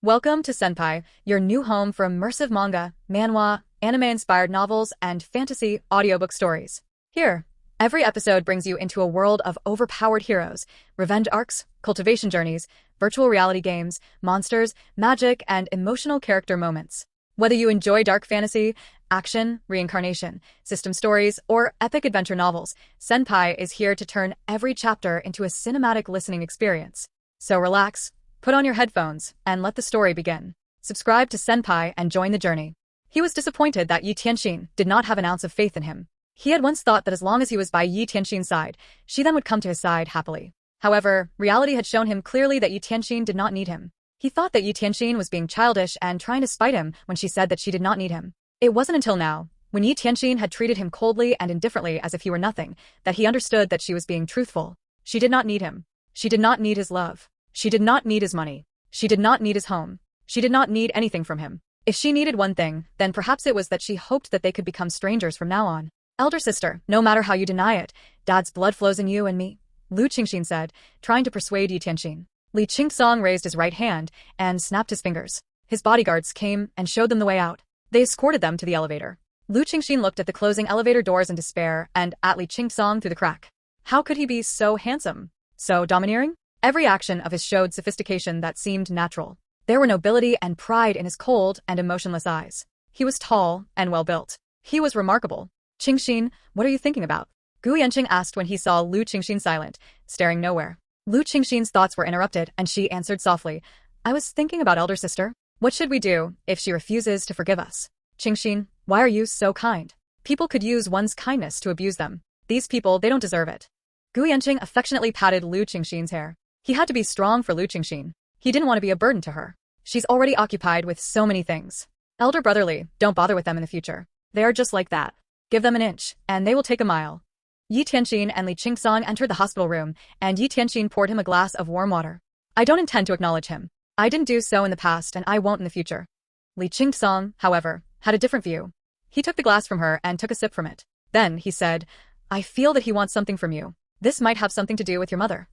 Welcome to Senpai, your new home for immersive manga, manhwa, anime-inspired novels, and fantasy audiobook stories. Here, every episode brings you into a world of overpowered heroes, revenge arcs, cultivation journeys, virtual reality games, monsters, magic, and emotional character moments. Whether you enjoy dark fantasy, action, reincarnation, system stories, or epic adventure novels, Senpai is here to turn every chapter into a cinematic listening experience. So relax, put on your headphones, and let the story begin. Subscribe to Senpai and join the journey. He was disappointed that Ye Tianxin did not have an ounce of faith in him. He had once thought that as long as he was by Ye Tianxin's side, she then would come to his side happily. However, reality had shown him clearly that Ye Tianxin did not need him. He thought that Ye Tianxin was being childish and trying to spite him when she said that she did not need him. It wasn't until now, when Ye Tianxin had treated him coldly and indifferently as if he were nothing, that he understood that she was being truthful. She did not need him. She did not need his love. She did not need his money. She did not need his home. She did not need anything from him. If she needed one thing, then perhaps it was that she hoped that they could become strangers from now on. Elder sister, no matter how you deny it, Dad's blood flows in you and me, Lu Jijun said, trying to persuade Ye Tianxin. Li Qingsong raised his right hand and snapped his fingers. His bodyguards came and showed them the way out. They escorted them to the elevator. Lu Jijun looked at the closing elevator doors in despair and at Li Qingsong through the crack. How could he be so handsome? So domineering? Every action of his showed sophistication that seemed natural. There were nobility and pride in his cold and emotionless eyes. He was tall and well-built. He was remarkable. Qingxin, what are you thinking about? Gu Yanqing asked when he saw Lu Qingxin silent, staring nowhere. Lu Qingxin's thoughts were interrupted, and she answered softly, I was thinking about elder sister. What should we do if she refuses to forgive us? Qingxin, why are you so kind? People could use one's kindness to abuse them. These people, they don't deserve it. Gu Yanqing affectionately patted Lu Qingxin's hair. He had to be strong for Lu Jijun. He didn't want to be a burden to her. She's already occupied with so many things. Elder brotherly, don't bother with them in the future. They are just like that. Give them an inch, and they will take a mile. Ye Tianxin and Li Qingsong entered the hospital room, and Ye Tianxin poured him a glass of warm water. I don't intend to acknowledge him. I didn't do so in the past, and I won't in the future. Li Qingsong, however, had a different view. He took the glass from her and took a sip from it. Then, he said, I feel that he wants something from you. This might have something to do with your mother.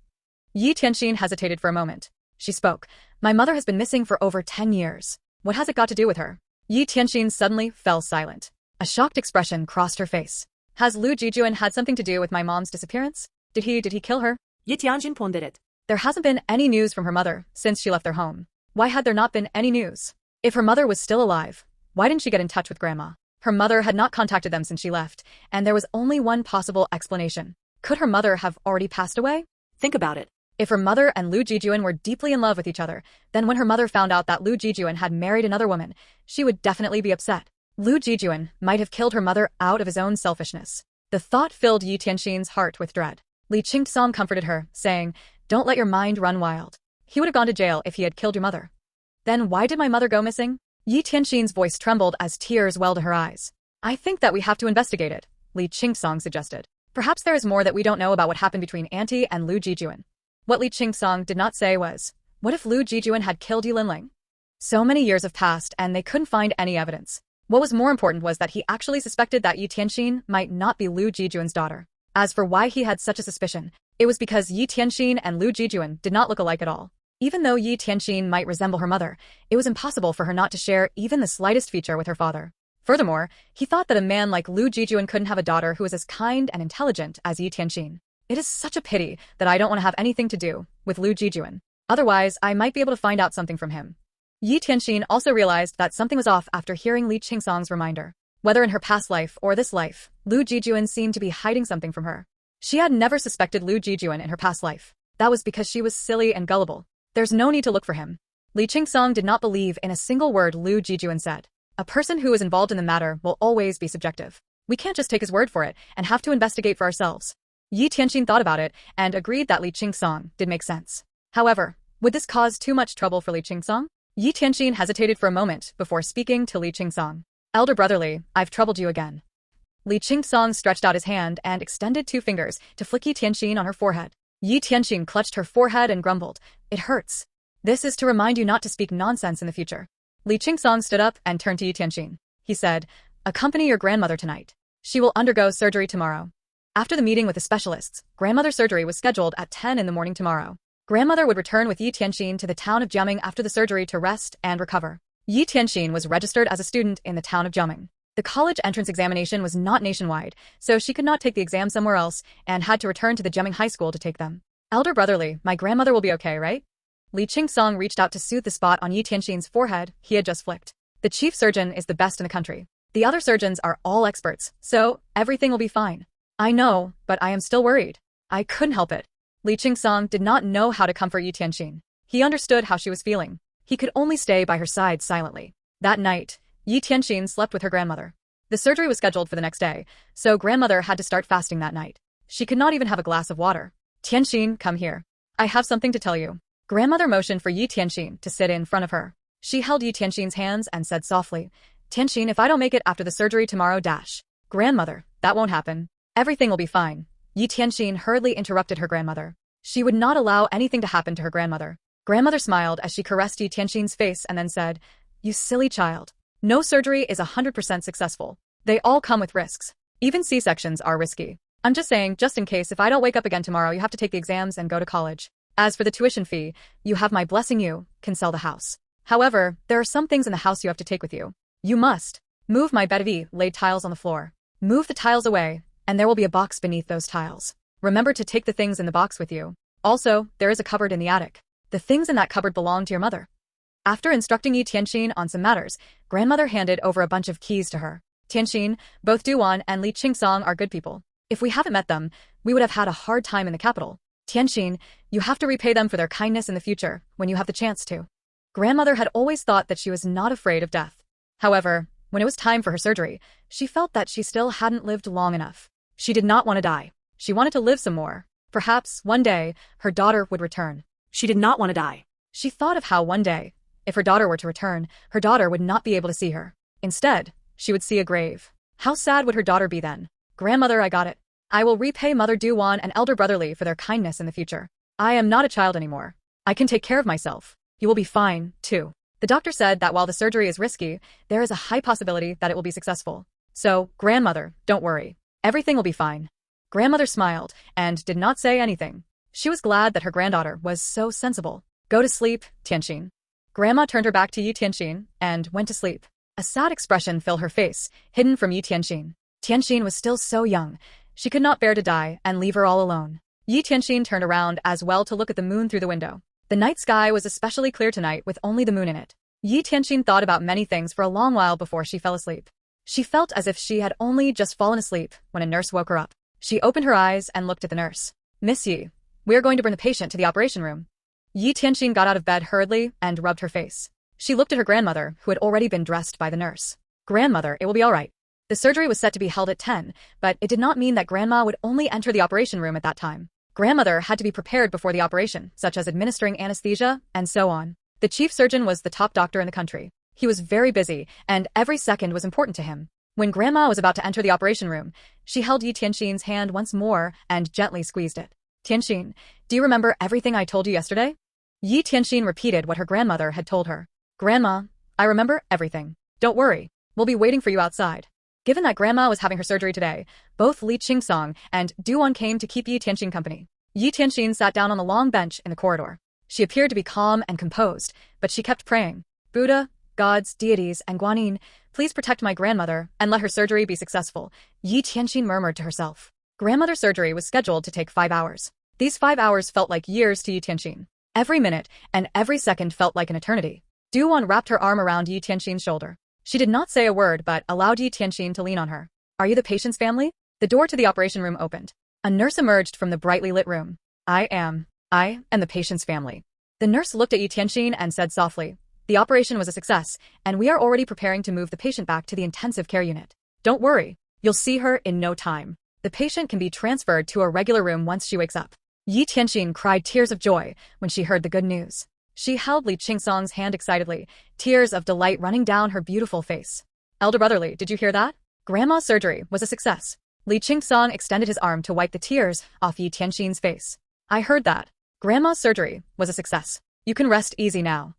Ye Tianxin hesitated for a moment. She spoke. My mother has been missing for over 10 years. What has it got to do with her? Ye Tianxin suddenly fell silent. A shocked expression crossed her face. Has Lu Jijun had something to do with my mom's disappearance? Did he kill her? Ye Tianxin pondered. There hasn't been any news from her mother since she left their home. Why had there not been any news? If her mother was still alive, why didn't she get in touch with Grandma? Her mother had not contacted them since she left, and there was only one possible explanation. Could her mother have already passed away? Think about it. If her mother and Lu Jijun were deeply in love with each other, then when her mother found out that Lu Jijun had married another woman, she would definitely be upset. Lu Jijun might have killed her mother out of his own selfishness. The thought filled Ye Tianxin's heart with dread. Li Qingsong comforted her, saying, Don't let your mind run wild. He would have gone to jail if he had killed your mother. Then why did my mother go missing? Ye Tianxin's voice trembled as tears welled to her eyes. I think that we have to investigate it, Li Qingsong suggested. Perhaps there is more that we don't know about what happened between Auntie and Lu Jijun. What Li Qingsong did not say was, what if Lu Jijun had killed Yi Linling? So many years have passed and they couldn't find any evidence. What was more important was that he actually suspected that Ye Tianxin might not be Lu Jijun's daughter. As for why he had such a suspicion, it was because Ye Tianxin and Lu Jijun did not look alike at all. Even though Ye Tianxin might resemble her mother, it was impossible for her not to share even the slightest feature with her father. Furthermore, he thought that a man like Lu Jijun couldn't have a daughter who was as kind and intelligent as Ye Tianxin. It is such a pity that I don't want to have anything to do with Lu Jijun. Otherwise, I might be able to find out something from him. Ye Tianxin also realized that something was off after hearing Li Qingsong's reminder. Whether in her past life or this life, Lu Jijun seemed to be hiding something from her. She had never suspected Lu Jijun in her past life. That was because she was silly and gullible. There's no need to look for him. Li Qingsong did not believe in a single word Lu Jijun said. A person who is involved in the matter will always be subjective. We can't just take his word for it and have to investigate for ourselves. Ye Tianxin thought about it and agreed that Li Qingsong did make sense. However, would this cause too much trouble for Li Qingsong? Ye Tianxin hesitated for a moment before speaking to Li Qingsong. Elder brotherly, I've troubled you again. Li Qingsong stretched out his hand and extended 2 fingers to flick Ye Tianxin on her forehead. Ye Tianxin clutched her forehead and grumbled, It hurts. This is to remind you not to speak nonsense in the future. Li Qingsong stood up and turned to Ye Tianxin. He said, Accompany your grandmother tonight. She will undergo surgery tomorrow. After the meeting with the specialists, grandmother's surgery was scheduled at 10 in the morning tomorrow. Grandmother would return with Ye Tianxin to the town of Jiaming after the surgery to rest and recover. Ye Tianxin was registered as a student in the town of Jiaming. The college entrance examination was not nationwide, so she could not take the exam somewhere else and had to return to the Jiaming High School to take them. Elder brotherly, my grandmother will be okay, right? Li Qingsong reached out to soothe the spot on Ye Tianxin's forehead he had just flicked. The chief surgeon is the best in the country. The other surgeons are all experts, so everything will be fine. I know, but I am still worried. I couldn't help it. Li Qingsong did not know how to comfort Ye Tianxin. He understood how she was feeling. He could only stay by her side silently. That night, Ye Tianxin slept with her grandmother. The surgery was scheduled for the next day, so grandmother had to start fasting that night. She could not even have a glass of water. Tianxin, come here. I have something to tell you. Grandmother motioned for Ye Tianxin to sit in front of her. She held Ye Tianxin's hands and said softly, Tianxin, if I don't make it after the surgery tomorrow, Grandmother, that won't happen. Everything will be fine. Ye Tianxin hurriedly interrupted her grandmother. She would not allow anything to happen to her grandmother. Grandmother smiled as she caressed Ye Tianxin's face and then said, You silly child. No surgery is 100% successful. They all come with risks. Even C-sections are risky. I'm just saying, just in case if I don't wake up again tomorrow, you have to take the exams and go to college. As for the tuition fee, you have my blessing, you can sell the house. However, there are some things in the house you have to take with you. You must move my bed of laid tiles on the floor. Move the tiles away, and there will be a box beneath those tiles. Remember to take the things in the box with you. Also, there is a cupboard in the attic. The things in that cupboard belong to your mother. After instructing Ye Tianxin on some matters, grandmother handed over a bunch of keys to her. Tianxin, both Duan and Li Qingsong are good people. If we haven't met them, we would have had a hard time in the capital. Tianxin, you have to repay them for their kindness in the future, when you have the chance to. Grandmother had always thought that she was not afraid of death. However, when it was time for her surgery, she felt that she still hadn't lived long enough. She did not want to die. She wanted to live some more. Perhaps, one day, her daughter would return. She did not want to die. She thought of how one day, if her daughter were to return, her daughter would not be able to see her. Instead, she would see a grave. How sad would her daughter be then? Grandmother, I got it. I will repay Mother Duan and Elder Brother Li for their kindness in the future. I am not a child anymore. I can take care of myself. You will be fine, too. The doctor said that while the surgery is risky, there is a high possibility that it will be successful. So, grandmother, don't worry. Everything will be fine. Grandmother smiled and did not say anything. She was glad that her granddaughter was so sensible. Go to sleep, Tianxin. Grandma turned her back to Ye Tianxin and went to sleep. A sad expression filled her face, hidden from Ye Tianxin. Tianxin was still so young. She could not bear to die and leave her all alone. Ye Tianxin turned around as well to look at the moon through the window. The night sky was especially clear tonight with only the moon in it. Ye Tianxin thought about many things for a long while before she fell asleep. She felt as if she had only just fallen asleep when a nurse woke her up. She opened her eyes and looked at the nurse. Miss Yi, we are going to bring the patient to the operation room. Ye Tianxin got out of bed hurriedly and rubbed her face. She looked at her grandmother, who had already been dressed by the nurse. Grandmother, it will be all right. The surgery was set to be held at 10, but it did not mean that Grandma would only enter the operation room at that time. Grandmother had to be prepared before the operation, such as administering anesthesia, and so on. The chief surgeon was the top doctor in the country. He was very busy, and every second was important to him. When Grandma was about to enter the operation room, she held Ye Tianxin's hand once more and gently squeezed it. Tianxin, do you remember everything I told you yesterday? Ye Tianxin repeated what her grandmother had told her. Grandma, I remember everything. Don't worry, we'll be waiting for you outside. Given that Grandma was having her surgery today, both Li Qingsong and Duan came to keep Ye Tianxin company. Ye Tianxin sat down on the long bench in the corridor. She appeared to be calm and composed, but she kept praying. Buddha, gods, deities, and Guanyin, please protect my grandmother and let her surgery be successful, Ye Tianxin murmured to herself. Grandmother's surgery was scheduled to take 5 hours. These 5 hours felt like years to Ye Tianxin. Every minute and every second felt like an eternity. Duan wrapped her arm around Ye Tianxin's shoulder. She did not say a word but allowed Ye Tianxin to lean on her. Are you the patient's family? The door to the operation room opened. A nurse emerged from the brightly lit room. I am the patient's family. The nurse looked at Ye Tianxin and said softly, the operation was a success, and we are already preparing to move the patient back to the intensive care unit. Don't worry, you'll see her in no time. The patient can be transferred to a regular room once she wakes up. Ye Tianxin cried tears of joy when she heard the good news. She held Li Qingsong's hand excitedly, tears of delight running down her beautiful face. Elder Brother Li, did you hear that? Grandma's surgery was a success. Li Qingsong extended his arm to wipe the tears off Ye Tianxin's face. I heard that. Grandma's surgery was a success. You can rest easy now.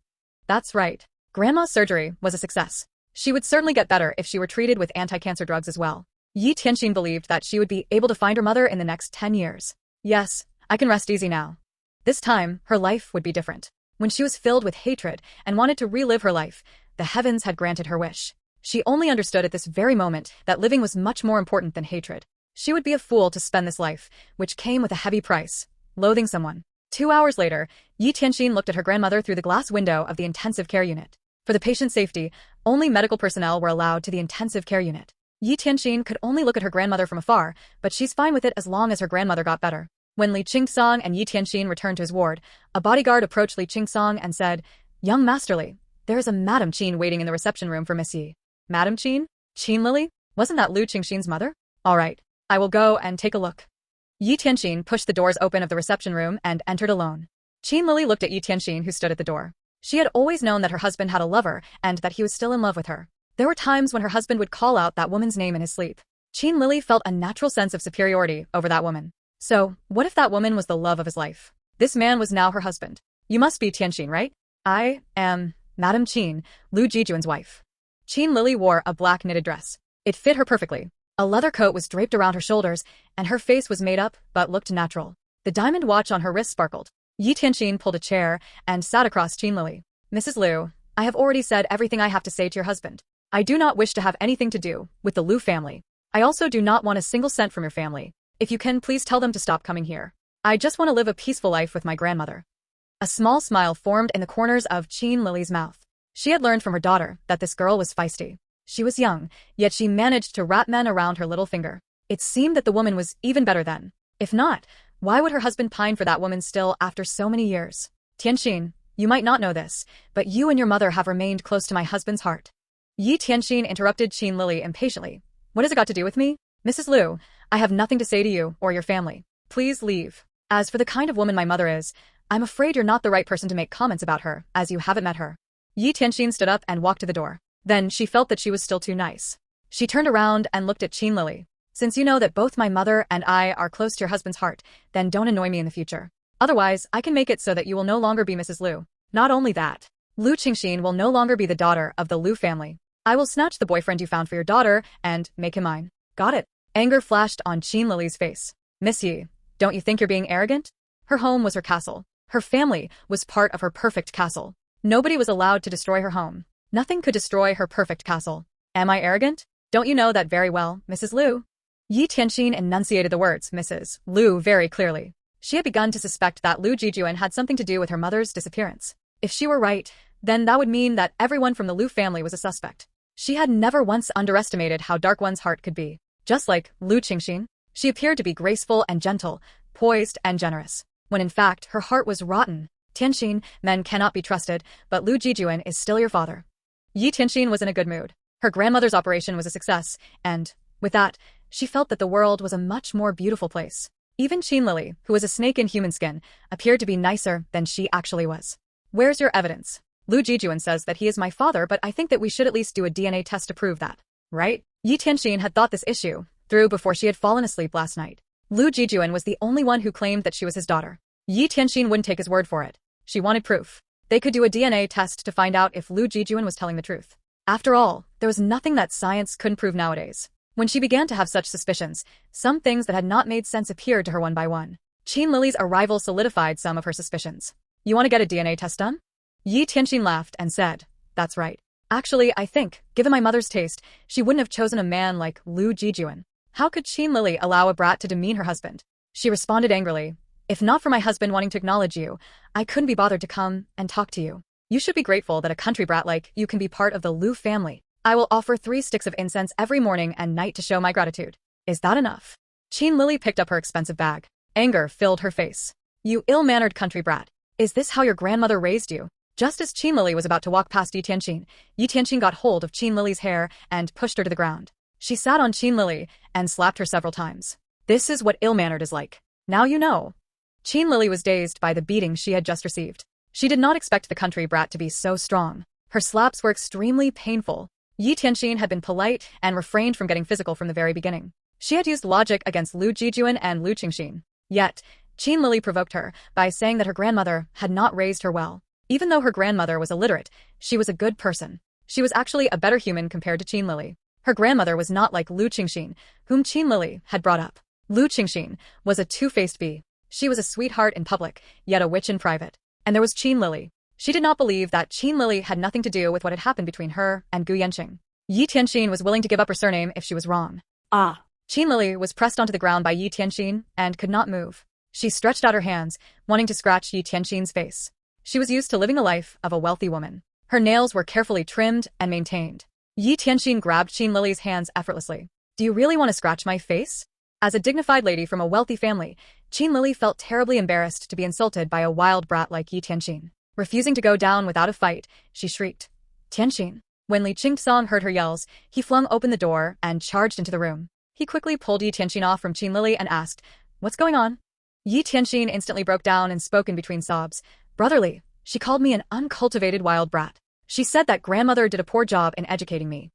That's right. Grandma's surgery was a success. She would certainly get better if she were treated with anti-cancer drugs as well. Ye Tianxin believed that she would be able to find her mother in the next 10 years. Yes, I can rest easy now. This time, her life would be different. When she was filled with hatred and wanted to relive her life, the heavens had granted her wish. She only understood at this very moment that living was much more important than hatred. She would be a fool to spend this life, which came with a heavy price, loathing someone. 2 hours later, Ye Tianxin looked at her grandmother through the glass window of the intensive care unit. For the patient's safety, only medical personnel were allowed to the intensive care unit. Ye Tianxin could only look at her grandmother from afar, but she's fine with it as long as her grandmother got better. When Li Qingsong and Ye Tianxin returned to his ward, a bodyguard approached Li Qingsong and said, "Young Master Li, there is a Madame Qin waiting in the reception room for Miss Yi." Madame Qin? Qin Lili? Wasn't that Lu Qingxin's mother? All right, I will go and take a look. Ye Tianxin pushed the doors open of the reception room and entered alone. Qin Lili looked at Ye Tianxin, who stood at the door. She had always known that her husband had a lover and that he was still in love with her. There were times when her husband would call out that woman's name in his sleep. Qin Lili felt a natural sense of superiority over that woman. So, what if that woman was the love of his life? This man was now her husband. You must be Tianxin, right? I am Madame Qin, Lu Jijun's wife. Qin Lili wore a black knitted dress. It fit her perfectly. A leather coat was draped around her shoulders, and her face was made up but looked natural. The diamond watch on her wrist sparkled. Ye Tianxin pulled a chair and sat across Qin Lili. "Mrs. Lu, I have already said everything I have to say to your husband. I do not wish to have anything to do with the Lu family. I also do not want a single cent from your family. If you can, please tell them to stop coming here. I just want to live a peaceful life with my grandmother." A small smile formed in the corners of Qin Lili's mouth. She had learned from her daughter that this girl was feisty. She was young, yet she managed to wrap men around her little finger. It seemed that the woman was even better then. If not, why would her husband pine for that woman still after so many years? "Tianxin, you might not know this, but you and your mother have remained close to my husband's heart." Ye Tianxin interrupted Qin Lili impatiently. "What has it got to do with me? Mrs. Lu, I have nothing to say to you or your family. Please leave. As for the kind of woman my mother is, I'm afraid you're not the right person to make comments about her, as you haven't met her." Ye Tianxin stood up and walked to the door. Then she felt that she was still too nice. She turned around and looked at Qin Lili. "Since you know that both my mother and I are close to your husband's heart, then don't annoy me in the future. Otherwise, I can make it so that you will no longer be Mrs. Lu. Not only that, Lu Qingxin will no longer be the daughter of the Lu family. I will snatch the boyfriend you found for your daughter and make him mine." "Got it." Anger flashed on Qin Lili's face. "Miss Yi, don't you think you're being arrogant?" Her home was her castle. Her family was part of her perfect castle. Nobody was allowed to destroy her home. Nothing could destroy her perfect castle. "Am I arrogant? Don't you know that very well, Mrs. Lu?" Ye Tianxin enunciated the words Mrs. Lu very clearly. She had begun to suspect that Lu Jijun had something to do with her mother's disappearance. If she were right, then that would mean that everyone from the Lu family was a suspect. She had never once underestimated how dark one's heart could be. Just like Lu Qingxin, she appeared to be graceful and gentle, poised and generous, when in fact her heart was rotten. "Tianxin, men cannot be trusted, but Lu Jijun is still your father." Ye Tianxin was in a good mood. Her grandmother's operation was a success, and, with that, she felt that the world was a much more beautiful place. Even Qin Lili, who was a snake in human skin, appeared to be nicer than she actually was. "Where's your evidence? Lu Jijun says that he is my father, but I think that we should at least do a DNA test to prove that. Right?" Ye Tianxin had thought this issue through before she had fallen asleep last night. Lu Jijun was the only one who claimed that she was his daughter. Ye Tianxin wouldn't take his word for it. She wanted proof. They could do a DNA test to find out if Lu Jijun was telling the truth. After all, there was nothing that science couldn't prove nowadays. When she began to have such suspicions, some things that had not made sense appeared to her one by one. Qin Lili's arrival solidified some of her suspicions. "You want to get a DNA test done?" Ye Tianxin laughed and said, "That's right. Actually, I think, given my mother's taste, she wouldn't have chosen a man like Lu Jijun. How could Qin Lili allow a brat to demean her husband?" She responded angrily, "If not for my husband wanting to acknowledge you, I couldn't be bothered to come and talk to you. You should be grateful that a country brat like you can be part of the Lu family. I will offer 3 sticks of incense every morning and night to show my gratitude. Is that enough?" Qin Lili picked up her expensive bag. Anger filled her face. "You ill-mannered country brat. Is this how your grandmother raised you?" Just as Qin Lili was about to walk past Ye Tianxin got hold of Qin Lili's hair and pushed her to the ground. She sat on Qin Lili and slapped her several times. "This is what ill-mannered is like. Now you know." Qin Lili was dazed by the beating she had just received. She did not expect the country brat to be so strong. Her slaps were extremely painful. Ye Tianxin had been polite and refrained from getting physical from the very beginning. She had used logic against Lu Jijun and Lu Qingxin. Yet, Qin Lili provoked her by saying that her grandmother had not raised her well. Even though her grandmother was illiterate, she was a good person. She was actually a better human compared to Qin Lili. Her grandmother was not like Lu Qingxin, whom Qin Lili had brought up. Lu Qingxin was a two-faced bee. She was a sweetheart in public, yet a witch in private. And there was Qin Lili. She did not believe that Qin Lili had nothing to do with what had happened between her and Gu Yanqing. Ye Tianxin was willing to give up her surname if she was wrong. Ah. Qin Lili was pressed onto the ground by Ye Tianxin and could not move. She stretched out her hands, wanting to scratch Ye Tianxin's face. She was used to living the life of a wealthy woman. Her nails were carefully trimmed and maintained. Ye Tianxin grabbed Qin Lili's hands effortlessly. Do you really want to scratch my face? As a dignified lady from a wealthy family, Qin Lili felt terribly embarrassed to be insulted by a wild brat like Ye Tianxin. Refusing to go down without a fight, she shrieked, "Tianxin!" When Li Qingsong heard her yells, he flung open the door and charged into the room. He quickly pulled Ye Tianxin off from Qin Lili and asked, "What's going on?" Ye Tianxin instantly broke down and spoke in between sobs. "Brotherly, she called me an uncultivated wild brat. She said that grandmother did a poor job in educating me.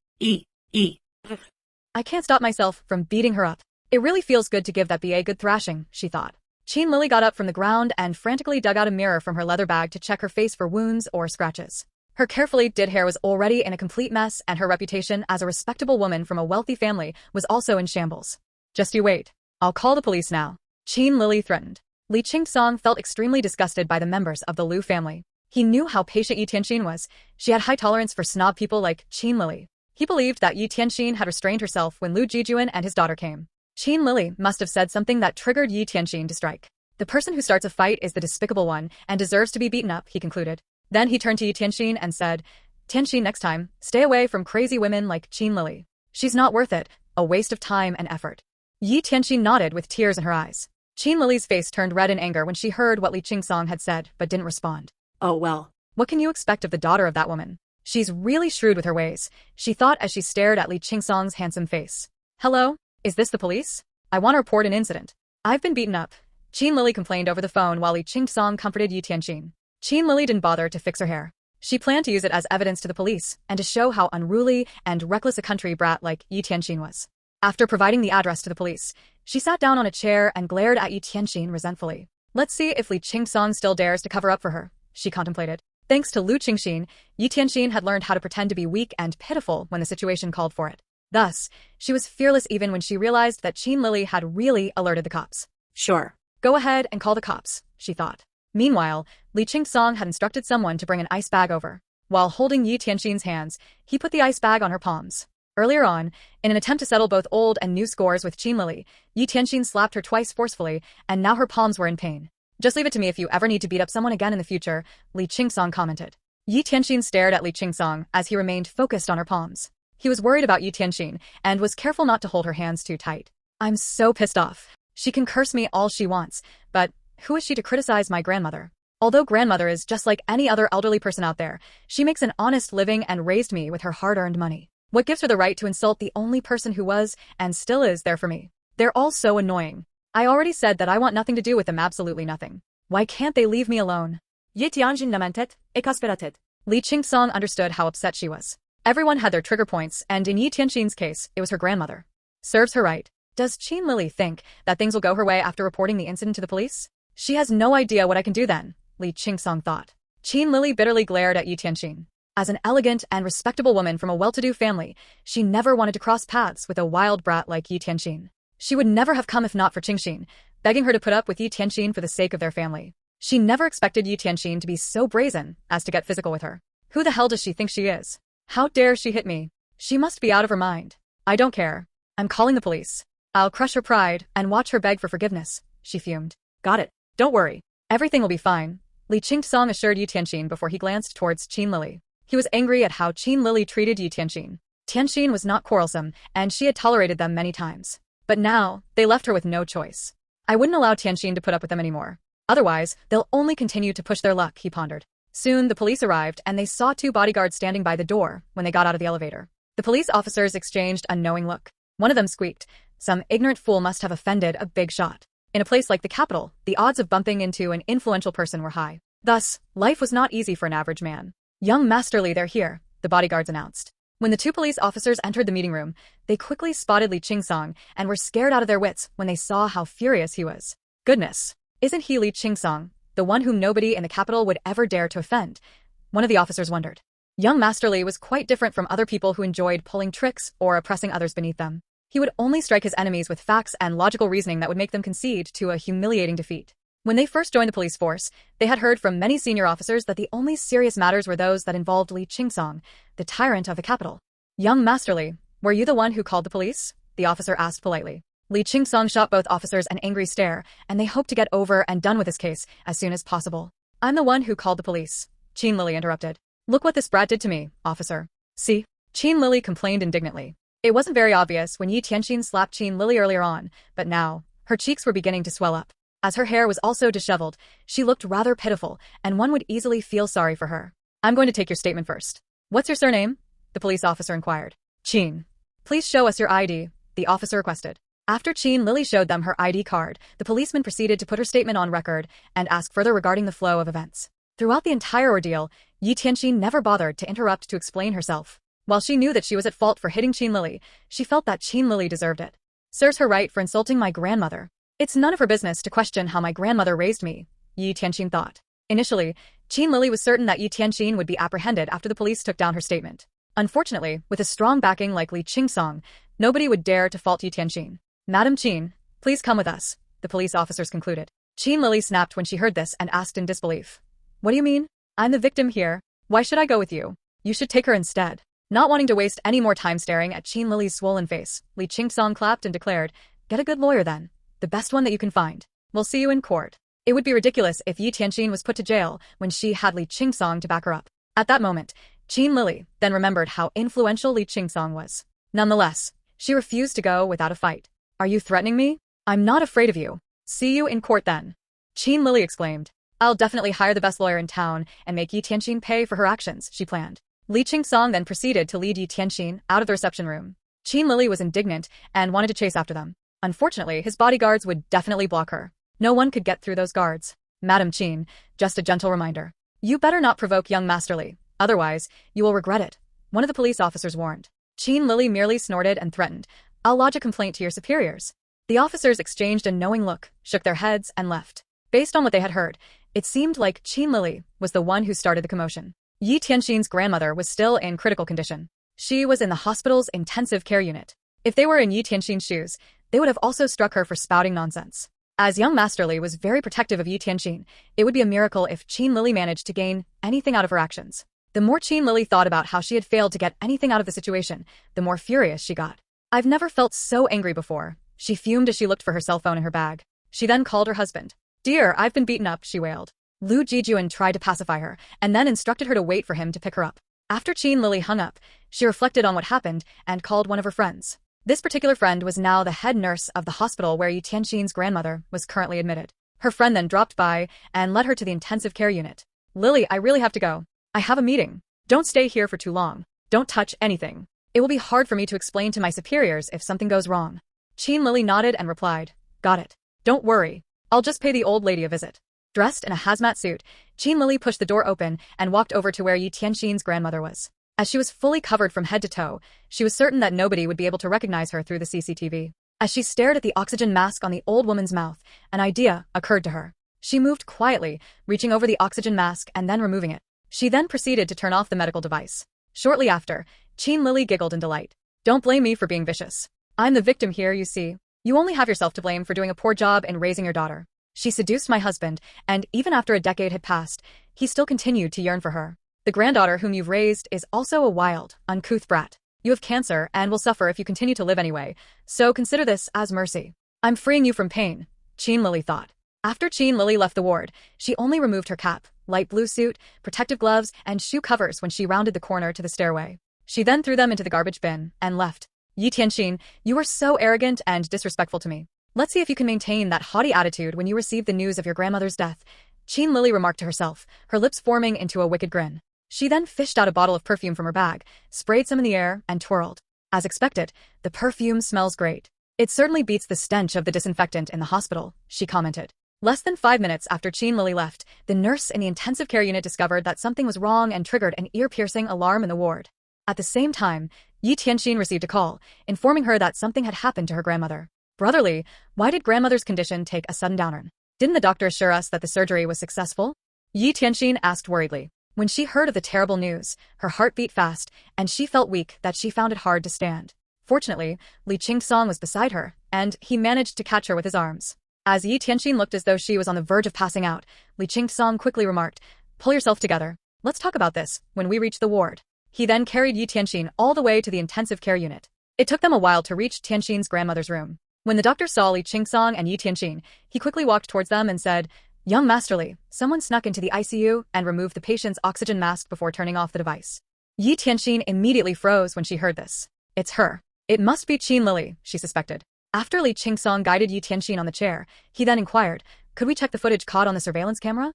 I can't stop myself from beating her up. It really feels good to give that BA good thrashing," she thought. Qin Lili got up from the ground and frantically dug out a mirror from her leather bag to check her face for wounds or scratches. Her carefully did hair was already in a complete mess, and her reputation as a respectable woman from a wealthy family was also in shambles. "Just you wait. I'll call the police now," Qin Lili threatened. Li Qingsong felt extremely disgusted by the members of the Lu family. He knew how patient Ye Tianxin was. She had high tolerance for snob people like Qin Lili. He believed that Ye Tianxin had restrained herself when Lu Jijun and his daughter came. Qin Lili must have said something that triggered Ye Tianxin to strike. The person who starts a fight is the despicable one and deserves to be beaten up, he concluded. Then he turned to Ye Tianxin and said, "Tianxin, next time, stay away from crazy women like Qin Lili. She's not worth it, a waste of time and effort." Ye Tianxin nodded with tears in her eyes. Qin Lili's face turned red in anger when she heard what Li Qingsong had said but didn't respond. Oh well. What can you expect of the daughter of that woman? She's really shrewd with her ways, she thought as she stared at Li Qingsong's handsome face. "Hello? Is this the police? I want to report an incident. I've been beaten up," Qin Lili complained over the phone while Li Qingsong comforted Ye Tianxin. Qin Lili didn't bother to fix her hair. She planned to use it as evidence to the police and to show how unruly and reckless a country brat like Ye Tianxin was. After providing the address to the police, she sat down on a chair and glared at Ye Tianxin resentfully. Let's see if Li Qingsong still dares to cover up for her, she contemplated. Thanks to Lu Jijun, Ye Tianxin had learned how to pretend to be weak and pitiful when the situation called for it. Thus, she was fearless even when she realized that Qin Lili had really alerted the cops. Sure. Go ahead and call the cops, she thought. Meanwhile, Li Qingsong had instructed someone to bring an ice bag over. While holding Ye Tianxin's hands, he put the ice bag on her palms. Earlier on, in an attempt to settle both old and new scores with Qin Lili, Ye Tianxin slapped her twice forcefully, and now her palms were in pain. "Just leave it to me if you ever need to beat up someone again in the future," Li Qingsong commented. Ye Tianxin stared at Li Qingsong as he remained focused on her palms. He was worried about Ye Tianxin and was careful not to hold her hands too tight. "I'm so pissed off. She can curse me all she wants, but who is she to criticize my grandmother? Although grandmother is just like any other elderly person out there, she makes an honest living and raised me with her hard-earned money. What gives her the right to insult the only person who was, and still is, there for me? They're all so annoying. I already said that I want nothing to do with them, absolutely nothing. Why can't they leave me alone?" Ye Tianxin lamented, exasperated. Li Qingsong understood how upset she was. Everyone had their trigger points, and in Ye Tianxin's case, it was her grandmother. Serves her right. Does Qin Lili think that things will go her way after reporting the incident to the police? She has no idea what I can do then, Li Qingsong thought. Qin Lili bitterly glared at Ye Tianxin. As an elegant and respectable woman from a well-to-do family, she never wanted to cross paths with a wild brat like Ye Tianxin. She would never have come if not for Qingxin, begging her to put up with Ye Tianxin for the sake of their family. She never expected Ye Tianxin to be so brazen as to get physical with her. Who the hell does she think she is? How dare she hit me? She must be out of her mind. I don't care. I'm calling the police. I'll crush her pride and watch her beg for forgiveness, she fumed. Got it. Don't worry. Everything will be fine, Li Qingsong assured Ye Tianxin before he glanced towards Qin Lili. He was angry at how Qin Lili treated Ye Tianxin. Tianxin was not quarrelsome, and she had tolerated them many times. But now, they left her with no choice. I wouldn't allow Tianxin to put up with them anymore. Otherwise, they'll only continue to push their luck, he pondered. Soon, the police arrived and they saw two bodyguards standing by the door when they got out of the elevator. The police officers exchanged a knowing look. One of them squeaked, "Some ignorant fool must have offended a big shot." In a place like the capital, the odds of bumping into an influential person were high. Thus, life was not easy for an average man. "Young Master Li, they're here," the bodyguards announced. When the two police officers entered the meeting room, they quickly spotted Li Qingsong and were scared out of their wits when they saw how furious he was. Goodness, isn't he Li Qingsong, the one whom nobody in the capital would ever dare to offend? One of the officers wondered. Young Master Li was quite different from other people who enjoyed pulling tricks or oppressing others beneath them. He would only strike his enemies with facts and logical reasoning that would make them concede to a humiliating defeat. When they first joined the police force, they had heard from many senior officers that the only serious matters were those that involved Li Qingsong, the tyrant of the capital. Young Master Li, were you the one who called the police? The officer asked politely. Li Qingsong shot both officers an angry stare, and they hoped to get over and done with this case as soon as possible. I'm the one who called the police, Qin Lili interrupted. Look what this brat did to me, officer. See? Qin Lili complained indignantly. It wasn't very obvious when Ye Tianxin slapped Qin Lili earlier on, but now, her cheeks were beginning to swell up. As her hair was also disheveled, she looked rather pitiful, and one would easily feel sorry for her. I'm going to take your statement first. What's your surname? The police officer inquired. Qin. Please show us your ID, the officer requested. After Qin Lili showed them her ID card, the policeman proceeded to put her statement on record and ask further regarding the flow of events. Throughout the entire ordeal, Ye Tianxin never bothered to interrupt to explain herself. While she knew that she was at fault for hitting Qin Lili, she felt that Qin Lili deserved it. Serves her right for insulting my grandmother. It's none of her business to question how my grandmother raised me, Ye Tianxin thought. Initially, Qin Lili was certain that Ye Tianxin would be apprehended after the police took down her statement. Unfortunately, with a strong backing like Li Qingsong, nobody would dare to fault Ye Tianxin. Madam Qin, please come with us, the police officers concluded. Qin Lili snapped when she heard this and asked in disbelief. What do you mean? I'm the victim here. Why should I go with you? You should take her instead. Not wanting to waste any more time staring at Qin Lili's swollen face, Li Qingsong clapped and declared, Get a good lawyer then. The best one that you can find. We'll see you in court. It would be ridiculous if Ye Tianxin was put to jail when she had Li Qingsong to back her up. At that moment, Qin Lili then remembered how influential Li Qingsong was. Nonetheless, she refused to go without a fight. Are you threatening me? I'm not afraid of you. See you in court then. Qin Lili exclaimed. I'll definitely hire the best lawyer in town and make Ye Tianxin pay for her actions, she planned. Li Qingsong then proceeded to lead Ye Tianxin out of the reception room. Qin Lili was indignant and wanted to chase after them. Unfortunately, his bodyguards would definitely block her. No one could get through those guards. Madam Qin, just a gentle reminder. You better not provoke young Master Li, otherwise, you will regret it, one of the police officers warned. Qin Lili merely snorted and threatened, I'll lodge a complaint to your superiors. The officers exchanged a knowing look, shook their heads, and left. Based on what they had heard, it seemed like Qin Lili was the one who started the commotion. Ye Tianxin's grandmother was still in critical condition. She was in the hospital's intensive care unit. If they were in Ye Tianxin's shoes, they would have also struck her for spouting nonsense. As young Master Li was very protective of Ye Tianxin, it would be a miracle if Qin Lili managed to gain anything out of her actions. The more Qin Lili thought about how she had failed to get anything out of the situation, the more furious she got. I've never felt so angry before. She fumed as she looked for her cell phone in her bag. She then called her husband. Dear, I've been beaten up, she wailed. Lu Jijun tried to pacify her, and then instructed her to wait for him to pick her up. After Qin Lili hung up, she reflected on what happened and called one of her friends. This particular friend was now the head nurse of the hospital where Ye Tianxin's grandmother was currently admitted. Her friend then dropped by and led her to the intensive care unit. Lily, I really have to go. I have a meeting. Don't stay here for too long. Don't touch anything. It will be hard for me to explain to my superiors if something goes wrong. Qin Lili nodded and replied, Got it. Don't worry. I'll just pay the old lady a visit. Dressed in a hazmat suit, Qin Lili pushed the door open and walked over to where Ye Tianxin's grandmother was. As she was fully covered from head to toe, she was certain that nobody would be able to recognize her through the CCTV. As she stared at the oxygen mask on the old woman's mouth, an idea occurred to her. She moved quietly, reaching over the oxygen mask and then removing it. She then proceeded to turn off the medical device. Shortly after, Qin Lili giggled in delight. Don't blame me for being vicious. I'm the victim here, you see. You only have yourself to blame for doing a poor job in raising your daughter. She seduced my husband, and even after a decade had passed, he still continued to yearn for her. The granddaughter whom you've raised is also a wild, uncouth brat. You have cancer and will suffer if you continue to live anyway, so consider this as mercy. I'm freeing you from pain, Qin Lili thought. After Qin Lili left the ward, she only removed her cap, light blue suit, protective gloves, and shoe covers when she rounded the corner to the stairway. She then threw them into the garbage bin and left. Ye Tianxin, you are so arrogant and disrespectful to me. Let's see if you can maintain that haughty attitude when you receive the news of your grandmother's death, Qin Lili remarked to herself, her lips forming into a wicked grin. She then fished out a bottle of perfume from her bag, sprayed some in the air, and twirled. As expected, the perfume smells great. It certainly beats the stench of the disinfectant in the hospital, she commented. Less than 5 minutes after Qin Lili left, the nurse in the intensive care unit discovered that something was wrong and triggered an ear-piercing alarm in the ward. At the same time, Ye Tianxin received a call, informing her that something had happened to her grandmother. Brotherly, why did grandmother's condition take a sudden downturn? Didn't the doctor assure us that the surgery was successful? Ye Tianxin asked worriedly. When she heard of the terrible news, her heart beat fast, and she felt weak that she found it hard to stand. Fortunately, Li Qingsong was beside her, and he managed to catch her with his arms. As Ye Tianxin looked as though she was on the verge of passing out, Li Qingsong quickly remarked, "Pull yourself together. Let's talk about this when we reach the ward." He then carried Ye Tianxin all the way to the intensive care unit. It took them a while to reach Tianxin's grandmother's room. When the doctor saw Li Qingsong and Ye Tianxin, he quickly walked towards them and said, "Young Master Li, someone snuck into the ICU and removed the patient's oxygen mask before turning off the device." Ye Tianxin immediately froze when she heard this. It's her. It must be Qin Lili, she suspected. After Li Qingsong guided Ye Tianxin on the chair, he then inquired, "Could we check the footage caught on the surveillance camera?"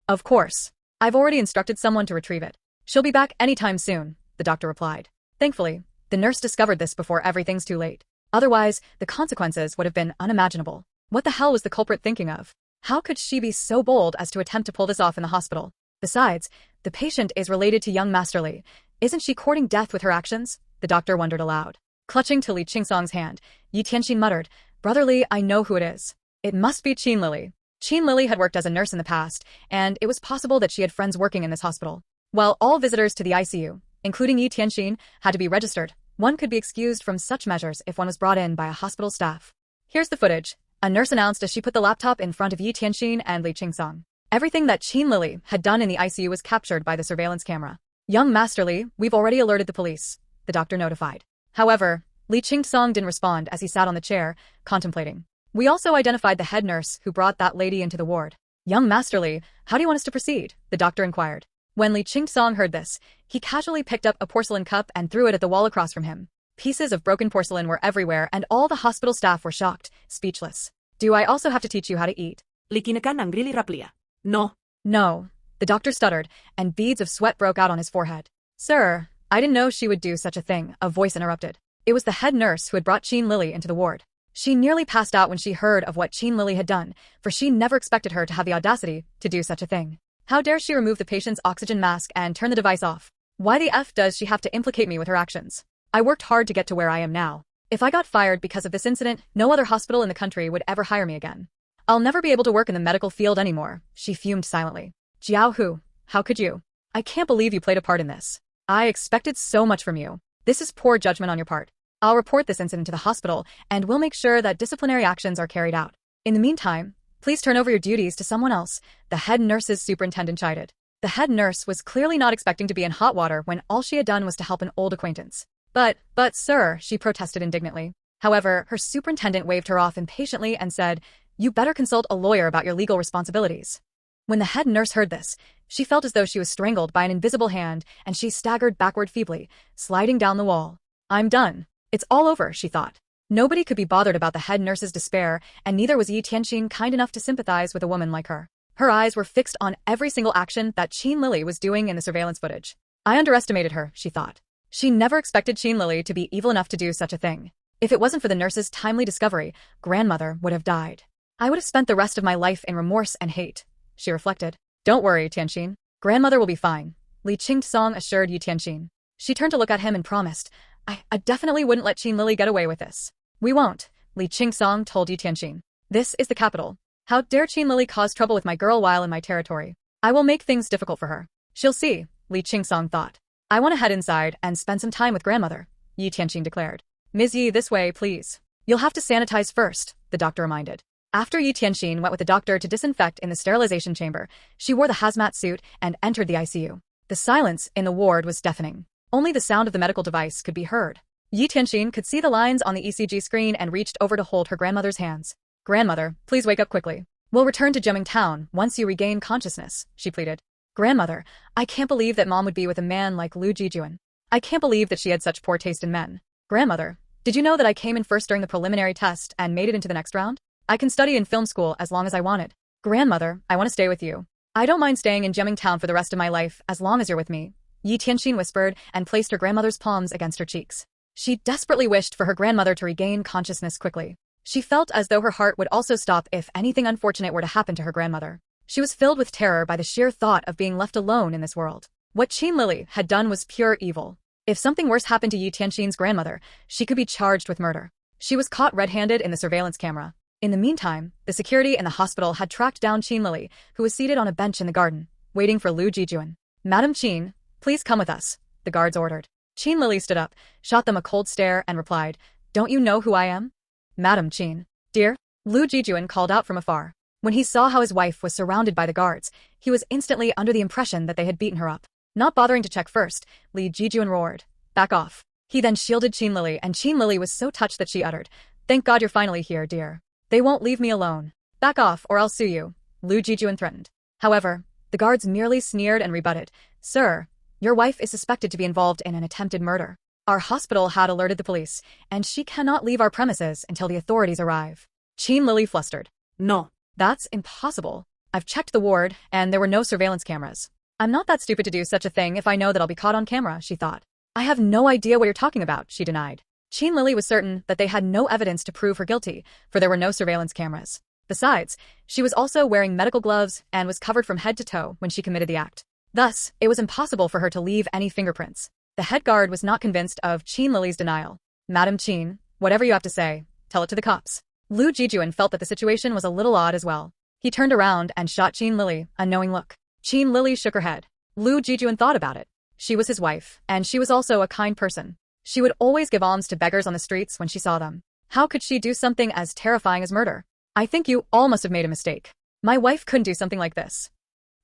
"Of course. I've already instructed someone to retrieve it. She'll be back anytime soon," the doctor replied. Thankfully, the nurse discovered this before everything's too late. Otherwise, the consequences would have been unimaginable. What the hell was the culprit thinking of? How could she be so bold as to attempt to pull this off in the hospital? Besides, the patient is related to young Master Li. Isn't she courting death with her actions? The doctor wondered aloud. Clutching to Li Qingsong's hand, Ye Tianxin muttered, "Brother Li, I know who it is. It must be Qin Lili." Qin Lili had worked as a nurse in the past, and it was possible that she had friends working in this hospital. While all visitors to the ICU, including Ye Tianxin, had to be registered, one could be excused from such measures if one was brought in by a hospital staff. "Here's the footage," a nurse announced as she put the laptop in front of Ye Tianxin and Li Qingsong. Everything that Qin Lili had done in the ICU was captured by the surveillance camera. "Young Master Li, we've already alerted the police," the doctor notified. However, Li Qingsong didn't respond as he sat on the chair, contemplating. "We also identified the head nurse who brought that lady into the ward." "Young Master Li, how do you want us to proceed?" the doctor inquired. When Li Qingsong heard this, he casually picked up a porcelain cup and threw it at the wall across from him. Pieces of broken porcelain were everywhere and all the hospital staff were shocked, speechless. "Do I also have to teach you how to eat?" Likinakan ang grili raplia. No. "No," the doctor stuttered, and beads of sweat broke out on his forehead. "Sir, I didn't know she would do such a thing," a voice interrupted. It was the head nurse who had brought Qin Lili into the ward. She nearly passed out when she heard of what Qin Lili had done, for she never expected her to have the audacity to do such a thing. How dare she remove the patient's oxygen mask and turn the device off? Why the F does she have to implicate me with her actions? I worked hard to get to where I am now. If I got fired because of this incident, no other hospital in the country would ever hire me again. I'll never be able to work in the medical field anymore, she fumed silently. "Jiao Hu, how could you? I can't believe you played a part in this. I expected so much from you. This is poor judgment on your part. I'll report this incident to the hospital, and we'll make sure that disciplinary actions are carried out. In the meantime, please turn over your duties to someone else," the head nurse's superintendent chided. The head nurse was clearly not expecting to be in hot water when all she had done was to help an old acquaintance. But sir," she protested indignantly. However, her superintendent waved her off impatiently and said, "You better consult a lawyer about your legal responsibilities." When the head nurse heard this, she felt as though she was strangled by an invisible hand, and she staggered backward feebly, sliding down the wall. "I'm done. It's all over," she thought. Nobody could be bothered about the head nurse's despair, and neither was Ye Tianxin kind enough to sympathize with a woman like her. Her eyes were fixed on every single action that Qin Lili was doing in the surveillance footage. I underestimated her, she thought. She never expected Qin Lili to be evil enough to do such a thing. If it wasn't for the nurse's timely discovery, grandmother would have died. I would have spent the rest of my life in remorse and hate, she reflected. Don't worry, Tianxin. Grandmother will be fine, Li Qingsong assured Ye Tianxin. She turned to look at him and promised, I definitely wouldn't let Qin Lili get away with this. We won't, Li Qingsong told Ye Tianxin. This is the capital. How dare Qin Lili cause trouble with my girl while in my territory? I will make things difficult for her. She'll see, Li Qingsong thought. I want to head inside and spend some time with grandmother, Ye Tianxin declared. Ms. Yi, this way, please. You'll have to sanitize first, the doctor reminded. After Ye Tianxin went with the doctor to disinfect in the sterilization chamber, she wore the hazmat suit and entered the ICU. The silence in the ward was deafening. Only the sound of the medical device could be heard. Ye Tianxin could see the lines on the ECG screen and reached over to hold her grandmother's hands. Grandmother, please wake up quickly. We'll return to Jiaming Town once you regain consciousness, she pleaded. Grandmother, I can't believe that Mom would be with a man like Lu Jijun. I can't believe that she had such poor taste in men. Grandmother, did you know that I came in first during the preliminary test and made it into the next round? I can study in film school as long as I wanted. Grandmother, I want to stay with you. I don't mind staying in Jiaming Town for the rest of my life as long as you're with me, Ye Tianxin whispered and placed her grandmother's palms against her cheeks. She desperately wished for her grandmother to regain consciousness quickly. She felt as though her heart would also stop if anything unfortunate were to happen to her grandmother. She was filled with terror by the sheer thought of being left alone in this world. What Qin Lili had done was pure evil. If something worse happened to Ye Tianxin's grandmother, she could be charged with murder. She was caught red-handed in the surveillance camera. In the meantime, the security in the hospital had tracked down Qin Lili, who was seated on a bench in the garden, waiting for Lu Jijun. Madam Qin, please come with us, the guards ordered. Qin Lili stood up, shot them a cold stare and replied, Don't you know who I am? Madam Qin. Dear? Lu Jijun called out from afar. When he saw how his wife was surrounded by the guards, he was instantly under the impression that they had beaten her up. Not bothering to check first, Lu Jijun roared, "Back off." He then shielded Qin Lili, and Qin Lili was so touched that she uttered, "Thank God you're finally here, dear. They won't leave me alone. Back off or I'll sue you," Lu Jijun threatened. However, the guards merely sneered and rebutted, "Sir, your wife is suspected to be involved in an attempted murder. Our hospital had alerted the police, and she cannot leave our premises until the authorities arrive." Qin Lili flustered. No. "That's impossible. I've checked the ward, and there were no surveillance cameras. I'm not that stupid to do such a thing if I know that I'll be caught on camera," she thought. "I have no idea what you're talking about," she denied. Qin Lili was certain that they had no evidence to prove her guilty, for there were no surveillance cameras. Besides, she was also wearing medical gloves and was covered from head to toe when she committed the act. Thus, it was impossible for her to leave any fingerprints. The head guard was not convinced of Qin Lili's denial. "Madam Qin, whatever you have to say, tell it to the cops." Lu Jijun felt that the situation was a little odd as well. He turned around and shot Qin Lili a knowing look. Qin Lili shook her head. Lu Jijun thought about it. She was his wife, and she was also a kind person. She would always give alms to beggars on the streets when she saw them. How could she do something as terrifying as murder? "I think you all must have made a mistake. My wife couldn't do something like this."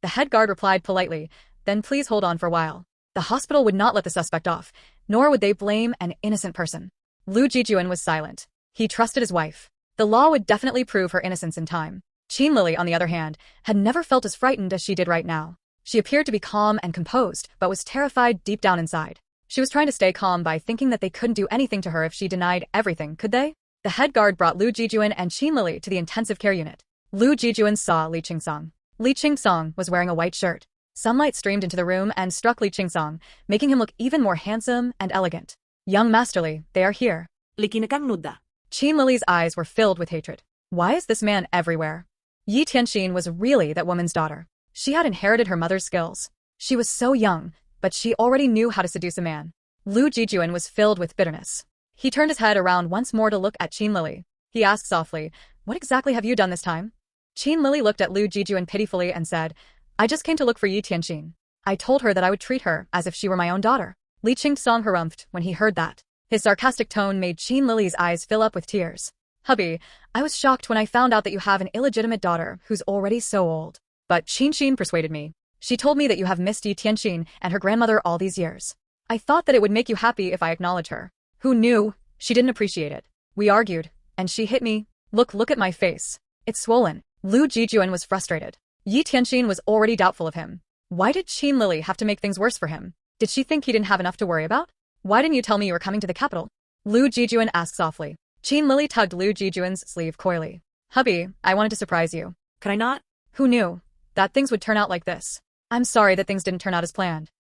The head guard replied politely, "Then please hold on for a while." The hospital would not let the suspect off, nor would they blame an innocent person. Lu Jijun was silent. He trusted his wife. The law would definitely prove her innocence in time. Qin Lili, on the other hand, had never felt as frightened as she did right now. She appeared to be calm and composed, but was terrified deep down inside. She was trying to stay calm by thinking that they couldn't do anything to her if she denied everything, could they? The head guard brought Lu Jijun and Qin Lili to the intensive care unit. Lu Jijun saw Li Qingsong. Li Qingsong was wearing a white shirt. Sunlight streamed into the room and struck Li Qingsong, making him look even more handsome and elegant. "Young Master Li, they are here." Likinakang nuda. Qin Lili's eyes were filled with hatred. Why is this man everywhere? Ye Tianxin was really that woman's daughter. She had inherited her mother's skills. She was so young, but she already knew how to seduce a man. Lu Jijun was filled with bitterness. He turned his head around once more to look at Qin Lili. He asked softly, "What exactly have you done this time?" Qin Lili looked at Lu Jijun pitifully and said, "I just came to look for Ye Tianxin. I told her that I would treat her as if she were my own daughter." Li Qingsong harumphed when he heard that. His sarcastic tone made Qin Lili's eyes fill up with tears. "Hubby, I was shocked when I found out that you have an illegitimate daughter who's already so old. But Qingshin persuaded me. She told me that you have missed Ye Tianxin and her grandmother all these years. I thought that it would make you happy if I acknowledge her." "Who knew?" "She didn't appreciate it. We argued, and she hit me. Look at my face. It's swollen." Lu Jijun was frustrated. Ye Tianxin was already doubtful of him. Why did Qin Lili have to make things worse for him? Did she think he didn't have enough to worry about? "Why didn't you tell me you were coming to the capital?" Lu Jijun asked softly. Qin Lili tugged Lu Jijun's sleeve coyly. "Hubby, I wanted to surprise you." Could I not? "Who knew that things would turn out like this? I'm sorry that things didn't turn out as planned."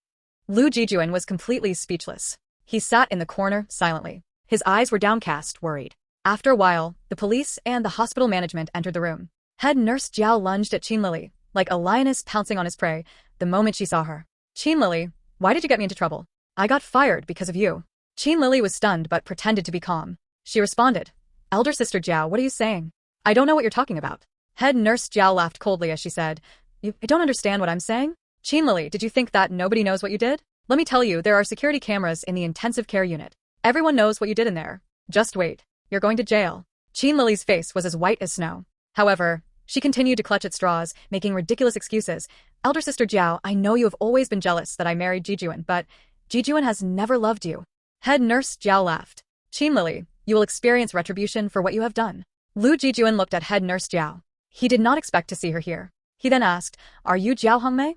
Lu Jijun was completely speechless. He sat in the corner silently. His eyes were downcast, worried. After a while, the police and the hospital management entered the room. Head nurse Jiao lunged at Qin Lili, like a lioness pouncing on his prey, the moment she saw her. "Qin Lili, why did you get me into trouble?" "I got fired because of you." Qin Lili was stunned but pretended to be calm. She responded, "Elder sister Jiao, what are you saying? I don't know what you're talking about." Head nurse Jiao laughed coldly as she said, "You don't understand what I'm saying? Qin Lili, did you think that nobody knows what you did? Let me tell you, there are security cameras in the intensive care unit. Everyone knows what you did in there. Just wait. You're going to jail." Qin Lili's face was as white as snow. However, she continued to clutch at straws, making ridiculous excuses. "Elder sister Jiao, I know you have always been jealous that I married Jijun, but Jijun has never loved you." Head nurse Jiao laughed. "Qin Lili, you will experience retribution for what you have done." Lu Jijun looked at head nurse Jiao. He did not expect to see her here. He then asked, "Are you Jiao Hongmei?"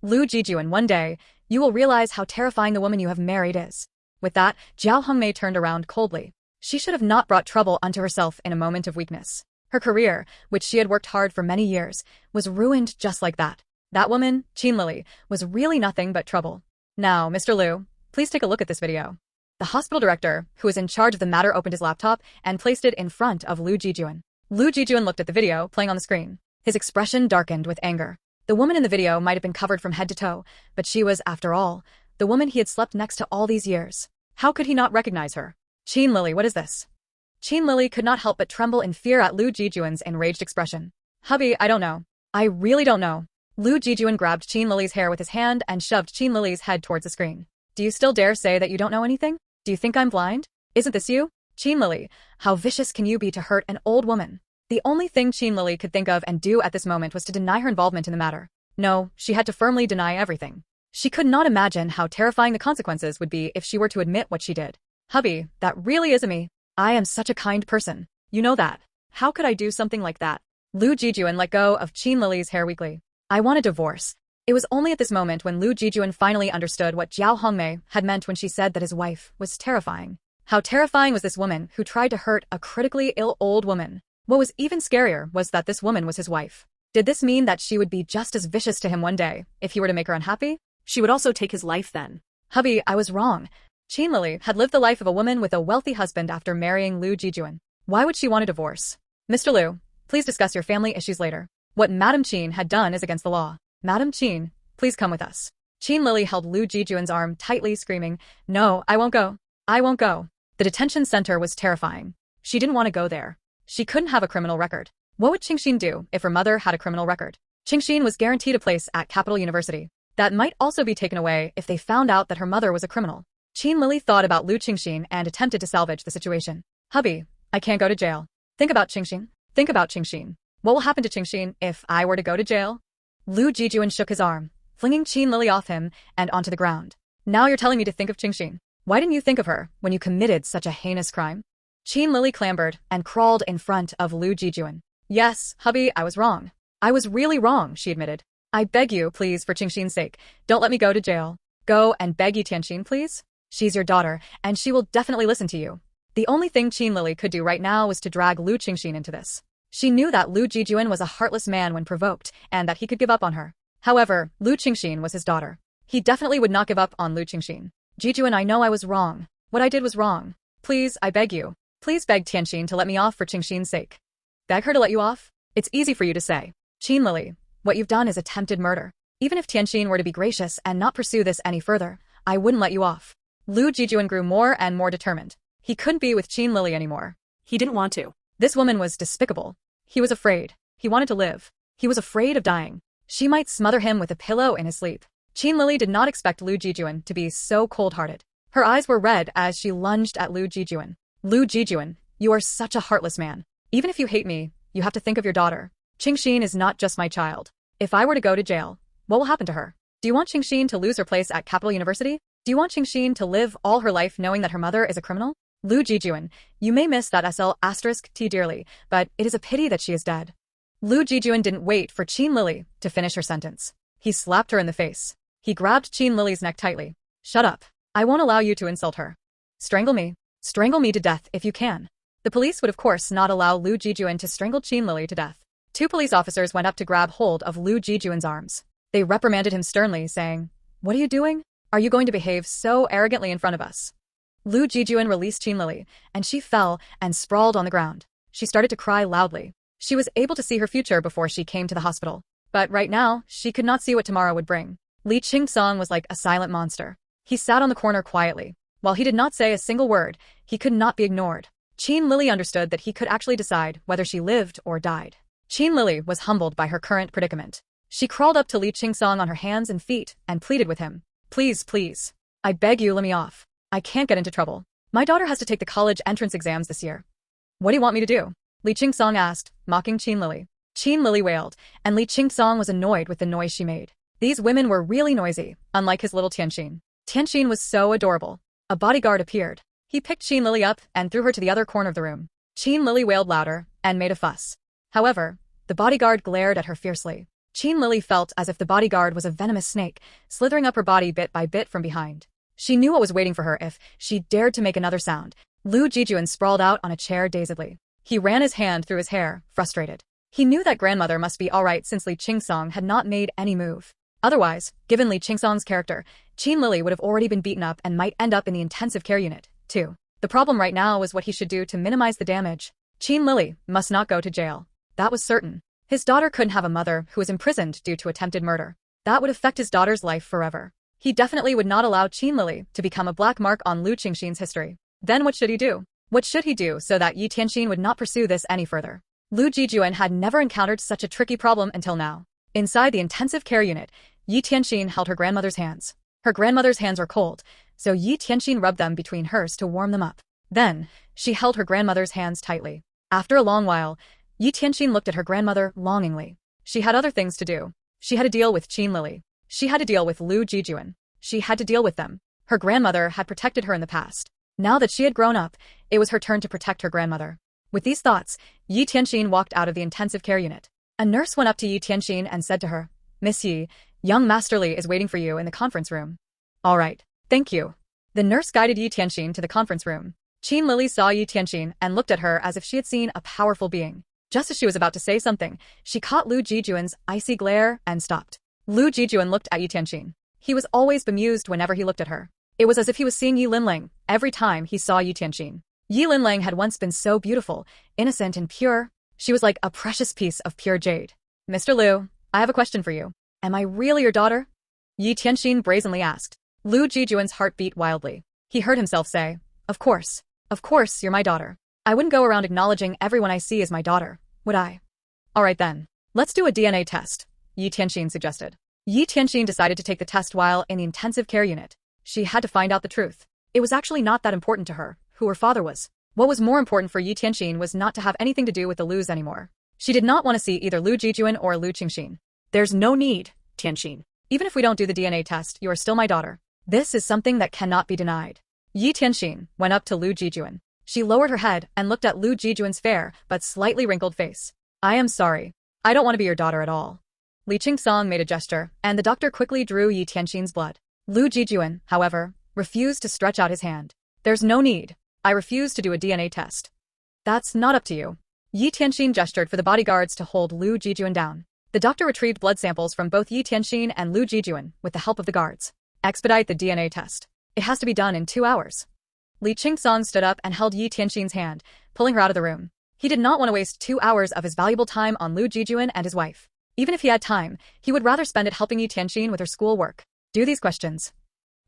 "Lu Jijun, one day, you will realize how terrifying the woman you have married is." With that, Jiao Hongmei turned around coldly. She should have not brought trouble unto herself in a moment of weakness. Her career, which she had worked hard for many years, was ruined just like that. That woman, Qin Lili, was really nothing but trouble. "Now, Mr. Lu, please take a look at this video." The hospital director, who was in charge of the matter, opened his laptop and placed it in front of Lu Jijun. Lu Jijun looked at the video playing on the screen. His expression darkened with anger. The woman in the video might have been covered from head to toe, but she was, after all, the woman he had slept next to all these years. How could he not recognize her? "Qin Lili, what is this?" Qin Lili could not help but tremble in fear at Lu Jijun's enraged expression. "Hubby, I don't know. I really don't know." Lu Jijun grabbed Qin Lili's hair with his hand and shoved Qin Lili's head towards the screen. "Do you still dare say that you don't know anything? Do you think I'm blind? Isn't this you? Qin Lili, how vicious can you be to hurt an old woman?" The only thing Qin Lili could think of and do at this moment was to deny her involvement in the matter. No, she had to firmly deny everything. She could not imagine how terrifying the consequences would be if she were to admit what she did. Hubby, that really isn't me. I am such a kind person. You know that. How could I do something like that? Lu Jijun let go of Qin Lili's hair weakly. I want a divorce. It was only at this moment when Lu Jijun finally understood what Jiao Hongmei had meant when she said that his wife was terrifying. How terrifying was this woman who tried to hurt a critically ill old woman? What was even scarier was that this woman was his wife. Did this mean that she would be just as vicious to him one day if he were to make her unhappy? She would also take his life then. Hubby, I was wrong. Qin Lili had lived the life of a woman with a wealthy husband after marrying Lu Jijun. Why would she want a divorce? Mr. Lu, please discuss your family issues later. What Madam Qin had done is against the law. Madam Qin, please come with us. Qin Lili held Lu Jijun's arm tightly, screaming, No, I won't go. I won't go. The detention center was terrifying. She didn't want to go there. She couldn't have a criminal record. What would Qingxin do if her mother had a criminal record? Qingxin was guaranteed a place at Capital University. That might also be taken away if they found out that her mother was a criminal. Qin Lili thought about Lu Qingxin and attempted to salvage the situation. Hubby, I can't go to jail. Think about Qingxin. Think about Qingxin. What will happen to Qingxin if I were to go to jail? Lu Jijun shook his arm, flinging Qin Lili off him and onto the ground. Now you're telling me to think of Qingxin. Why didn't you think of her when you committed such a heinous crime? Qin Lili clambered and crawled in front of Lu Jijun. Yes, hubby, I was wrong. I was really wrong, she admitted. I beg you, please, for Qingxin's sake, don't let me go to jail. Go and beg Ye Tianxin, please. She's your daughter, and she will definitely listen to you. The only thing Qin Lili could do right now was to drag Lu Qingxin into this. She knew that Lu Jijun was a heartless man when provoked, and that he could give up on her. However, Lu Qingxin was his daughter. He definitely would not give up on Lu Qingxin. Jijun, I know I was wrong. What I did was wrong. Please, I beg you. Please beg Tianxin to let me off for Qingxin's sake. Beg her to let you off? It's easy for you to say. Qin Lili, what you've done is attempted murder. Even if Tianxin were to be gracious and not pursue this any further, I wouldn't let you off. Lu Jijun grew more and more determined. He couldn't be with Qin Lili anymore. He didn't want to. This woman was despicable. He was afraid. He wanted to live. He was afraid of dying. She might smother him with a pillow in his sleep. Qin Lili did not expect Lu Jijun to be so cold-hearted. Her eyes were red as she lunged at Lu Jijun. Lu Jijun, you are such a heartless man. Even if you hate me, you have to think of your daughter. Qingxin is not just my child. If I were to go to jail, what will happen to her? Do you want Qingxin to lose her place at Capital University? Do you want Qingxin to live all her life knowing that her mother is a criminal? Lu Jijun, you may miss that SL*T dearly, but it is a pity that she is dead. Lu Jijun didn't wait for Qin Lili to finish her sentence. He slapped her in the face. He grabbed Qin Lili's neck tightly. Shut up. I won't allow you to insult her. Strangle me. Strangle me to death if you can. The police would of course not allow Lu Jijun to strangle Qin Lili to death. Two police officers went up to grab hold of Lu Jijun's arms. They reprimanded him sternly, saying, What are you doing? Are you going to behave so arrogantly in front of us? Lu Jijun released Qin Lili, and she fell and sprawled on the ground. She started to cry loudly. She was able to see her future before she came to the hospital. But right now, she could not see what tomorrow would bring. Li Qingsong was like a silent monster. He sat on the corner quietly. While he did not say a single word, he could not be ignored. Qin Lili understood that he could actually decide whether she lived or died. Qin Lili was humbled by her current predicament. She crawled up to Li Qingsong on her hands and feet and pleaded with him. Please, please. I beg you, let me off. I can't get into trouble. My daughter has to take the college entrance exams this year. What do you want me to do? Li Qingsong asked, mocking Qin Lili. Qin Lili wailed, and Li Qingsong was annoyed with the noise she made. These women were really noisy, unlike his little Tianxin. Tianxin was so adorable. A bodyguard appeared. He picked Qin Lili up and threw her to the other corner of the room. Qin Lili wailed louder and made a fuss. However, the bodyguard glared at her fiercely. Qin Lili felt as if the bodyguard was a venomous snake, slithering up her body bit by bit from behind. She knew what was waiting for her if she dared to make another sound. Lu Jijun sprawled out on a chair dazedly. He ran his hand through his hair, frustrated. He knew that grandmother must be alright since Li Qingsong had not made any move. Otherwise, given Li Qingsong's character, Qin Lili would have already been beaten up and might end up in the intensive care unit, too. The problem right now was what he should do to minimize the damage. Qin Lili must not go to jail. That was certain. His daughter couldn't have a mother who was imprisoned due to attempted murder. That would affect his daughter's life forever. He definitely would not allow Qin Lili to become a black mark on Lu Qingxin's history. Then what should he do? What should he do so that Ye Tianxin would not pursue this any further? Lu Jijun had never encountered such a tricky problem until now. Inside the intensive care unit, Ye Tianxin held her grandmother's hands. Her grandmother's hands were cold, so Ye Tianxin rubbed them between hers to warm them up. Then, she held her grandmother's hands tightly. After a long while, Ye Tianxin looked at her grandmother longingly. She had other things to do. She had to deal with Qin Lili. She had to deal with Lu Jijun. She had to deal with them. Her grandmother had protected her in the past. Now that she had grown up, it was her turn to protect her grandmother. With these thoughts, Ye Tianxin walked out of the intensive care unit. A nurse went up to Ye Tianxin and said to her, "Miss Ye, young Master Li is waiting for you in the conference room." "All right, thank you." The nurse guided Ye Tianxin to the conference room. Qin Lili saw Ye Tianxin and looked at her as if she had seen a powerful being. Just as she was about to say something, she caught Lu Jijun's icy glare and stopped. Lu Jijun looked at Ye Tianxin. He was always bemused whenever he looked at her. It was as if he was seeing Yi Linlang every time he saw Ye Tianxin. Yi Linlang had once been so beautiful, innocent and pure. She was like a precious piece of pure jade. "Mr. Lu, I have a question for you. Am I really your daughter?" Ye Tianxin brazenly asked. Lu Jijun's heart beat wildly. He heard himself say, Of course, you're my daughter. I wouldn't go around acknowledging everyone I see as my daughter, would I?" "All right then. Let's do a DNA test," Ye Tianxin suggested. Ye Tianxin decided to take the test while in the intensive care unit. She had to find out the truth. It was actually not that important to her, who her father was. What was more important for Ye Tianxin was not to have anything to do with the Lus anymore. She did not want to see either Lu Jijun or Lu Qingxin. There's no need, Tianxin. Even if we don't do the DNA test, you are still my daughter. This is something that cannot be denied. Ye Tianxin went up to Lu Jijun. She lowered her head and looked at Lu Jijun's fair but slightly wrinkled face. "I am sorry. I don't want to be your daughter at all." Li Qingsong made a gesture, and the doctor quickly drew Ye Tianxin's blood. Lu Jijun, however, refused to stretch out his hand. "There's no need. I refuse to do a DNA test." "That's not up to you." Ye Tianxin gestured for the bodyguards to hold Lu Jijun down. The doctor retrieved blood samples from both Ye Tianxin and Lu Jijun with the help of the guards. "Expedite the DNA test. It has to be done in 2 hours." Li Qingsong stood up and held Ye Tianxin's hand, pulling her out of the room. He did not want to waste 2 hours of his valuable time on Lu Jijun and his wife. Even if he had time, he would rather spend it helping Ye Tianxin with her schoolwork. "Do these questions."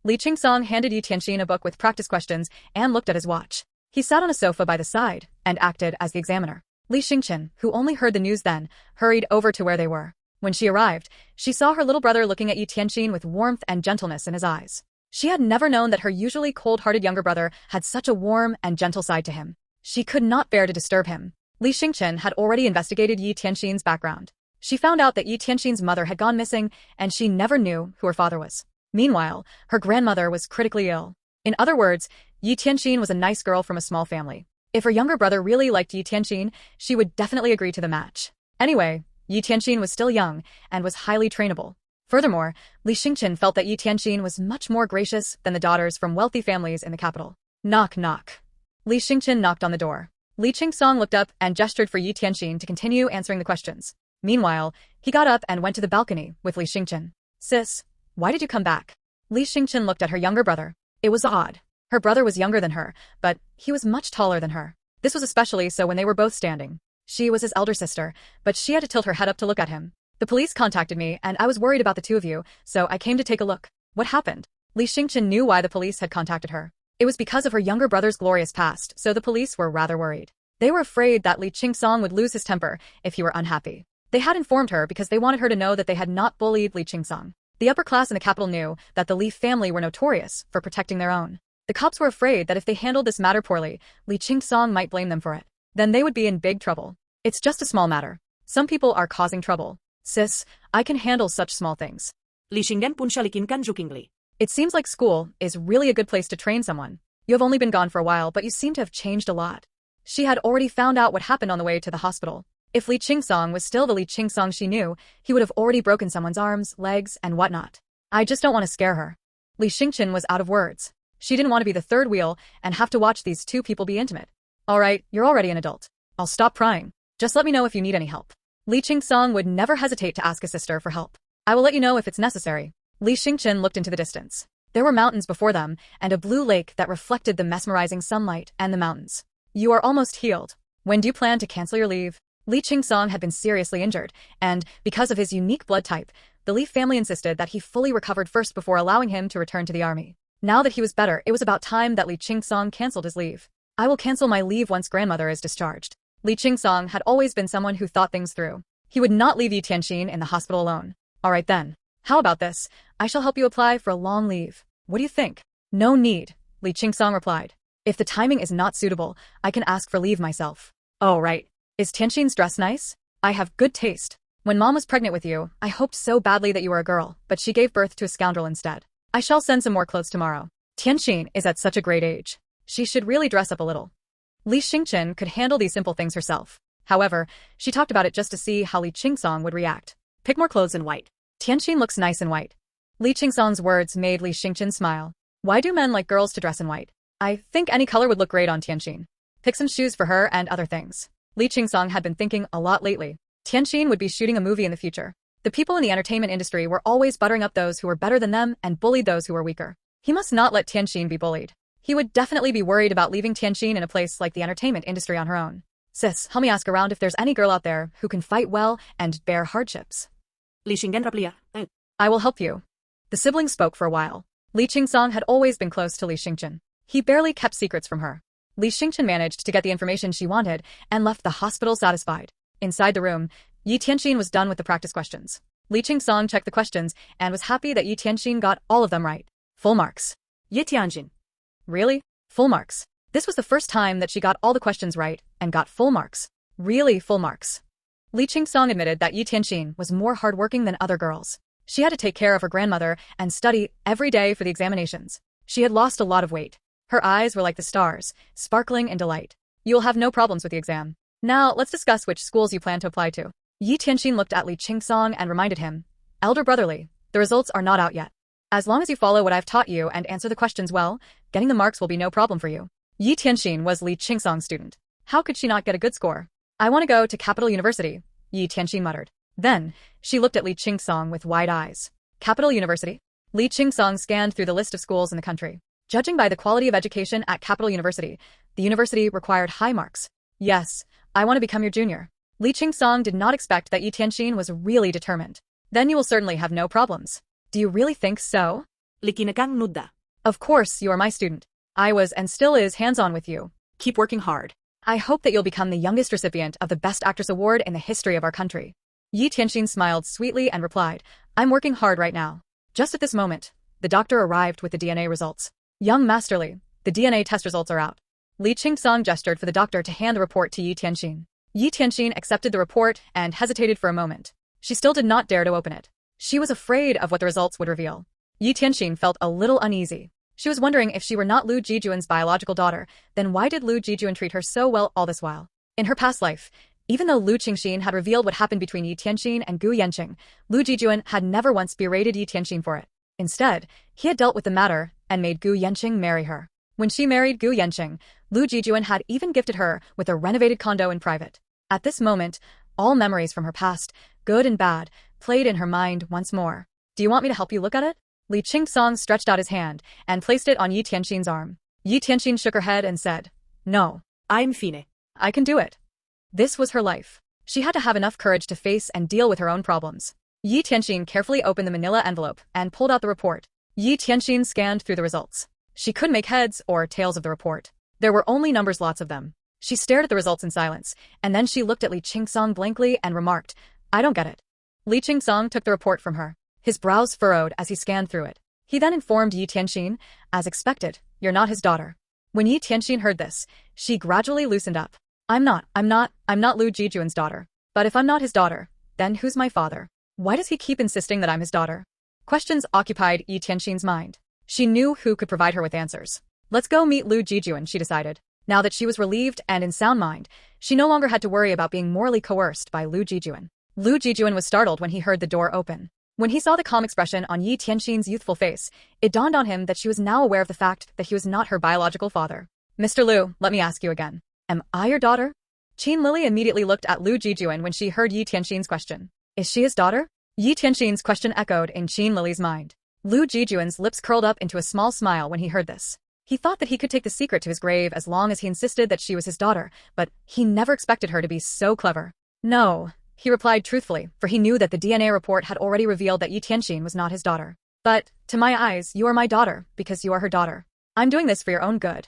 Li Qingsong handed Ye Tianxin a book with practice questions and looked at his watch. He sat on a sofa by the side and acted as the examiner. Li Xingchen, who only heard the news then, hurried over to where they were. When she arrived, she saw her little brother looking at Ye Tianxin with warmth and gentleness in his eyes. She had never known that her usually cold-hearted younger brother had such a warm and gentle side to him. She could not bear to disturb him. Li Xingchen had already investigated Ye Tianxin's background. She found out that Ye Tianxin's mother had gone missing, and she never knew who her father was. Meanwhile, her grandmother was critically ill. In other words, Ye Tianxin was a nice girl from a small family. If her younger brother really liked Ye Tianxin, she would definitely agree to the match. Anyway, Ye Tianxin was still young and was highly trainable. Furthermore, Li Xingchen felt that Ye Tianxin was much more gracious than the daughters from wealthy families in the capital. Knock, knock. Li Xingchen knocked on the door. Li Qingsong looked up and gestured for Ye Tianxin to continue answering the questions. Meanwhile, he got up and went to the balcony with Li Xingchen. "Sis, why did you come back?" Li Xingchen looked at her younger brother. It was odd. Her brother was younger than her, but he was much taller than her. This was especially so when they were both standing. She was his elder sister, but she had to tilt her head up to look at him. "The police contacted me, and I was worried about the two of you, so I came to take a look." "What happened?" Li Xingchen knew why the police had contacted her. It was because of her younger brother's glorious past, so the police were rather worried. They were afraid that Li Qingsong would lose his temper if he were unhappy. They had informed her because they wanted her to know that they had not bullied Li Qingsong. The upper class in the capital knew that the Li family were notorious for protecting their own. The cops were afraid that if they handled this matter poorly, Li Qingsong might blame them for it. Then they would be in big trouble. "It's just a small matter. Some people are causing trouble. Sis, I can handle such small things." Li Xingden pun syalikinkan jokingly. "It seems like school is really a good place to train someone. You have only been gone for a while, but you seem to have changed a lot." She had already found out what happened on the way to the hospital. If Li Qingsong was still the Li Qingsong she knew, he would have already broken someone's arms, legs, and whatnot. "I just don't want to scare her." Li Xingchen was out of words. She didn't want to be the third wheel and have to watch these two people be intimate. "All right, you're already an adult. I'll stop prying. Just let me know if you need any help." Li Qingsong would never hesitate to ask a sister for help. "I will let you know if it's necessary." Li Xingchen looked into the distance. There were mountains before them, and a blue lake that reflected the mesmerizing sunlight and the mountains. "You are almost healed. When do you plan to cancel your leave?" Li Qingsong had been seriously injured, and, because of his unique blood type, the Li family insisted that he fully recovered first before allowing him to return to the army. Now that he was better, it was about time that Li Qingsong canceled his leave. "I will cancel my leave once grandmother is discharged." Li Qingsong had always been someone who thought things through. He would not leave Ye Tianxin in the hospital alone. "All right then. How about this? I shall help you apply for a long leave. What do you think?" "No need," Li Qingsong replied. "If the timing is not suitable, I can ask for leave myself." "Oh right. Is Tianxin's dress nice? I have good taste. When mom was pregnant with you, I hoped so badly that you were a girl, but she gave birth to a scoundrel instead. I shall send some more clothes tomorrow. Tianxin is at such a great age. She should really dress up a little. Li Jijun could handle these simple things herself. However, she talked about it just to see how Li Qingsong would react. Pick more clothes in white. Tianxin looks nice in white. Li Qingsong's words made Li Jijun smile. Why do men like girls to dress in white? I think any color would look great on Tianxin. Pick some shoes for her and other things. Li Qingsong had been thinking a lot lately. Tianxin would be shooting a movie in the future. The people in the entertainment industry were always buttering up those who were better than them and bullied those who were weaker. He must not let Tianxin be bullied. He would definitely be worried about leaving Tianxin in a place like the entertainment industry on her own. Sis, help me ask around if there's any girl out there who can fight well and bear hardships. Li Xingen replica. I will help you. The siblings spoke for a while. Li Qingsong had always been close to Li Jijun. He barely kept secrets from her. Li Jijun managed to get the information she wanted and left the hospital satisfied. Inside the room, Ye Tianxin was done with the practice questions. Li Qingsong checked the questions and was happy that Ye Tianxin got all of them right. Full marks. Ye Tianxin. Really? Full marks. This was the first time that she got all the questions right and got full marks. Really full marks. Li Qingsong admitted that Ye Tianxin was more hardworking than other girls. She had to take care of her grandmother and study every day for the examinations. She had lost a lot of weight. Her eyes were like the stars, sparkling in delight. You will have no problems with the exam. Now, let's discuss which schools you plan to apply to. Ye Tianxin looked at Li Qingsong and reminded him, Elder brother Li, the results are not out yet. As long as you follow what I've taught you and answer the questions well, getting the marks will be no problem for you. Ye Tianxin was Li Qingsong's student. How could she not get a good score? I want to go to Capital University, Ye Tianxin muttered. Then, she looked at Li Qingsong with wide eyes. Capital University? Li Qingsong scanned through the list of schools in the country. Judging by the quality of education at Capital University, the university required high marks. Yes, I want to become your junior. Li Qingsong did not expect that Ye Tianxin was really determined. Then you will certainly have no problems. Do you really think so? Li Kinakang nudda. Of course, you are my student. I was and still is hands-on with you. Keep working hard. I hope that you'll become the youngest recipient of the Best Actress Award in the history of our country. Ye Tianxin smiled sweetly and replied, I'm working hard right now. Just at this moment, the doctor arrived with the DNA results. Young Master Li, the DNA test results are out. Li Qingsong gestured for the doctor to hand the report to Ye Tianxin. Ye Tianxin accepted the report and hesitated for a moment. She still did not dare to open it. She was afraid of what the results would reveal. Ye Tianxin felt a little uneasy. She was wondering if she were not Lu Jijun's biological daughter, then why did Lu Jijun treat her so well all this while? In her past life, even though Lu Qingxin had revealed what happened between Ye Tianxin and Gu Yanqing, Lu Jijun had never once berated Ye Tianxin for it. Instead, he had dealt with the matter and made Gu Yanqing marry her. When she married Gu Yanqing, Lu Jijun had even gifted her with a renovated condo in private. At this moment, all memories from her past, good and bad, played in her mind once more. Do you want me to help you look at it? Li Qingsong stretched out his hand and placed it on Ye Tianxin's arm. Ye Tianxin shook her head and said, No. I'm fine. I can do it. This was her life. She had to have enough courage to face and deal with her own problems. Ye Tianxin carefully opened the manila envelope and pulled out the report. Ye Tianxin scanned through the results. She couldn't make heads or tails of the report. There were only numbers, lots of them. She stared at the results in silence, and then she looked at Li Qingsong blankly and remarked, I don't get it. Li Qingsong took the report from her. His brows furrowed as he scanned through it. He then informed Ye Tianxin, as expected, you're not his daughter. When Ye Tianxin heard this, she gradually loosened up. I'm not Lu Jijun's daughter. But if I'm not his daughter, then who's my father? Why does he keep insisting that I'm his daughter? Questions occupied Ye Tianxin's mind. She knew who could provide her with answers. Let's go meet Lu Jijun, she decided. Now that she was relieved and in sound mind, she no longer had to worry about being morally coerced by Lu Jijun. Lu Jijun was startled when he heard the door open. When he saw the calm expression on Ye Tianxin's youthful face, it dawned on him that she was now aware of the fact that he was not her biological father. Mr. Lu, let me ask you again. Am I your daughter? Qin Lili immediately looked at Lu Jijun when she heard Ye Tianxin's question. Is she his daughter? Ye Tianxin's question echoed in Qin Lili's mind. Lu Jijun's lips curled up into a small smile when he heard this. He thought that he could take the secret to his grave as long as he insisted that she was his daughter, but he never expected her to be so clever. No, he replied truthfully, for he knew that the DNA report had already revealed that Ye Tianxin was not his daughter. But, to my eyes, you are my daughter, because you are her daughter. I'm doing this for your own good.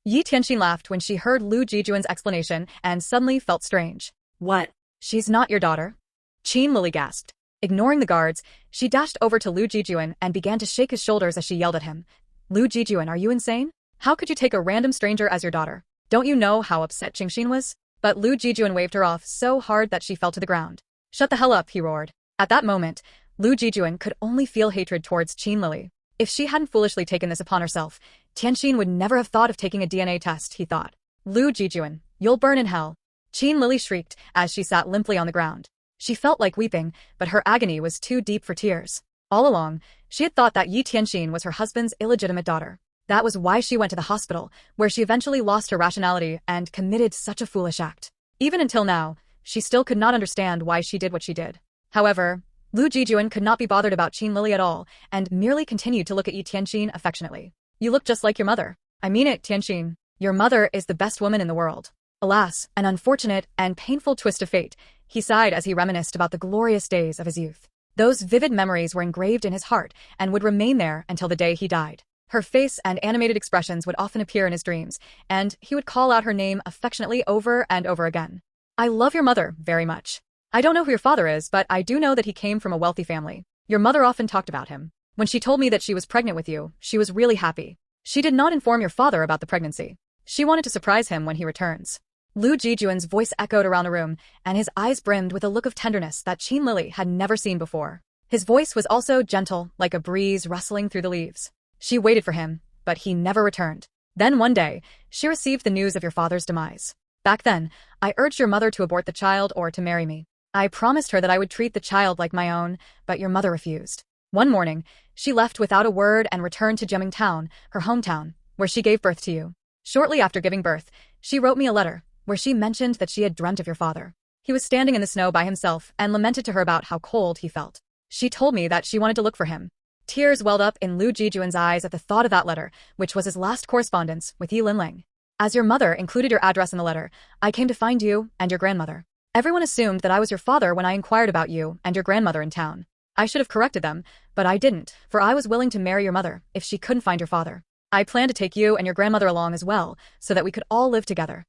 Ye Tianxin laughed when she heard Lu Jijun's explanation and suddenly felt strange. What? She's not your daughter? Qin Lili gasped. Ignoring the guards, she dashed over to Lu Jijun and began to shake his shoulders as she yelled at him. Lu Jijun, are you insane? How could you take a random stranger as your daughter? Don't you know how upset Qingxin was? But Lu Jijun waved her off so hard that she fell to the ground. "Shut the hell up," he roared. At that moment, Lu Jijun could only feel hatred towards Qin Lili. If she hadn't foolishly taken this upon herself, Tianxin would never have thought of taking a DNA test, he thought. "Lu Jijun, you'll burn in hell," Qin Lili shrieked as she sat limply on the ground. She felt like weeping, but her agony was too deep for tears. All along, she had thought that Ye Tianxin was her husband's illegitimate daughter. That was why she went to the hospital, where she eventually lost her rationality and committed such a foolish act. Even until now, she still could not understand why she did what she did. However, Lu Jijun could not be bothered about Qin Lili at all, and merely continued to look at Ye Tianxin affectionately. "You look just like your mother. I mean it, Tianxin. Your mother is the best woman in the world." Alas, an unfortunate and painful twist of fate, he sighed as he reminisced about the glorious days of his youth. Those vivid memories were engraved in his heart and would remain there until the day he died. Her face and animated expressions would often appear in his dreams, and he would call out her name affectionately over and over again. "I love your mother very much. I don't know who your father is, but I do know that he came from a wealthy family. Your mother often talked about him. When she told me that she was pregnant with you, she was really happy. She did not inform your father about the pregnancy. She wanted to surprise him when he returns." Lu Jijun's voice echoed around the room, and his eyes brimmed with a look of tenderness that Qin Lili had never seen before. His voice was also gentle, like a breeze rustling through the leaves. She waited for him, but he never returned. Then one day, she received the news of your father's demise. Back then, I urged your mother to abort the child or to marry me. I promised her that I would treat the child like my own, but your mother refused. One morning, she left without a word and returned to Jiaming Town, her hometown, where she gave birth to you. Shortly after giving birth, she wrote me a letter, where she mentioned that she had dreamt of your father. He was standing in the snow by himself and lamented to her about how cold he felt. She told me that she wanted to look for him. Tears welled up in Lu Jijun's eyes at the thought of that letter, which was his last correspondence with Ye Linling. As your mother included your address in the letter, I came to find you and your grandmother. Everyone assumed that I was your father when I inquired about you and your grandmother in town. I should have corrected them, but I didn't, for I was willing to marry your mother if she couldn't find your father. I planned to take you and your grandmother along as well, so that we could all live together.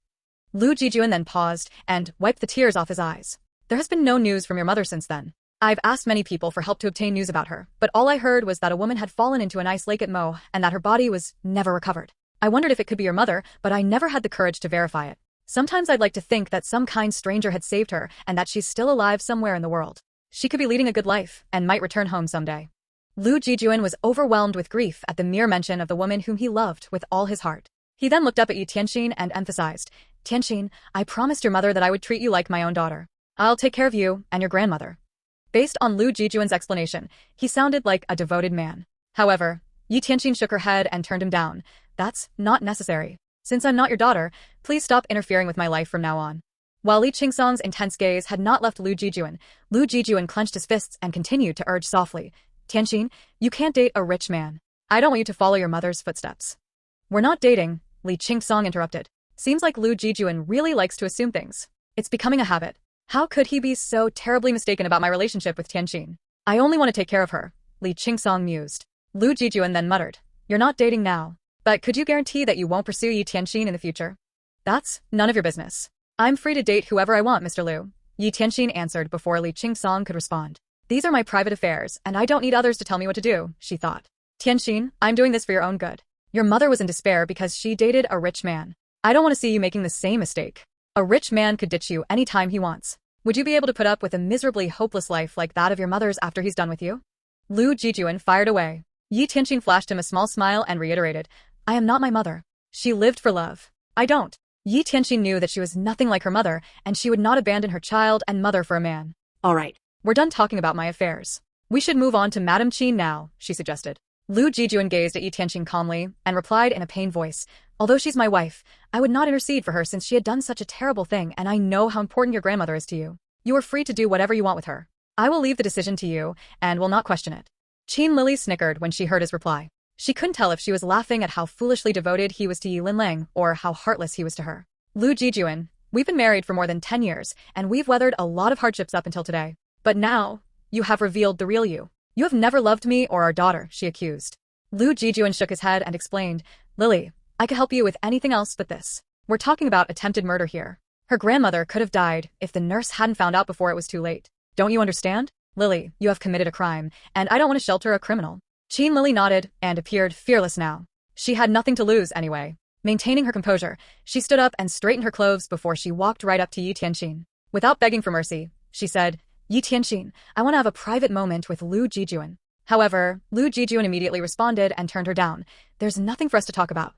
Lu Jijun then paused and wiped the tears off his eyes. There has been no news from your mother since then. I've asked many people for help to obtain news about her, but all I heard was that a woman had fallen into an ice lake at Mo and that her body was never recovered. I wondered if it could be your mother, but I never had the courage to verify it. Sometimes I'd like to think that some kind stranger had saved her and that she's still alive somewhere in the world. She could be leading a good life and might return home someday. Lu Jijun was overwhelmed with grief at the mere mention of the woman whom he loved with all his heart. He then looked up at Ye Tianxin and emphasized, "Tianxin, I promised your mother that I would treat you like my own daughter. I'll take care of you and your grandmother." Based on Lu Jijun's explanation, he sounded like a devoted man. However, Ye Tianxin shook her head and turned him down. "That's not necessary. Since I'm not your daughter, please stop interfering with my life from now on." While Li Qingsong's intense gaze had not left Lu Jijun clenched his fists and continued to urge softly, "Tianxin, you can't date a rich man. I don't want you to follow your mother's footsteps." "We're not dating," Li Qingsong interrupted. "Seems like Lu Jijun really likes to assume things. It's becoming a habit. How could he be so terribly mistaken about my relationship with Tianxin? I only want to take care of her," Li Qingsong mused. Lu Jijun then muttered, "You're not dating now. But could you guarantee that you won't pursue Ye Tianxin in the future?" "That's none of your business. I'm free to date whoever I want, Mr. Lu," Ye Tianxin answered before Li Qingsong could respond. "These are my private affairs, and I don't need others to tell me what to do," she thought. "Tianxin, I'm doing this for your own good. Your mother was in despair because she dated a rich man. I don't want to see you making the same mistake. A rich man could ditch you any time he wants. Would you be able to put up with a miserably hopeless life like that of your mother's after he's done with you?" Lu Jijun fired away. Ye Tianxin flashed him a small smile and reiterated, "I am not my mother. She lived for love. I don't." Ye Tianxin knew that she was nothing like her mother, and she would not abandon her child and mother for a man. All right. "We're done talking about my affairs. We should move on to Madame Qin now," she suggested. Lu Jijun gazed at Ye Tianxin calmly and replied in a pained voice, "Although she's my wife, I would not intercede for her since she had done such a terrible thing, and I know how important your grandmother is to you. You are free to do whatever you want with her. I will leave the decision to you and will not question it." Qin Lili snickered when she heard his reply. She couldn't tell if she was laughing at how foolishly devoted he was to Ye Linling or how heartless he was to her. "Lu Jijun, we've been married for more than 10 years, and we've weathered a lot of hardships up until today. But now, you have revealed the real you. You have never loved me or our daughter," she accused. Lu Jijun shook his head and explained, "Lily, I could help you with anything else but this. We're talking about attempted murder here. Her grandmother could have died if the nurse hadn't found out before it was too late. Don't you understand? Lily, you have committed a crime, and I don't want to shelter a criminal." Qin Lili nodded and appeared fearless now. She had nothing to lose anyway. Maintaining her composure, she stood up and straightened her clothes before she walked right up to Ye Tianxin. Without begging for mercy, she said, "Ye Tianxin, I want to have a private moment with Lu Jijun." However, Lu Jijun immediately responded and turned her down. "There's nothing for us to talk about."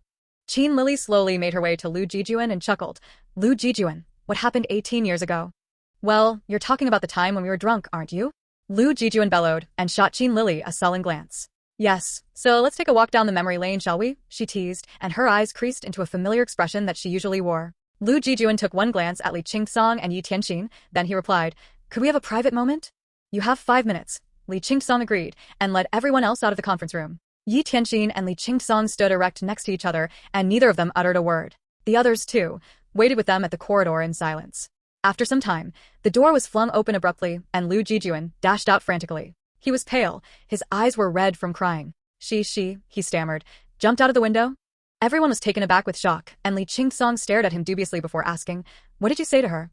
Qin Lili slowly made her way to Lu Jijun and chuckled. "Lu Jijun, what happened 18 years ago?" "Well, you're talking about the time when we were drunk, aren't you?" Lu Jijun bellowed and shot Qin Lili a sullen glance. "Yes, so let's take a walk down the memory lane, shall we?" she teased, and her eyes creased into a familiar expression that she usually wore. Lu Jijun took one glance at Li Qingsong and Ye Tianxin, then he replied, "Could we have a private moment?" "You have 5 minutes." Li Qingsong agreed, and led everyone else out of the conference room. Ye Tianxin and Li Qingsong stood erect next to each other, and neither of them uttered a word. The others, too, waited with them at the corridor in silence. After some time, the door was flung open abruptly, and Lu Jijun dashed out frantically. He was pale, his eyes were red from crying. She, he stammered, jumped out of the window. Everyone was taken aback with shock, and Li Qingsong stared at him dubiously before asking, "What did you say to her?"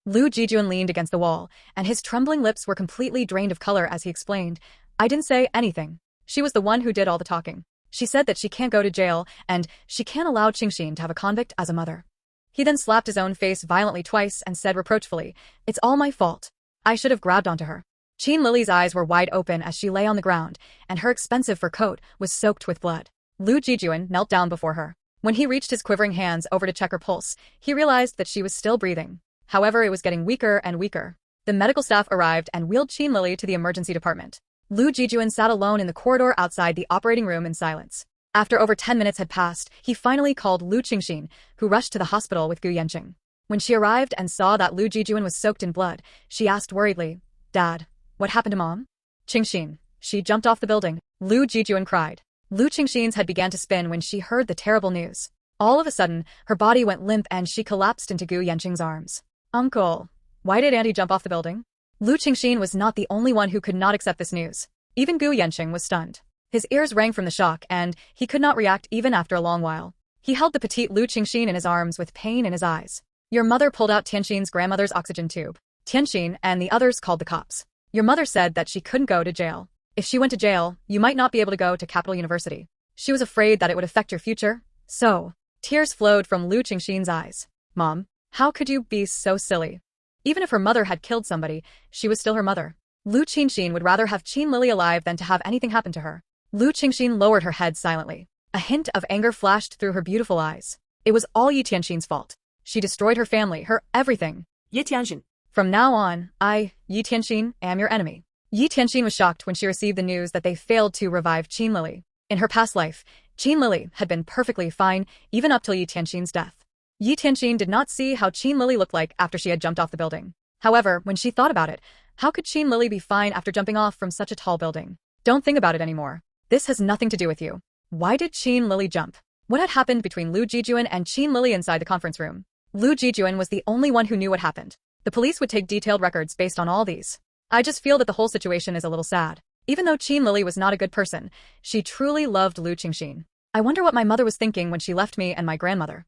Lu Jijun leaned against the wall, and his trembling lips were completely drained of color as he explained, "I didn't say anything. She was the one who did all the talking. She said that she can't go to jail, and she can't allow Qingxin to have a convict as a mother." He then slapped his own face violently twice and said reproachfully, "It's all my fault. I should have grabbed onto her." Qin Lili's eyes were wide open as she lay on the ground, and her expensive fur coat was soaked with blood. Lu Jijun knelt down before her. When he reached his quivering hands over to check her pulse, he realized that she was still breathing. However, it was getting weaker and weaker. The medical staff arrived and wheeled Qin Lili to the emergency department. Lu Jijun sat alone in the corridor outside the operating room in silence. After over 10 minutes had passed, he finally called Lu Qingxin, who rushed to the hospital with Gu Yanqing. When she arrived and saw that Lu Jijun was soaked in blood, she asked worriedly, "Dad, what happened to Mom?" "Qingxin, she jumped off the building," Lu Jijun cried. Lu Qingxin's head began to spin when she heard the terrible news. All of a sudden, her body went limp and she collapsed into Gu Yanqing's arms. "Uncle, why did Auntie jump off the building?" Lu Qingxin was not the only one who could not accept this news. Even Gu Yanqing was stunned. His ears rang from the shock, and he could not react even after a long while. He held the petite Lu Qingxin in his arms with pain in his eyes. "Your mother pulled out Tianxin's grandmother's oxygen tube. Tianxin and the others called the cops. Your mother said that she couldn't go to jail. If she went to jail, you might not be able to go to Capital University. She was afraid that it would affect your future. So," tears flowed from Lu Qingxin's eyes. "Mom, how could you be so silly?" Even if her mother had killed somebody, she was still her mother. Lu Qingxin would rather have Qin Lili alive than to have anything happen to her. Lu Qingxin lowered her head silently. A hint of anger flashed through her beautiful eyes. It was all Ye Tianxin's fault. She destroyed her family, her everything. Ye Tianxin. "From now on, I, Ye Tianxin, am your enemy." Ye Tianxin was shocked when she received the news that they failed to revive Qin Lili. In her past life, Qin Lili had been perfectly fine, even up till Ye Tianxin's death. Ye Tianxin did not see how Qin Lili looked like after she had jumped off the building. However, when she thought about it, how could Qin Lili be fine after jumping off from such a tall building? Don't think about it anymore. This has nothing to do with you. Why did Qin Lili jump? What had happened between Lu Jijun and Qin Lili inside the conference room? Lu Jijun was the only one who knew what happened. The police would take detailed records based on all these. I just feel that the whole situation is a little sad. Even though Qin Lili was not a good person, she truly loved Lu Qingxin. I wonder what my mother was thinking when she left me and my grandmother.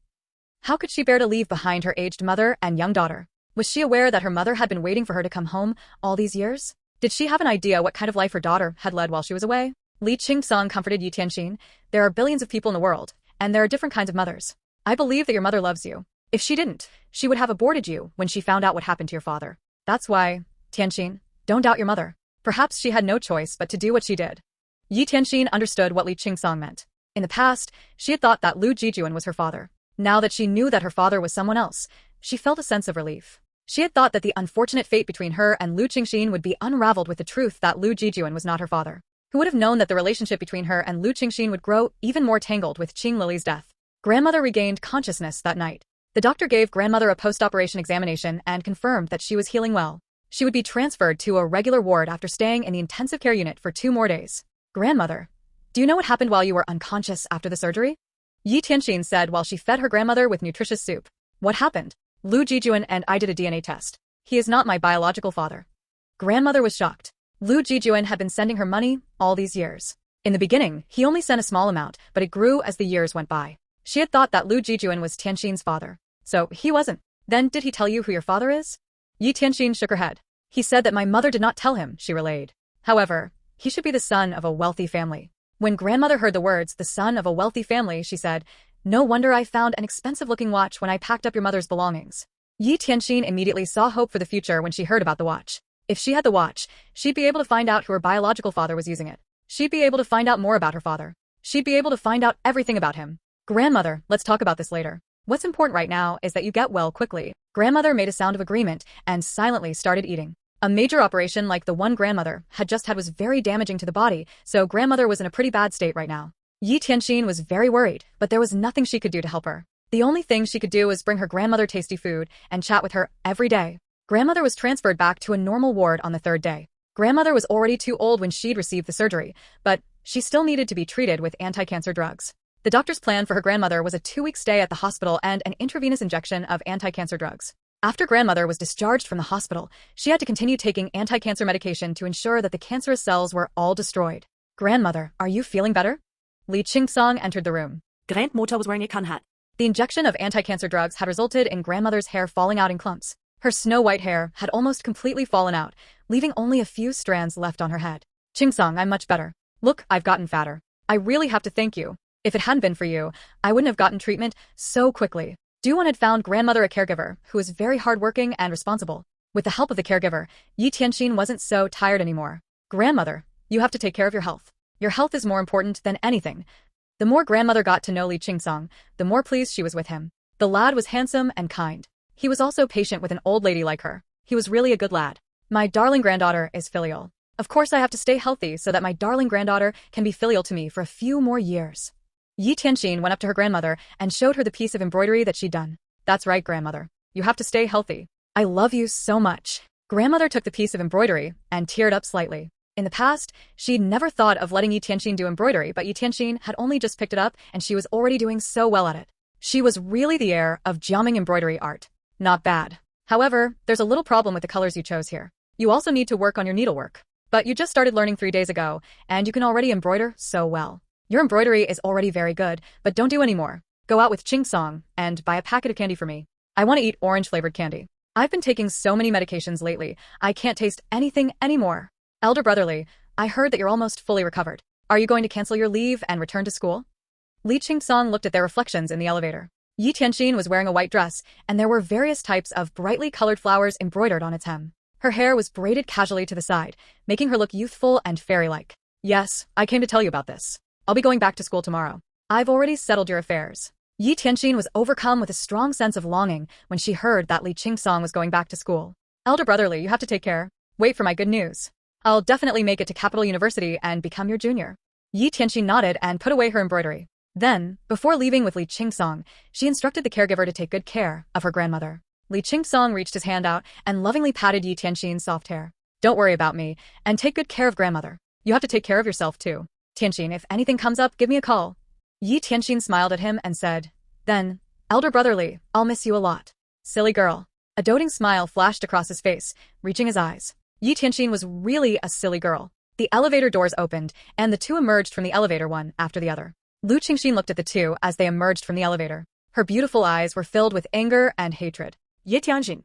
How could she bear to leave behind her aged mother and young daughter? Was she aware that her mother had been waiting for her to come home all these years? Did she have an idea what kind of life her daughter had led while she was away? Li Qingsong comforted Ye Tianxin. "There are billions of people in the world, and there are different kinds of mothers. I believe that your mother loves you. If she didn't, she would have aborted you when she found out what happened to your father. That's why, Tianxin, don't doubt your mother. Perhaps she had no choice but to do what she did." Ye Tianxin understood what Li Qingsong meant. In the past, she had thought that Lu Jijun was her father. Now that she knew that her father was someone else, she felt a sense of relief. She had thought that the unfortunate fate between her and Lu Qingxin would be unraveled with the truth that Lu Jijun was not her father. Who would have known that the relationship between her and Lu Qingxin would grow even more tangled with Qin Lili's death? Grandmother regained consciousness that night. The doctor gave grandmother a post-operation examination and confirmed that she was healing well. She would be transferred to a regular ward after staying in the intensive care unit for 2 more days. "Grandmother, do you know what happened while you were unconscious after the surgery?" Ye Tianxin said while she fed her grandmother with nutritious soup. "What happened? Lu Jijun and I did a DNA test. He is not my biological father." Grandmother was shocked. Lu Jijun had been sending her money all these years. In the beginning, he only sent a small amount, but it grew as the years went by. She had thought that Lu Jijun was Tianxin's father. So he wasn't. "Then did he tell you who your father is?" Ye Tianxin shook her head. "He said that my mother did not tell him," she relayed. "However, he should be the son of a wealthy family." When grandmother heard the words, "the son of a wealthy family," she said, No wonder I found an expensive-looking watch when I packed up your mother's belongings. Ye Tianxin immediately saw hope for the future when she heard about the watch. If she had the watch, she'd be able to find out who her biological father was using it. She'd be able to find out more about her father. She'd be able to find out everything about him. Grandmother, let's talk about this later. What's important right now is that you get well quickly. Grandmother made a sound of agreement and silently started eating. A major operation like the one grandmother had just had was very damaging to the body, so grandmother was in a pretty bad state right now. Ye Tianxin was very worried, but there was nothing she could do to help her. The only thing she could do was bring her grandmother tasty food and chat with her every day. Grandmother was transferred back to a normal ward on the third day. Grandmother was already too old when she'd received the surgery, but she still needed to be treated with anti-cancer drugs. The doctor's plan for her grandmother was a 2-week stay at the hospital and an intravenous injection of anti-cancer drugs. After grandmother was discharged from the hospital, she had to continue taking anti-cancer medication to ensure that the cancerous cells were all destroyed. Grandmother, are you feeling better? Li Qingsong entered the room. Grandmutter was wearing a Qin hat. The injection of anti-cancer drugs had resulted in grandmother's hair falling out in clumps. Her snow-white hair had almost completely fallen out, leaving only a few strands left on her head. Qingsong, I'm much better. Look, I've gotten fatter. I really have to thank you. If it hadn't been for you, I wouldn't have gotten treatment so quickly. Duan had found grandmother a caregiver who was very hardworking and responsible. With the help of the caregiver, Ye Tianxin wasn't so tired anymore. Grandmother, you have to take care of your health. Your health is more important than anything. The more grandmother got to know Li Qingsong, the more pleased she was with him. The lad was handsome and kind. He was also patient with an old lady like her. He was really a good lad. My darling granddaughter is filial. Of course I have to stay healthy so that my darling granddaughter can be filial to me for a few more years. Ye Tianxin went up to her grandmother and showed her the piece of embroidery that she'd done. That's right, grandmother. You have to stay healthy. I love you so much. Grandmother took the piece of embroidery and teared up slightly. In the past, she'd never thought of letting Ye Tianxin do embroidery, but Ye Tianxin had only just picked it up and she was already doing so well at it. She was really the heir of Jiaming embroidery art. Not bad. However, there's a little problem with the colors you chose here. You also need to work on your needlework. But you just started learning 3 days ago, and you can already embroider so well. Your embroidery is already very good, but don't do any more. Go out with Qingsong and buy a packet of candy for me. I want to eat orange-flavored candy. I've been taking so many medications lately, I can't taste anything anymore. Elder brotherly, I heard that you're almost fully recovered. Are you going to cancel your leave and return to school? Li Qingsong looked at their reflections in the elevator. Ye Tianxin was wearing a white dress, and there were various types of brightly colored flowers embroidered on its hem. Her hair was braided casually to the side, making her look youthful and fairy-like. Yes, I came to tell you about this. I'll be going back to school tomorrow. I've already settled your affairs. Ye Tianxin was overcome with a strong sense of longing when she heard that Li Qingsong was going back to school. Elder brotherly, you have to take care. Wait for my good news. I'll definitely make it to Capital University and become your junior. Ye Tianxin nodded and put away her embroidery. Then, before leaving with Li Qingsong, she instructed the caregiver to take good care of her grandmother. Li Qingsong reached his hand out and lovingly patted Ye Tianxin's soft hair. Don't worry about me, and take good care of grandmother. You have to take care of yourself too. Tianxin, if anything comes up, give me a call. Ye Tianxin smiled at him and said, Then, Elder brotherly, I'll miss you a lot. Silly girl. A doting smile flashed across his face, reaching his eyes. Ye Tianxin was really a silly girl. The elevator doors opened, and the two emerged from the elevator one after the other. Lu Qingshin looked at the two as they emerged from the elevator. Her beautiful eyes were filled with anger and hatred. Ye Tianxin.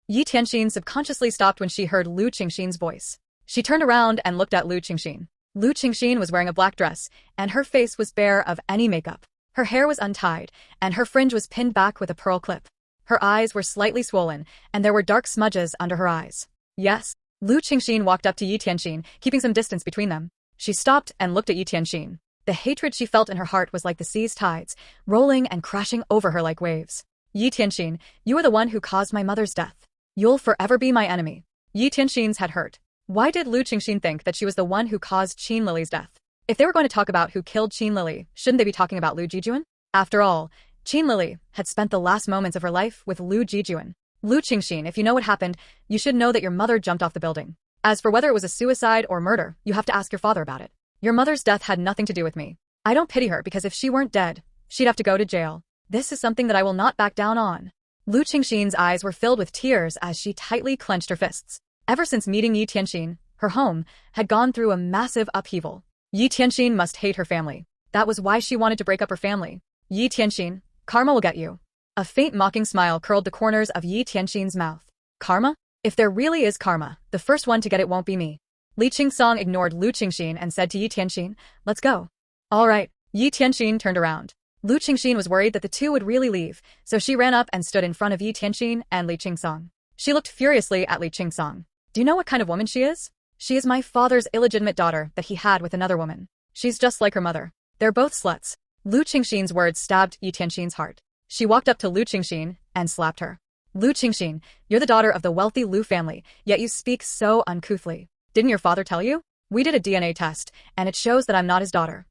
Ye Tianxin subconsciously stopped when she heard Lu Qingshin's voice. She turned around and looked at Lu Qingshin. Lu Qingshin was wearing a black dress, and her face was bare of any makeup. Her hair was untied, and her fringe was pinned back with a pearl clip. Her eyes were slightly swollen, and there were dark smudges under her eyes. Yes. Lu Qingshin walked up to Ye Tianxin, keeping some distance between them. She stopped and looked at Ye Tianxin. The hatred she felt in her heart was like the sea's tides, rolling and crashing over her like waves. Ye Tianxin, you are the one who caused my mother's death. You'll forever be my enemy. Ye Tianxin's head hurt. Why did Lu Qingshin think that she was the one who caused Qin Lili's death? If they were going to talk about who killed Qin Lili, shouldn't they be talking about Lu Jijun? After all, Qin Lili had spent the last moments of her life with Lu Jijun. Lu Qingshin, if you know what happened, you should know that your mother jumped off the building. As for whether it was a suicide or murder, you have to ask your father about it. Your mother's death had nothing to do with me. I don't pity her because if she weren't dead, she'd have to go to jail. This is something that I will not back down on. Lu Qingshin's eyes were filled with tears as she tightly clenched her fists. Ever since meeting Ye Tianxin, her home had gone through a massive upheaval. Ye Tianxin must hate her family. That was why she wanted to break up her family. Ye Tianxin, karma will get you. A faint mocking smile curled the corners of Ye Tianxin's mouth. Karma? If there really is karma, the first one to get it won't be me. Li Qingsong ignored Lu Qingshin and said to Ye Tianxin, let's go. All right. Ye Tianxin turned around. Lu Jijun was worried that the two would really leave, so she ran up and stood in front of Ye Tianxin and Li Qingsong. She looked furiously at Li Qingsong. Do you know what kind of woman she is? She is my father's illegitimate daughter that he had with another woman. She's just like her mother. They're both sluts. Lu Jijun's words stabbed Ye Tianxin's heart. She walked up to Lu Jijun and slapped her. Lu Jijun, you're the daughter of the wealthy Lu family, yet you speak so uncouthly. Didn't your father tell you? We did a DNA test, and it shows that I'm not his daughter.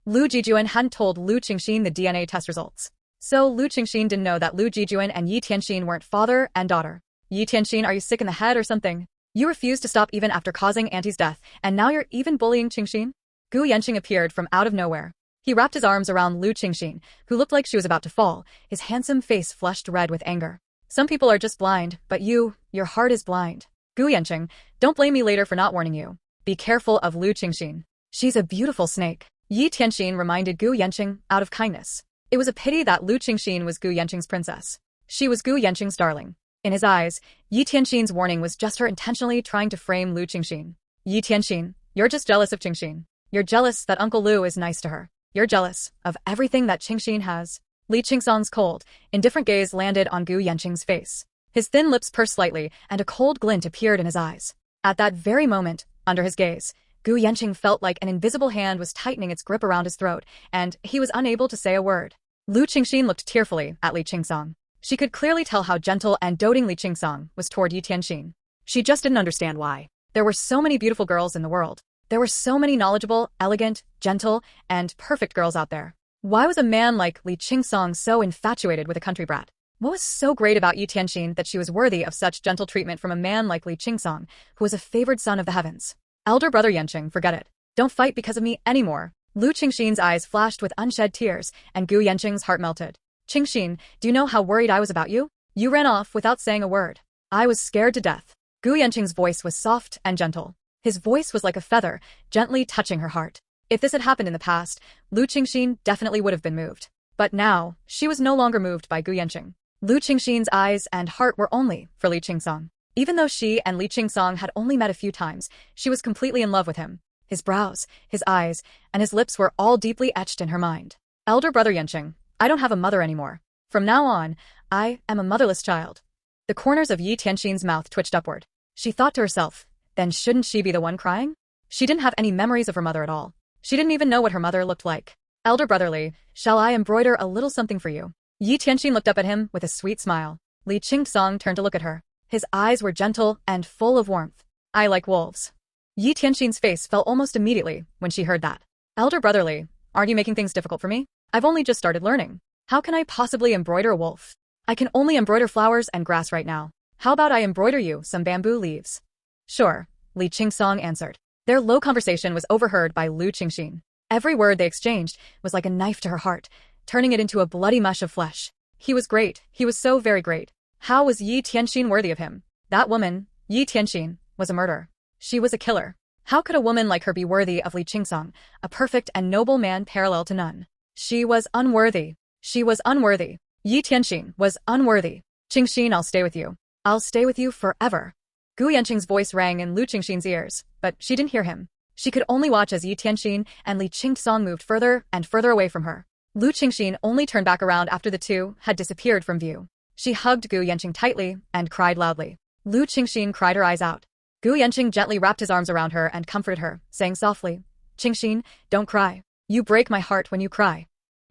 Lu Jijun hadn't told Lu Jijun the DNA test results. So Lu Jijun didn't know that Lu Jijun and Ye Tianxin weren't father and daughter. Ye Tianxin, are you sick in the head or something? You refused to stop even after causing Auntie's death, and now you're even bullying Jingxin? Gu Yanqing appeared from out of nowhere. He wrapped his arms around Lu Jijun, who looked like she was about to fall, his handsome face flushed red with anger. Some people are just blind, but your heart is blind. Gu Yanqing, don't blame me later for not warning you. Be careful of Lu Jijun. She's a beautiful snake. Ye Tianxin reminded Gu Yanqing out of kindness. It was a pity that Lu Jijun was Gu Yanqing's princess. She was Gu Yanqing's darling. In his eyes, Ye Tianxin's warning was just her intentionally trying to frame Lu Jijun. Ye Tianxin, you're just jealous of Jingxin. You're jealous that Uncle Lu is nice to her. You're jealous of everything that Jingxin has. Li Qingsong's cold, indifferent gaze landed on Gu Yanqing's face. His thin lips pursed slightly, and a cold glint appeared in his eyes. At that very moment, under his gaze, Gu Yanqing felt like an invisible hand was tightening its grip around his throat, and he was unable to say a word. Lu Jijun looked tearfully at Li Qingsong. She could clearly tell how gentle and doting Li Qingsong was toward Ye Tianxin. She just didn't understand why. There were so many beautiful girls in the world. There were so many knowledgeable, elegant, gentle, and perfect girls out there. Why was a man like Li Qingsong so infatuated with a country brat? What was so great about Ye Tianxin that she was worthy of such gentle treatment from a man like Li Qingsong, who was a favored son of the heavens? Elder brother Yanqing, forget it. Don't fight because of me anymore. Lu Jijun's eyes flashed with unshed tears, and Gu Yanqing's heart melted. Jingxin, do you know how worried I was about you? You ran off without saying a word. I was scared to death. Gu Yanqing's voice was soft and gentle. His voice was like a feather, gently touching her heart. If this had happened in the past, Lu Jijun definitely would have been moved. But now, she was no longer moved by Gu Yanqing. Lu Jingxin's eyes and heart were only for Li Qingsong. Even though she and Li Qingsong had only met a few times, she was completely in love with him. His brows, his eyes, and his lips were all deeply etched in her mind. Elder brother Yanqing, I don't have a mother anymore. From now on, I am a motherless child. The corners of Ye Tianxin's mouth twitched upward. She thought to herself, then shouldn't she be the one crying? She didn't have any memories of her mother at all. She didn't even know what her mother looked like. Elder brother Li, shall I embroider a little something for you? Ye Tianxin looked up at him with a sweet smile. Li Qingsong turned to look at her. His eyes were gentle and full of warmth. I like wolves. Ye Tianxin's face fell almost immediately when she heard that. Elder brother Li, aren't you making things difficult for me? I've only just started learning. How can I possibly embroider a wolf? I can only embroider flowers and grass right now. How about I embroider you some bamboo leaves? Sure, Li Qingsong answered. Their low conversation was overheard by Lu Jijun. Every word they exchanged was like a knife to her heart, turning it into a bloody mush of flesh. He was great. He was so very great. How was Ye Tianxin worthy of him? That woman, Ye Tianxin, was a murderer. She was a killer. How could a woman like her be worthy of Li Qingsong, a perfect and noble man parallel to none? She was unworthy. She was unworthy. Ye Tianxin was unworthy. Jingxin, I'll stay with you. I'll stay with you forever. Gu Yanqing's voice rang in Lu Jingxin's ears, but she didn't hear him. She could only watch as Ye Tianxin and Li Qingsong moved further and further away from her. Lu Jingxin only turned back around after the two had disappeared from view. She hugged Gu Yanqing tightly and cried loudly. Lu Jingxin cried her eyes out. Gu Yanqing gently wrapped his arms around her and comforted her, saying softly, Jingxin, don't cry. You break my heart when you cry.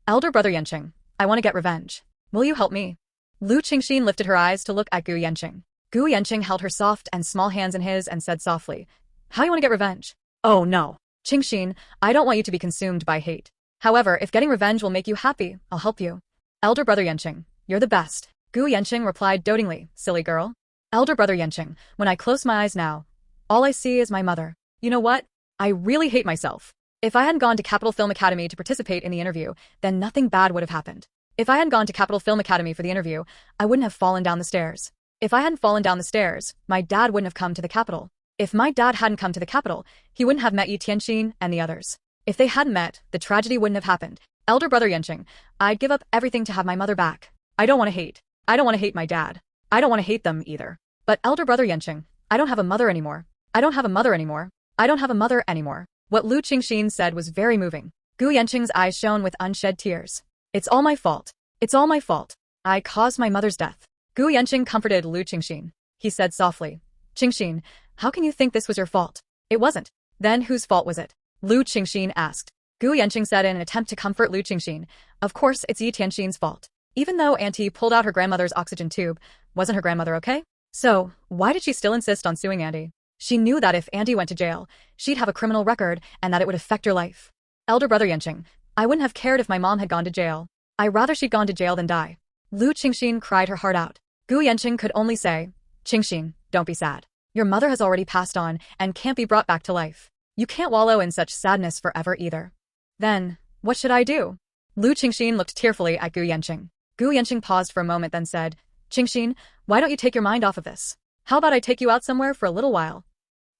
Elder brother Yanqing, I want to get revenge. Will you help me? Lu Jingxin lifted her eyes to look at Gu Yanqing. Gu Yanqing held her soft and small hands in his and said softly, how you want to get revenge? Oh no. Jingxin, I don't want you to be consumed by hate. However, if getting revenge will make you happy, I'll help you. Elder brother Yanqing, you're the best. Gu Yanqing replied dotingly, silly girl. Elder brother Yanqing, when I close my eyes now, all I see is my mother. You know what? I really hate myself. If I hadn't gone to Capital Film Academy to participate in the interview, then nothing bad would have happened. If I hadn't gone to Capital Film Academy for the interview, I wouldn't have fallen down the stairs. If I hadn't fallen down the stairs, my dad wouldn't have come to the capital. If my dad hadn't come to the capital, he wouldn't have met Ye Tianxin and the others. If they hadn't met, the tragedy wouldn't have happened. Elder brother Yanqing, I'd give up everything to have my mother back. I don't want to hate. I don't want to hate my dad. I don't want to hate them either. But elder brother Yanqing, I don't have a mother anymore. I don't have a mother anymore. I don't have a mother anymore. What Lu Jingxin said was very moving. Gu Yanqing's eyes shone with unshed tears. It's all my fault. It's all my fault. I caused my mother's death. Gu Yanqing comforted Lu Jijun. He said softly, Jingxin, how can you think this was your fault? It wasn't. Then whose fault was it? Lu Jijun asked. Gu Yanqing said in an attempt to comfort Lu Jijun, of course it's Ye Tianxin's fault. Even though Auntie pulled out her grandmother's oxygen tube, wasn't her grandmother okay? So, why did she still insist on suing Auntie? She knew that if Auntie went to jail, she'd have a criminal record and that it would affect her life. Elder brother Yanqing, I wouldn't have cared if my mom had gone to jail. I'd rather she'd gone to jail than die. Lu Jijun cried her heart out. Gu Yanqing could only say, Jingxin, don't be sad. Your mother has already passed on and can't be brought back to life. You can't wallow in such sadness forever either. Then, what should I do? Lu Jijun looked tearfully at Gu Yanqing. Gu Yanqing paused for a moment then said, Jingxin, why don't you take your mind off of this? How about I take you out somewhere for a little while?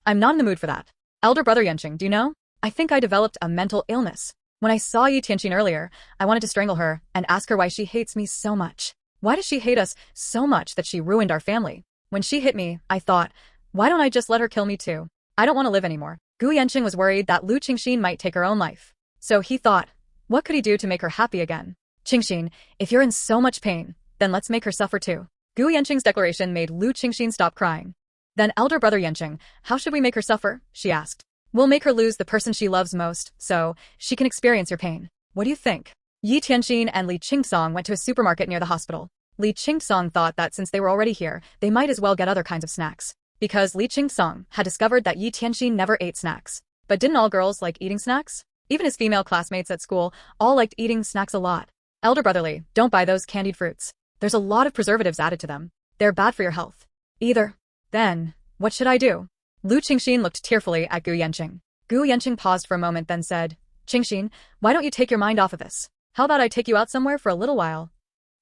I'm not in the mood for that. Elder brother Yanqing, do you know? I think I developed a mental illness. When I saw Ye Tianxin earlier, I wanted to strangle her and ask her why she hates me so much. Why does she hate us so much that she ruined our family? When she hit me, I thought, why don't I just let her kill me too? I don't want to live anymore. Gu Yanqing was worried that Lu Jijun might take her own life. So he thought, what could he do to make her happy again? Jingxin, if you're in so much pain, then let's make her suffer too. Gu Yanqing's declaration made Lu Jijun stop crying. Then elder brother Yanqing, how should we make her suffer? She asked. We'll make her lose the person she loves most, so she can experience your pain. What do you think? Ye Tianxin and Li Qingsong went to a supermarket near the hospital. Li Qingsong thought that since they were already here, they might as well get other kinds of snacks. Because Li Qingsong had discovered that Ye Tianxin never ate snacks. But didn't all girls like eating snacks? Even his female classmates at school all liked eating snacks a lot. Elder brother Li, don't buy those candied fruits. There's a lot of preservatives added to them. They're bad for your health. Either. Then, what should I do? Lu Jijun looked tearfully at Gu Yanqing. Gu Yanqing paused for a moment then said, Jingxin, why don't you take your mind off of this? How about I take you out somewhere for a little while?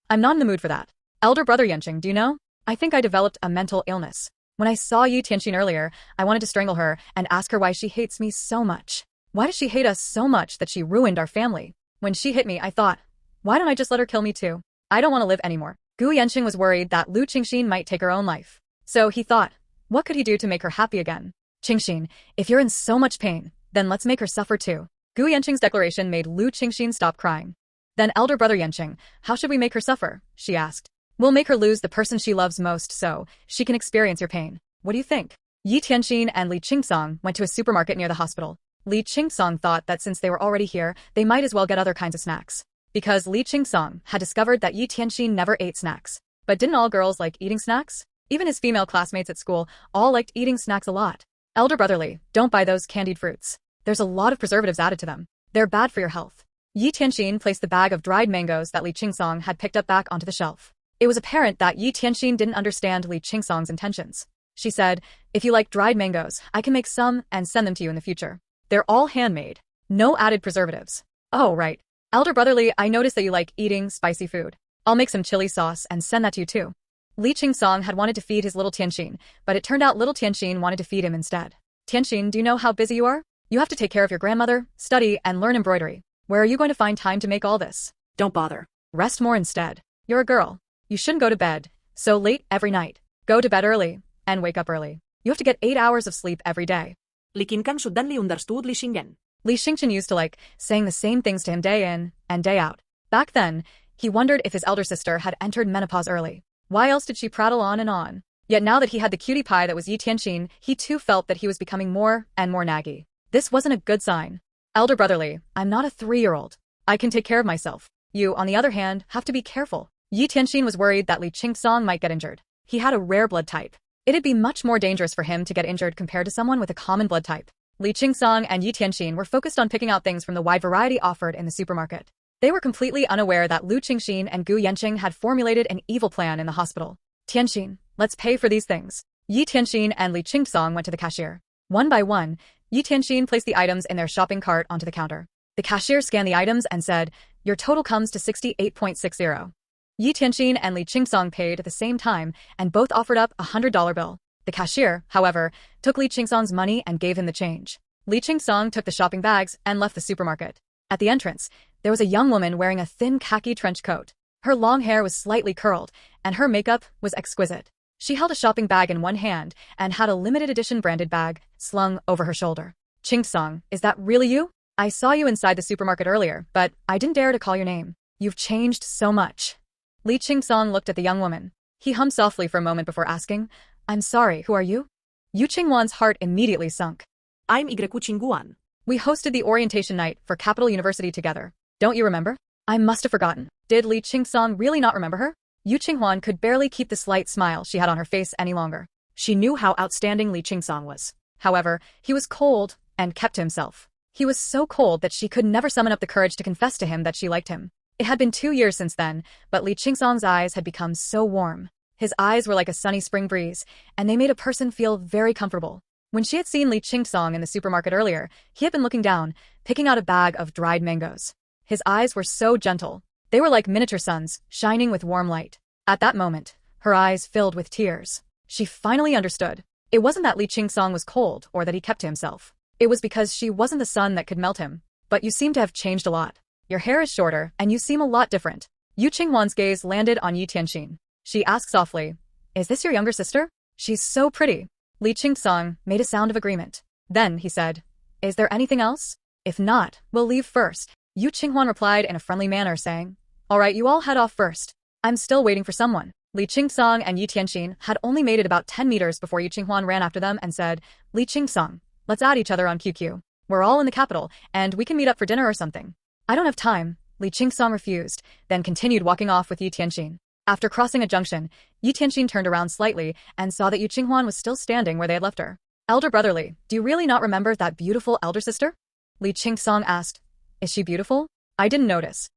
I'm not in the mood for that. Elder brother Yanqing, do you know? I think I developed a mental illness. When I saw Ye Tianxin earlier, I wanted to strangle her and ask her why she hates me so much. Why does she hate us so much that she ruined our family? When she hit me, I thought, why don't I just let her kill me too? I don't want to live anymore. Gu Yanqing was worried that Lu Jijun might take her own life. So he thought, what could he do to make her happy again? Jingxin, if you're in so much pain, then let's make her suffer too. Gu Yanqing's declaration made Lu Jijun stop crying. Then elder brother Yanqing, how should we make her suffer? She asked. We'll make her lose the person she loves most so she can experience your pain. What do you think? Ye Tianxin and Li Qingsong went to a supermarket near the hospital. Li Qingsong thought that since they were already here, they might as well get other kinds of snacks. Because Li Qingsong had discovered that Ye Tianxin never ate snacks. But didn't all girls like eating snacks? Even his female classmates at school all liked eating snacks a lot. Elder brother Li, don't buy those candied fruits. There's a lot of preservatives added to them. They're bad for your health. Ye Tianxin placed the bag of dried mangoes that Li Qingsong had picked up back onto the shelf. It was apparent that Ye Tianxin didn't understand Li Qingsong's intentions. She said, if you like dried mangoes, I can make some and send them to you in the future. They're all handmade. No added preservatives. Oh, right. Elder brother Li, I noticed that you like eating spicy food. I'll make some chili sauce and send that to you too. Li Qingsong had wanted to feed his little Tianxin, but it turned out little Tianxin wanted to feed him instead. Tianxin, do you know how busy you are? You have to take care of your grandmother, study, and learn embroidery. Where are you going to find time to make all this? Don't bother. Rest more instead. You're a girl. You shouldn't go to bed so late every night. Go to bed early and wake up early. You have to get 8 hours of sleep every day. Li Qinkang suddenly understood Li Xingyan. Li Xingchen used to like saying the same things to him day in and day out. Back then, he wondered if his elder sister had entered menopause early. Why else did she prattle on and on? Yet now that he had the cutie pie that was Ye Tianxin, he too felt that he was becoming more and more naggy. This wasn't a good sign. Elder brother Li, I'm not a 3-year-old. I can take care of myself. You, on the other hand, have to be careful. Ye Tianxin was worried that Li Qingsong might get injured. He had a rare blood type. It'd be much more dangerous for him to get injured compared to someone with a common blood type. Li Qingsong and Ye Tianxin were focused on picking out things from the wide variety offered in the supermarket. They were completely unaware that Lu Jijun and Gu Yanqing had formulated an evil plan in the hospital. Tianxin, let's pay for these things. Ye Tianxin and Li Qingsong went to the cashier. One by one, Ye Tianxin placed the items in their shopping cart onto the counter. The cashier scanned the items and said, your total comes to 68.60. Ye Tianxin and Li Qingsong paid at the same time and both offered up a $100 bill. The cashier, however, took Li Qingsong's money and gave him the change. Li Qingsong took the shopping bags and left the supermarket. At the entrance, there was a young woman wearing a thin khaki trench coat. Her long hair was slightly curled, and her makeup was exquisite. She held a shopping bag in one hand and had a limited edition branded bag slung over her shoulder. Qingsong, is that really you? I saw you inside the supermarket earlier, but I didn't dare to call your name. You've changed so much. Li Qingsong looked at the young woman. He hummed softly for a moment before asking, I'm sorry, who are you? Yu Qinghuan's heart immediately sunk. I'm Ye Tianxin. We hosted the orientation night for Capital University together. Don't you remember? I must have forgotten. Did Li Qingsong really not remember her? Yu Qinghuan could barely keep the slight smile she had on her face any longer. She knew how outstanding Li Qingsong was. However, he was cold and kept to himself. He was so cold that she could never summon up the courage to confess to him that she liked him. It had been 2 years since then, but Li Qingsong's eyes had become so warm. His eyes were like a sunny spring breeze, and they made a person feel very comfortable. When she had seen Li Qingsong in the supermarket earlier, he had been looking down, picking out a bag of dried mangoes. His eyes were so gentle. They were like miniature suns, shining with warm light. At that moment, her eyes filled with tears. She finally understood. It wasn't that Li Qingsong was cold or that he kept to himself. It was because she wasn't the sun that could melt him. But you seem to have changed a lot. Your hair is shorter, and you seem a lot different. Yu Qinghuan's gaze landed on Ye Tianxin. She asked softly, Is this your younger sister? She's so pretty. Li Qingsong made a sound of agreement. Then he said, Is there anything else? If not, we'll leave first. Yu Qinghuan replied in a friendly manner, saying, All right, you all head off first. I'm still waiting for someone. Li Qingsong and Ye Tianxin had only made it about 10 meters before Yu Qinghuan ran after them and said, Li Qingsong, let's add each other on QQ. We're all in the capital, and we can meet up for dinner or something. I don't have time. Li Qingsong refused, then continued walking off with Ye Tianxin. After crossing a junction, Ye Tianxin turned around slightly and saw that Yu Qinghuan was still standing where they had left her. Elder brother Li, do you really not remember that beautiful elder sister? Li Qingsong asked. Is she beautiful? I didn't notice.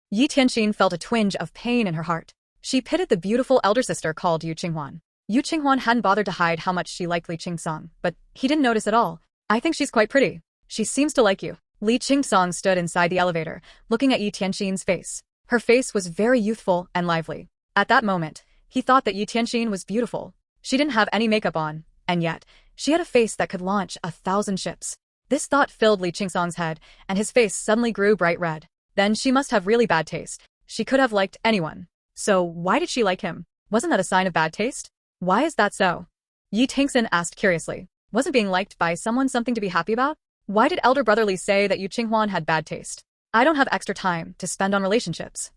Ye Tianxin felt a twinge of pain in her heart. She pitied the beautiful elder sister called Yu Qinghuan. Yu Qinghuan hadn't bothered to hide how much she liked Li Qingsong, but he didn't notice at all. I think she's quite pretty. She seems to like you. Li Qingsong stood inside the elevator, looking at Ye Tianxin's face. Her face was very youthful and lively. At that moment, he thought that Ye Tianxin was beautiful. She didn't have any makeup on, and yet, she had a face that could launch 1,000 ships. This thought filled Li Qingsong's head, and his face suddenly grew bright red. Then she must have really bad taste. She could have liked anyone. So why did she like him? Wasn't that a sign of bad taste? Why is that so? Ye Tianxin asked curiously. Wasn't being liked by someone something to be happy about? Why did elder brother Li say that Yu Qinghuan had bad taste? I don't have extra time to spend on relationships.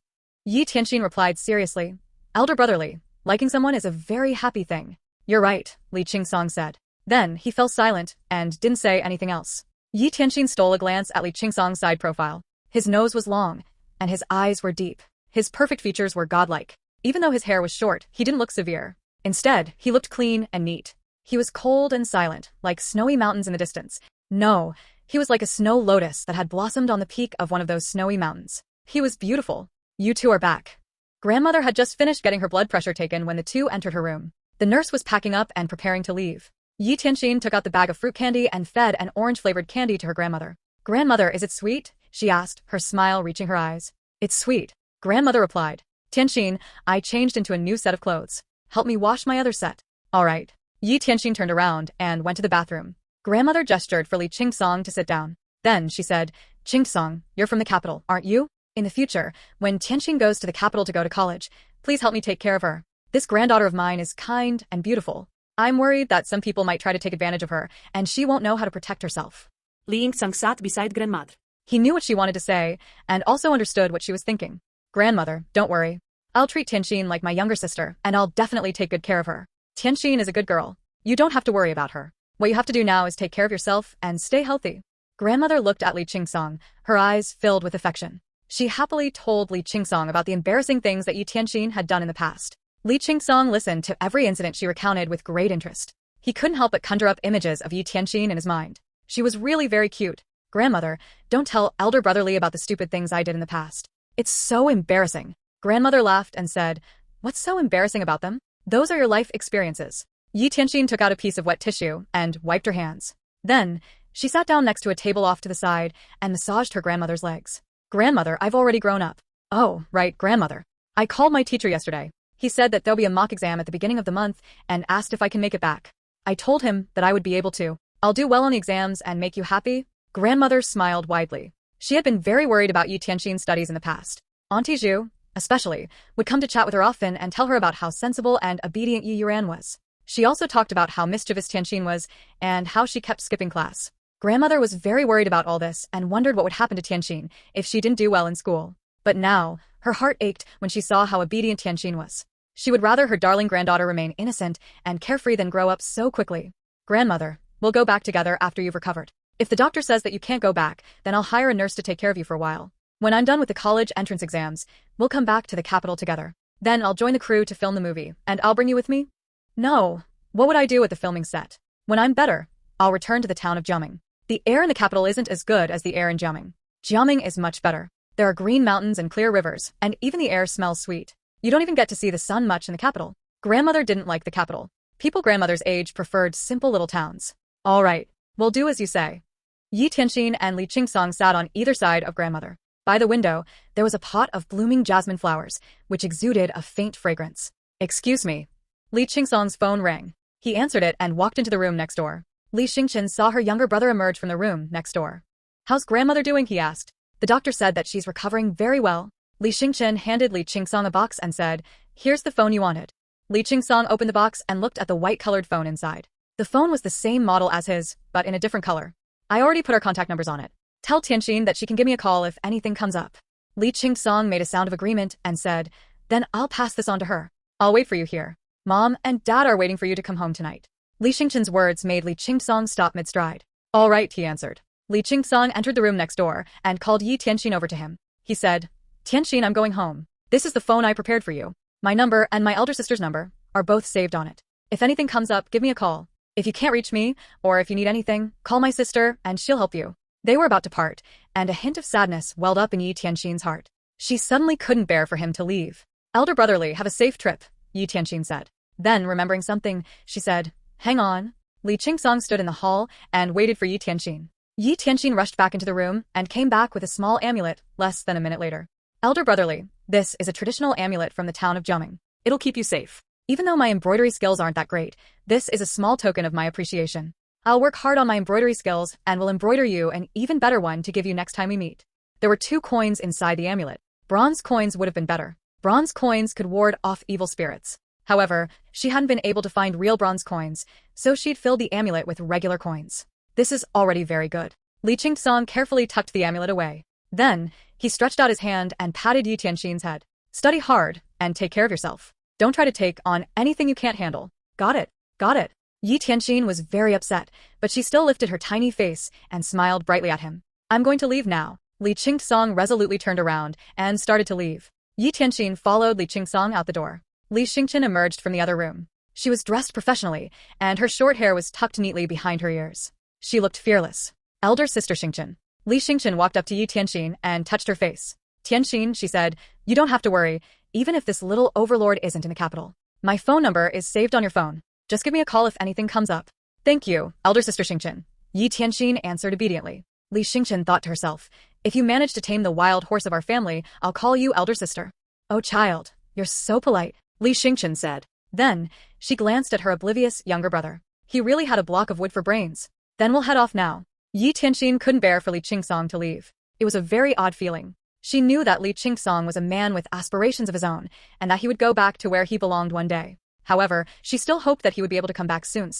Ye Tianxin replied seriously. Elder brother Li, liking someone is a very happy thing. You're right, Li Qingsong said. Then he fell silent and didn't say anything else. Ye Tianxin stole a glance at Li Qingsong's side profile. His nose was long, and his eyes were deep. His perfect features were godlike. Even though his hair was short, he didn't look severe. Instead, he looked clean and neat. He was cold and silent, like snowy mountains in the distance. No, he was like a snow lotus that had blossomed on the peak of one of those snowy mountains. He was beautiful. You two are back. Grandmother had just finished getting her blood pressure taken when the two entered her room. The nurse was packing up and preparing to leave. Ye Tianxin took out the bag of fruit candy and fed an orange-flavored candy to her grandmother. Grandmother, is it sweet? She asked, her smile reaching her eyes. It's sweet. Grandmother replied. Tianxin, I changed into a new set of clothes. Help me wash my other set. All right. Ye Tianxin turned around and went to the bathroom. Grandmother gestured for Li Qingsong to sit down. Then she said, Qingsong, you're from the capital, aren't you? In the future, when Tianxin goes to the capital to go to college, please help me take care of her. This granddaughter of mine is kind and beautiful. I'm worried that some people might try to take advantage of her, and she won't know how to protect herself. Li Qingsong sat beside grandmother. He knew what she wanted to say, and also understood what she was thinking. Grandmother, don't worry. I'll treat Tianxin like my younger sister, and I'll definitely take good care of her. Tianxin is a good girl. You don't have to worry about her. What you have to do now is take care of yourself and stay healthy. Grandmother looked at Li Qingsong, her eyes filled with affection. She happily told Li Qingsong about the embarrassing things that Ye Tianxin had done in the past. Li Qingsong listened to every incident she recounted with great interest. He couldn't help but conjure up images of Ye Tianxin in his mind. She was really very cute. Grandmother, don't tell elder brother Li about the stupid things I did in the past. It's so embarrassing. Grandmother laughed and said, What's so embarrassing about them? Those are your life experiences. Ye Tianxin took out a piece of wet tissue and wiped her hands. Then, she sat down next to a table off to the side and massaged her grandmother's legs. Grandmother, I've already grown up. Oh, right, grandmother. I called my teacher yesterday. He said that there'll be a mock exam at the beginning of the month and asked if I can make it back. I told him that I would be able to. I'll do well on the exams and make you happy. Grandmother smiled widely. She had been very worried about Ye Tianxin's studies in the past. Auntie Zhu, especially, would come to chat with her often and tell her about how sensible and obedient Ye Yuran was. She also talked about how mischievous Tianxin was and how she kept skipping class. Grandmother was very worried about all this and wondered what would happen to Tianxin if she didn't do well in school. But now, her heart ached when she saw how obedient Tianxin was. She would rather her darling granddaughter remain innocent and carefree than grow up so quickly. Grandmother, we'll go back together after you've recovered. If the doctor says that you can't go back, then I'll hire a nurse to take care of you for a while. When I'm done with the college entrance exams, we'll come back to the capital together. Then I'll join the crew to film the movie, and I'll bring you with me? No. What would I do at the filming set? When I'm better, I'll return to the town of Jiaming. The air in the capital isn't as good as the air in Jiaming. Jiaming is much better. There are green mountains and clear rivers, and even the air smells sweet. You don't even get to see the sun much in the capital. Grandmother didn't like the capital. People grandmother's age preferred simple little towns. All right, we'll do as you say. Ye Tianxin and Li Qingsong sat on either side of grandmother. By the window, there was a pot of blooming jasmine flowers, which exuded a faint fragrance. Excuse me. Li Qingsong's phone rang. He answered it and walked into the room next door. Li Xingchen saw her younger brother emerge from the room next door. How's grandmother doing? He asked. The doctor said that she's recovering very well. Li Xingchen handed Li Qingsong a box and said, "Here's the phone you wanted." Li Qingsong opened the box and looked at the white-colored phone inside. The phone was the same model as his, but in a different color. I already put our contact numbers on it. Tell Tianxin that she can give me a call if anything comes up. Li Qingsong made a sound of agreement and said, "Then I'll pass this on to her. I'll wait for you here. Mom and Dad are waiting for you to come home tonight." Li Xingchen's words made Li Qingsong stop mid-stride. "All right," he answered. Li Qingsong entered the room next door and called Ye Tianxin over to him. He said, "Tianxin, I'm going home. This is the phone I prepared for you. My number and my elder sister's number are both saved on it. If anything comes up, give me a call. If you can't reach me, or if you need anything, call my sister and she'll help you." They were about to part, and a hint of sadness welled up in Ye Tianxin's heart. She suddenly couldn't bear for him to leave. "Elder brotherly, have a safe trip," Ye Tianxin said. Then, remembering something, she said, "Hang on." Li Qingsong stood in the hall and waited for Ye Tianxin. Ye Tianxin rushed back into the room and came back with a small amulet less than a minute later. "Elder brotherly, this is a traditional amulet from the town of Jiaming. It'll keep you safe. Even though my embroidery skills aren't that great, this is a small token of my appreciation. I'll work hard on my embroidery skills and will embroider you an even better one to give you next time we meet." There were 2 coins inside the amulet. Bronze coins would have been better. Bronze coins could ward off evil spirits. However, she hadn't been able to find real bronze coins, so she'd filled the amulet with regular coins. This is already very good. Li Qingsong carefully tucked the amulet away. Then, he stretched out his hand and patted Ye Tianxin's head. "Study hard, and take care of yourself. Don't try to take on anything you can't handle. Got it? Got it." Ye Tianxin was very upset, but she still lifted her tiny face and smiled brightly at him. "I'm going to leave now." Li Qingsong resolutely turned around and started to leave. Ye Tianxin followed Li Qingsong out the door. Li Xingchen emerged from the other room. She was dressed professionally, and her short hair was tucked neatly behind her ears. She looked fearless. "Elder sister Xingchen." Li Xingchen walked up to Ye Tianxin and touched her face. "Tianxin," she said, "you don't have to worry, even if this little overlord isn't in the capital. My phone number is saved on your phone. Just give me a call if anything comes up." "Thank you, elder sister Xingchen." Ye Tianxin answered obediently. Li Xingchen thought to herself, "If you manage to tame the wild horse of our family, I'll call you elder sister." "Oh child, you're so polite," Li Xingchen said. Then, she glanced at her oblivious younger brother. He really had a block of wood for brains. "Then we'll head off now." Ye Tianxin couldn't bear for Li Qingsong to leave. It was a very odd feeling. She knew that Li Qingsong was a man with aspirations of his own, and that he would go back to where he belonged one day. However, she still hoped that he would be able to come back soon.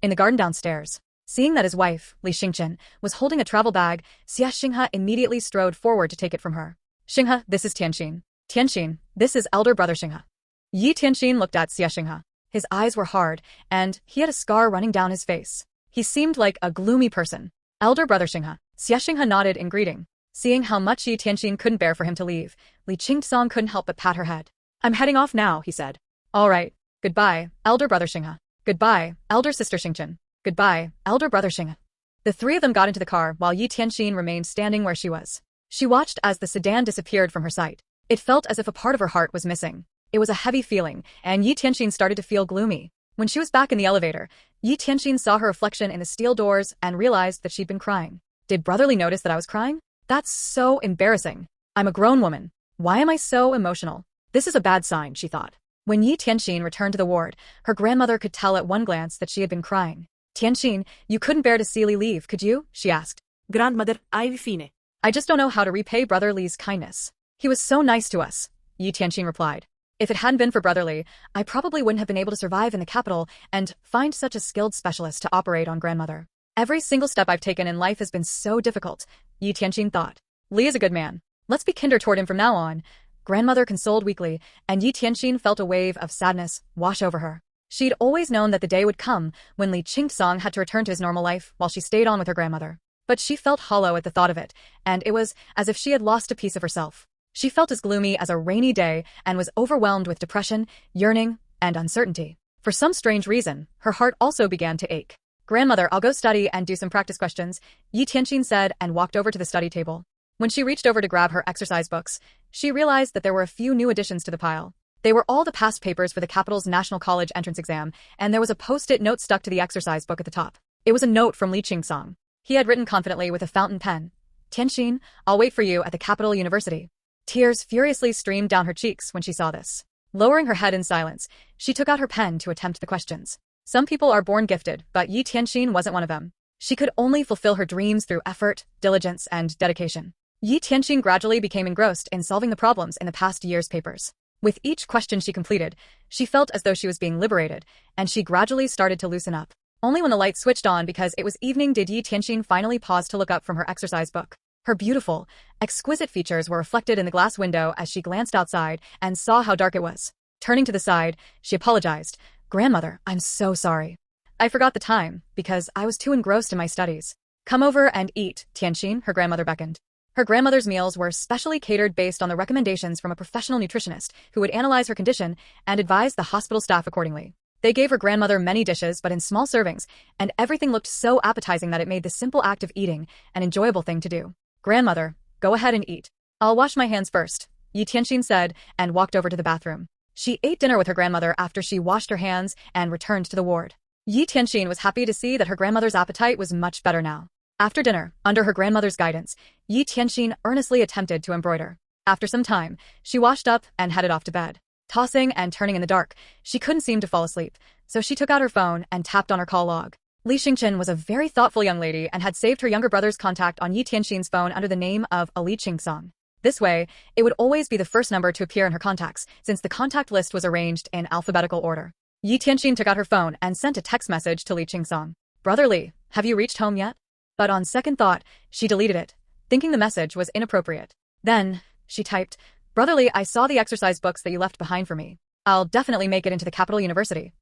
In the garden downstairs, seeing that his wife, Li Xingchen, was holding a travel bag, Xia Xinghe immediately strode forward to take it from her. "Xinghe, this is Tianxin. Tianxin, this is elder brother Xinghe." Ye Tianxin looked at Xia Xinghe. His eyes were hard, and he had a scar running down his face. He seemed like a gloomy person. "Elder brother Xinghe." Xia Xinghe nodded in greeting. Seeing how much Ye Tianxin couldn't bear for him to leave, Li Qingsong couldn't help but pat her head. "I'm heading off now," he said. "All right. Goodbye, elder brother Xinghe. Goodbye, elder sister Xingchen. Goodbye, elder brother Xinghe." The 3 of them got into the car while Ye Tianxin remained standing where she was. She watched as the sedan disappeared from her sight. It felt as if a part of her heart was missing. It was a heavy feeling, and Ye Tianxin started to feel gloomy. When she was back in the elevator, Ye Tianxin saw her reflection in the steel doors and realized that she'd been crying. Did brotherly notice that I was crying? That's so embarrassing. I'm a grown woman. Why am I so emotional? This is a bad sign, she thought. When Ye Tianxin returned to the ward, her grandmother could tell at one glance that she had been crying. "Tianxin, you couldn't bear to see Li leave, could you?" she asked. "Grandmother, I've fine. "I just don't know how to repay brother Li's kindness. He was so nice to us," Ye Tianxin replied. "If it hadn't been for brother Li, I probably wouldn't have been able to survive in the capital and find such a skilled specialist to operate on grandmother. Every single step I've taken in life has been so difficult," Ye Tianxin thought. "Li is a good man. Let's be kinder toward him from now on. Grandmother consoled weakly, and Ye Tianxin felt a wave of sadness wash over her. She'd always known that the day would come when Li Qingsong had to return to his normal life while she stayed on with her grandmother. But she felt hollow at the thought of it, and it was as if she had lost a piece of herself. She felt as gloomy as a rainy day and was overwhelmed with depression, yearning, and uncertainty. For some strange reason, her heart also began to ache. Grandmother, I'll go study and do some practice questions, Ye Tianxin said and walked over to the study table. When she reached over to grab her exercise books, she realized that there were a few new additions to the pile. They were all the past papers for the capital's National College entrance exam, and there was a post-it note stuck to the exercise book at the top. It was a note from Li Qingsong. He had written confidently with a fountain pen, "Tianxin, I'll wait for you at the capital university." Tears furiously streamed down her cheeks when she saw this. Lowering her head in silence, she took out her pen to attempt the questions. Some people are born gifted, but Ye Tianxin wasn't one of them. She could only fulfill her dreams through effort, diligence, and dedication. Ye Tianxin gradually became engrossed in solving the problems in the past year's papers. With each question she completed, she felt as though she was being liberated, and she gradually started to loosen up. Only when the light switched on because it was evening did Ye Tianxin finally pause to look up from her exercise book. Her beautiful, exquisite features were reflected in the glass window as she glanced outside and saw how dark it was. Turning to the side, she apologized. "Grandmother, I'm so sorry. I forgot the time, because I was too engrossed in my studies." "Come over and eat, Tianxin," her grandmother beckoned. Her grandmother's meals were specially catered based on the recommendations from a professional nutritionist who would analyze her condition and advise the hospital staff accordingly. They gave her grandmother many dishes but in small servings, and everything looked so appetizing that it made the simple act of eating an enjoyable thing to do. "Grandmother, go ahead and eat. I'll wash my hands first," Ye Tianxin said and walked over to the bathroom. She ate dinner with her grandmother after she washed her hands and returned to the ward. Ye Tianxin was happy to see that her grandmother's appetite was much better now. After dinner, under her grandmother's guidance, Ye Tianxin earnestly attempted to embroider. After some time, she washed up and headed off to bed. Tossing and turning in the dark, she couldn't seem to fall asleep, so she took out her phone and tapped on her call log. Li Xingchen was a very thoughtful young lady and had saved her younger brother's contact on Ye Tianxin's phone under the name of Li Qingsong. This way, it would always be the first number to appear in her contacts, since the contact list was arranged in alphabetical order. Ye Tianxin took out her phone and sent a text message to Li Qingsong. "Brother Li, have you reached home yet?" But on second thought, she deleted it, thinking the message was inappropriate. Then, she typed, "Brother Li, I saw the exercise books that you left behind for me. I'll definitely make it into the capital university."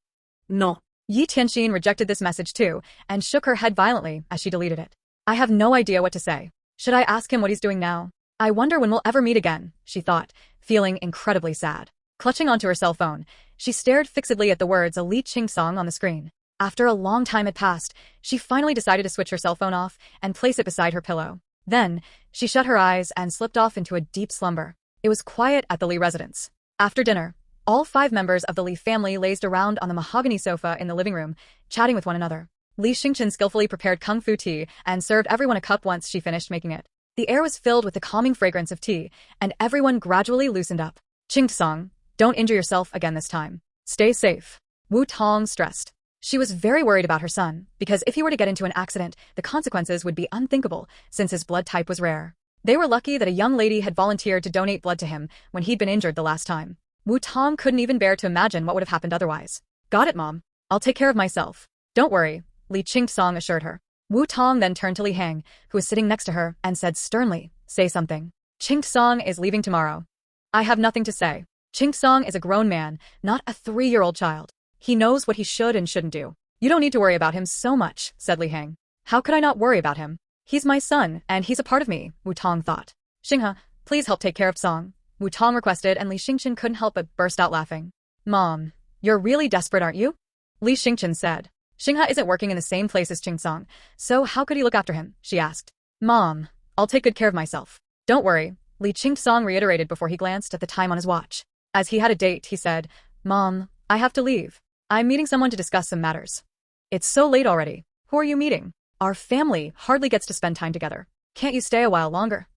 No. Ye Tianxin rejected this message too, and shook her head violently as she deleted it. "I have no idea what to say. Should I ask him what he's doing now? I wonder when we'll ever meet again," she thought, feeling incredibly sad. Clutching onto her cell phone, she stared fixedly at the words Li Qingsong on the screen. After a long time had passed, she finally decided to switch her cell phone off and place it beside her pillow. Then, she shut her eyes and slipped off into a deep slumber. It was quiet at the Li residence. After dinner, all 5 members of the Li family lazed around on the mahogany sofa in the living room, chatting with one another. Li Xingchen skillfully prepared kung fu tea and served everyone a cup once she finished making it. The air was filled with the calming fragrance of tea, and everyone gradually loosened up. "Qingsong, don't injure yourself again this time. Stay safe," Wu Tong stressed. She was very worried about her son, because if he were to get into an accident, the consequences would be unthinkable, since his blood type was rare. They were lucky that a young lady had volunteered to donate blood to him when he'd been injured the last time. Wu Tong couldn't even bear to imagine what would have happened otherwise. "Got it, Mom. I'll take care of myself. Don't worry," Li Qingsong assured her. Wu Tong then turned to Li Hang, who was sitting next to her, and said sternly, "Say something. Qingsong is leaving tomorrow." "I have nothing to say. Qingsong is a grown man, not a 3-year-old child. He knows what he should and shouldn't do. You don't need to worry about him so much," said Li Hang. "How could I not worry about him? He's my son, and he's a part of me," Wu Tong thought. "Xinghe, please help take care of Song," Wu Tong requested, and Li Xingchen couldn't help but burst out laughing. "Mom, you're really desperate, aren't you?" Li Xingchen said. "Xinghe isn't working in the same place as Qingsong, so how could he look after him?" she asked. "Mom, I'll take good care of myself. Don't worry," Li Qingsong reiterated before he glanced at the time on his watch. As he had a date, he said, "Mom, I have to leave. I'm meeting someone to discuss some matters." "It's so late already. Who are you meeting?" "Our family hardly gets to spend time together. Can't you stay a while longer?"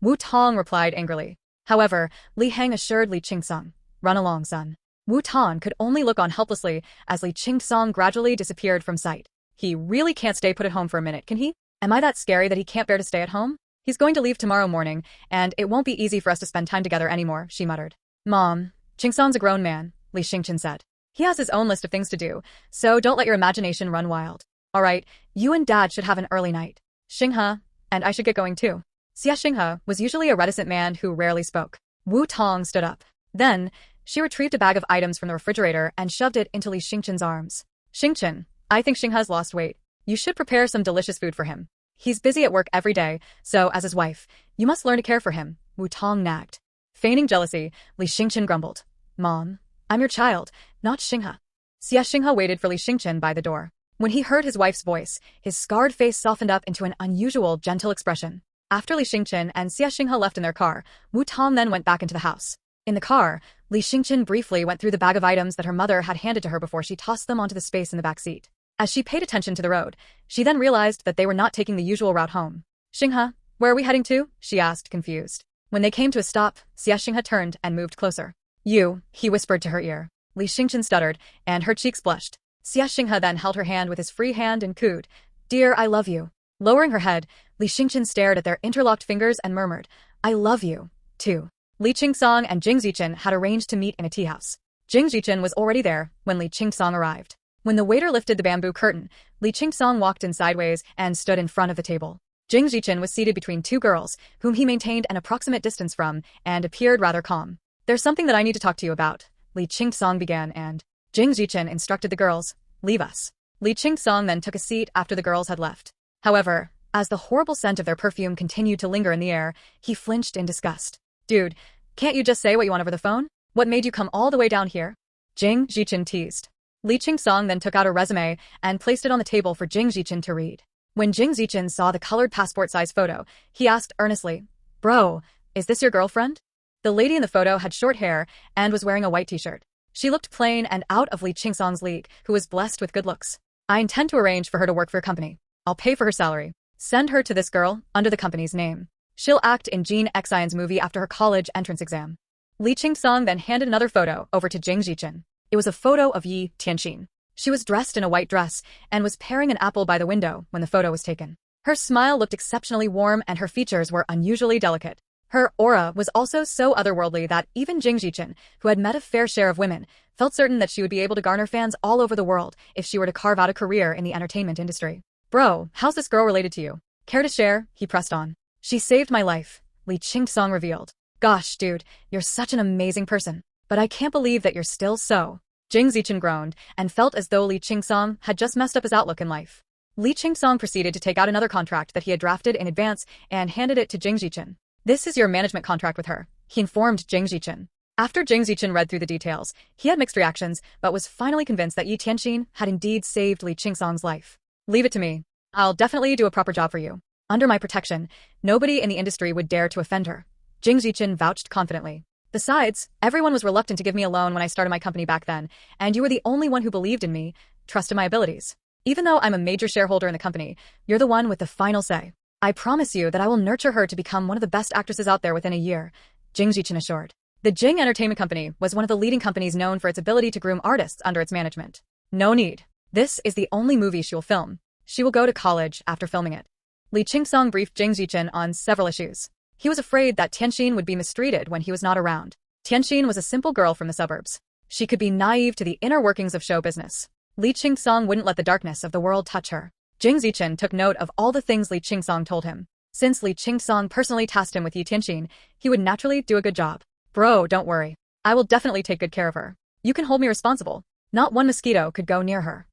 Wu Tong replied angrily. However, Li Hang assured Li Qingsong, "Run along, son." Wu Tong could only look on helplessly as Li Qingsong gradually disappeared from sight. "He really can't stay put at home for a minute, can he? Am I that scary that he can't bear to stay at home? He's going to leave tomorrow morning, and it won't be easy for us to spend time together anymore," she muttered. "Mom, Qingsong's a grown man," Li Xingchen said. "He has his own list of things to do, so don't let your imagination run wild. All right, you and Dad should have an early night. Xinghe, and I should get going too. Xie Xinghe was usually a reticent man who rarely spoke. Wu Tong stood up. Then, she retrieved a bag of items from the refrigerator and shoved it into Li Xingchen's arms. Xingchen, I think Xinghe's lost weight. You should prepare some delicious food for him. He's busy at work every day, so as his wife, you must learn to care for him, Wu Tong nagged. Feigning jealousy, Li Xingchen grumbled. Mom, I'm your child, not Xinghe. Xie Xinghe waited for Li Xingchen by the door. When he heard his wife's voice, his scarred face softened up into an unusual, gentle expression. After Li Xingchen and Xie Xinghe left in their car, Wu Tong then went back into the house. In the car, Li Xingchen briefly went through the bag of items that her mother had handed to her before she tossed them onto the space in the back seat. As she paid attention to the road, she then realized that they were not taking the usual route home. Xinghe, where are we heading to? She asked, confused. When they came to a stop, Xie Xinghe turned and moved closer. You, he whispered to her ear. Li Xingchen stuttered, and her cheeks blushed. Xie Xinghe then held her hand with his free hand and cooed, Dear, I love you. Lowering her head, Li Xingchen stared at their interlocked fingers and murmured, I love you, too. Li Qingsong and Jing Zichen had arranged to meet in a tea house. Jing Zichen was already there when Li Qingsong arrived. When the waiter lifted the bamboo curtain, Li Qingsong walked in sideways and stood in front of the table. Jing Zichen was seated between two girls, whom he maintained an approximate distance from, and appeared rather calm. There's something that I need to talk to you about, Li Qingsong began, and Jing Zichen instructed the girls, Leave us. Li Qingsong then took a seat after the girls had left. However, as the horrible scent of their perfume continued to linger in the air, he flinched in disgust. Dude, can't you just say what you want over the phone? What made you come all the way down here? Jing Zichen teased. Li Qingsong then took out a resume and placed it on the table for Jing Zichen to read. When Jing Zichen saw the colored passport-size photo, he asked earnestly, Bro, is this your girlfriend? The lady in the photo had short hair and was wearing a white t-shirt. She looked plain and out of Li Qingsong's league, who was blessed with good looks. I intend to arrange for her to work for your company. I'll pay for her salary. Send her to this girl, under the company's name. She'll act in Jin Xian's movie after her college entrance exam. Li Qingsong then handed another photo over to Jing Zichen. It was a photo of Ye Tianxin. She was dressed in a white dress and was paring an apple by the window when the photo was taken. Her smile looked exceptionally warm and her features were unusually delicate. Her aura was also so otherworldly that even Jing Zichen, who had met a fair share of women, felt certain that she would be able to garner fans all over the world if she were to carve out a career in the entertainment industry. Bro, how's this girl related to you? Care to share? He pressed on. She saved my life, Li Qingsong revealed. Gosh, dude, you're such an amazing person. But I can't believe that you're still so. Jing Zichen groaned and felt as though Li Qingsong had just messed up his outlook in life. Li Qingsong proceeded to take out another contract that he had drafted in advance and handed it to Jing Zichen. This is your management contract with her, he informed Jing Zichen. After Jing Zichen read through the details, he had mixed reactions but was finally convinced that Ye Tianxin had indeed saved Li Qingsong's life. Leave it to me. I'll definitely do a proper job for you. Under my protection, nobody in the industry would dare to offend her. Jing Zichen vouched confidently. Besides, everyone was reluctant to give me a loan when I started my company back then, and you were the only one who believed in me, trusted my abilities. Even though I'm a major shareholder in the company, you're the one with the final say. I promise you that I will nurture her to become one of the best actresses out there within a year, Jing Zichen assured. The Jing Entertainment Company was one of the leading companies known for its ability to groom artists under its management. No need. This is the only movie she will film. She will go to college after filming it. Li Qingsong briefed Jing Zichen on several issues. He was afraid that Tianxin would be mistreated when he was not around. Tianxin was a simple girl from the suburbs. She could be naive to the inner workings of show business. Li Qingsong wouldn't let the darkness of the world touch her. Jing Zichen took note of all the things Li Qingsong told him. Since Li Qingsong personally tasked him with Ye Tianxin, he would naturally do a good job. Bro, don't worry. I will definitely take good care of her. You can hold me responsible. Not one mosquito could go near her.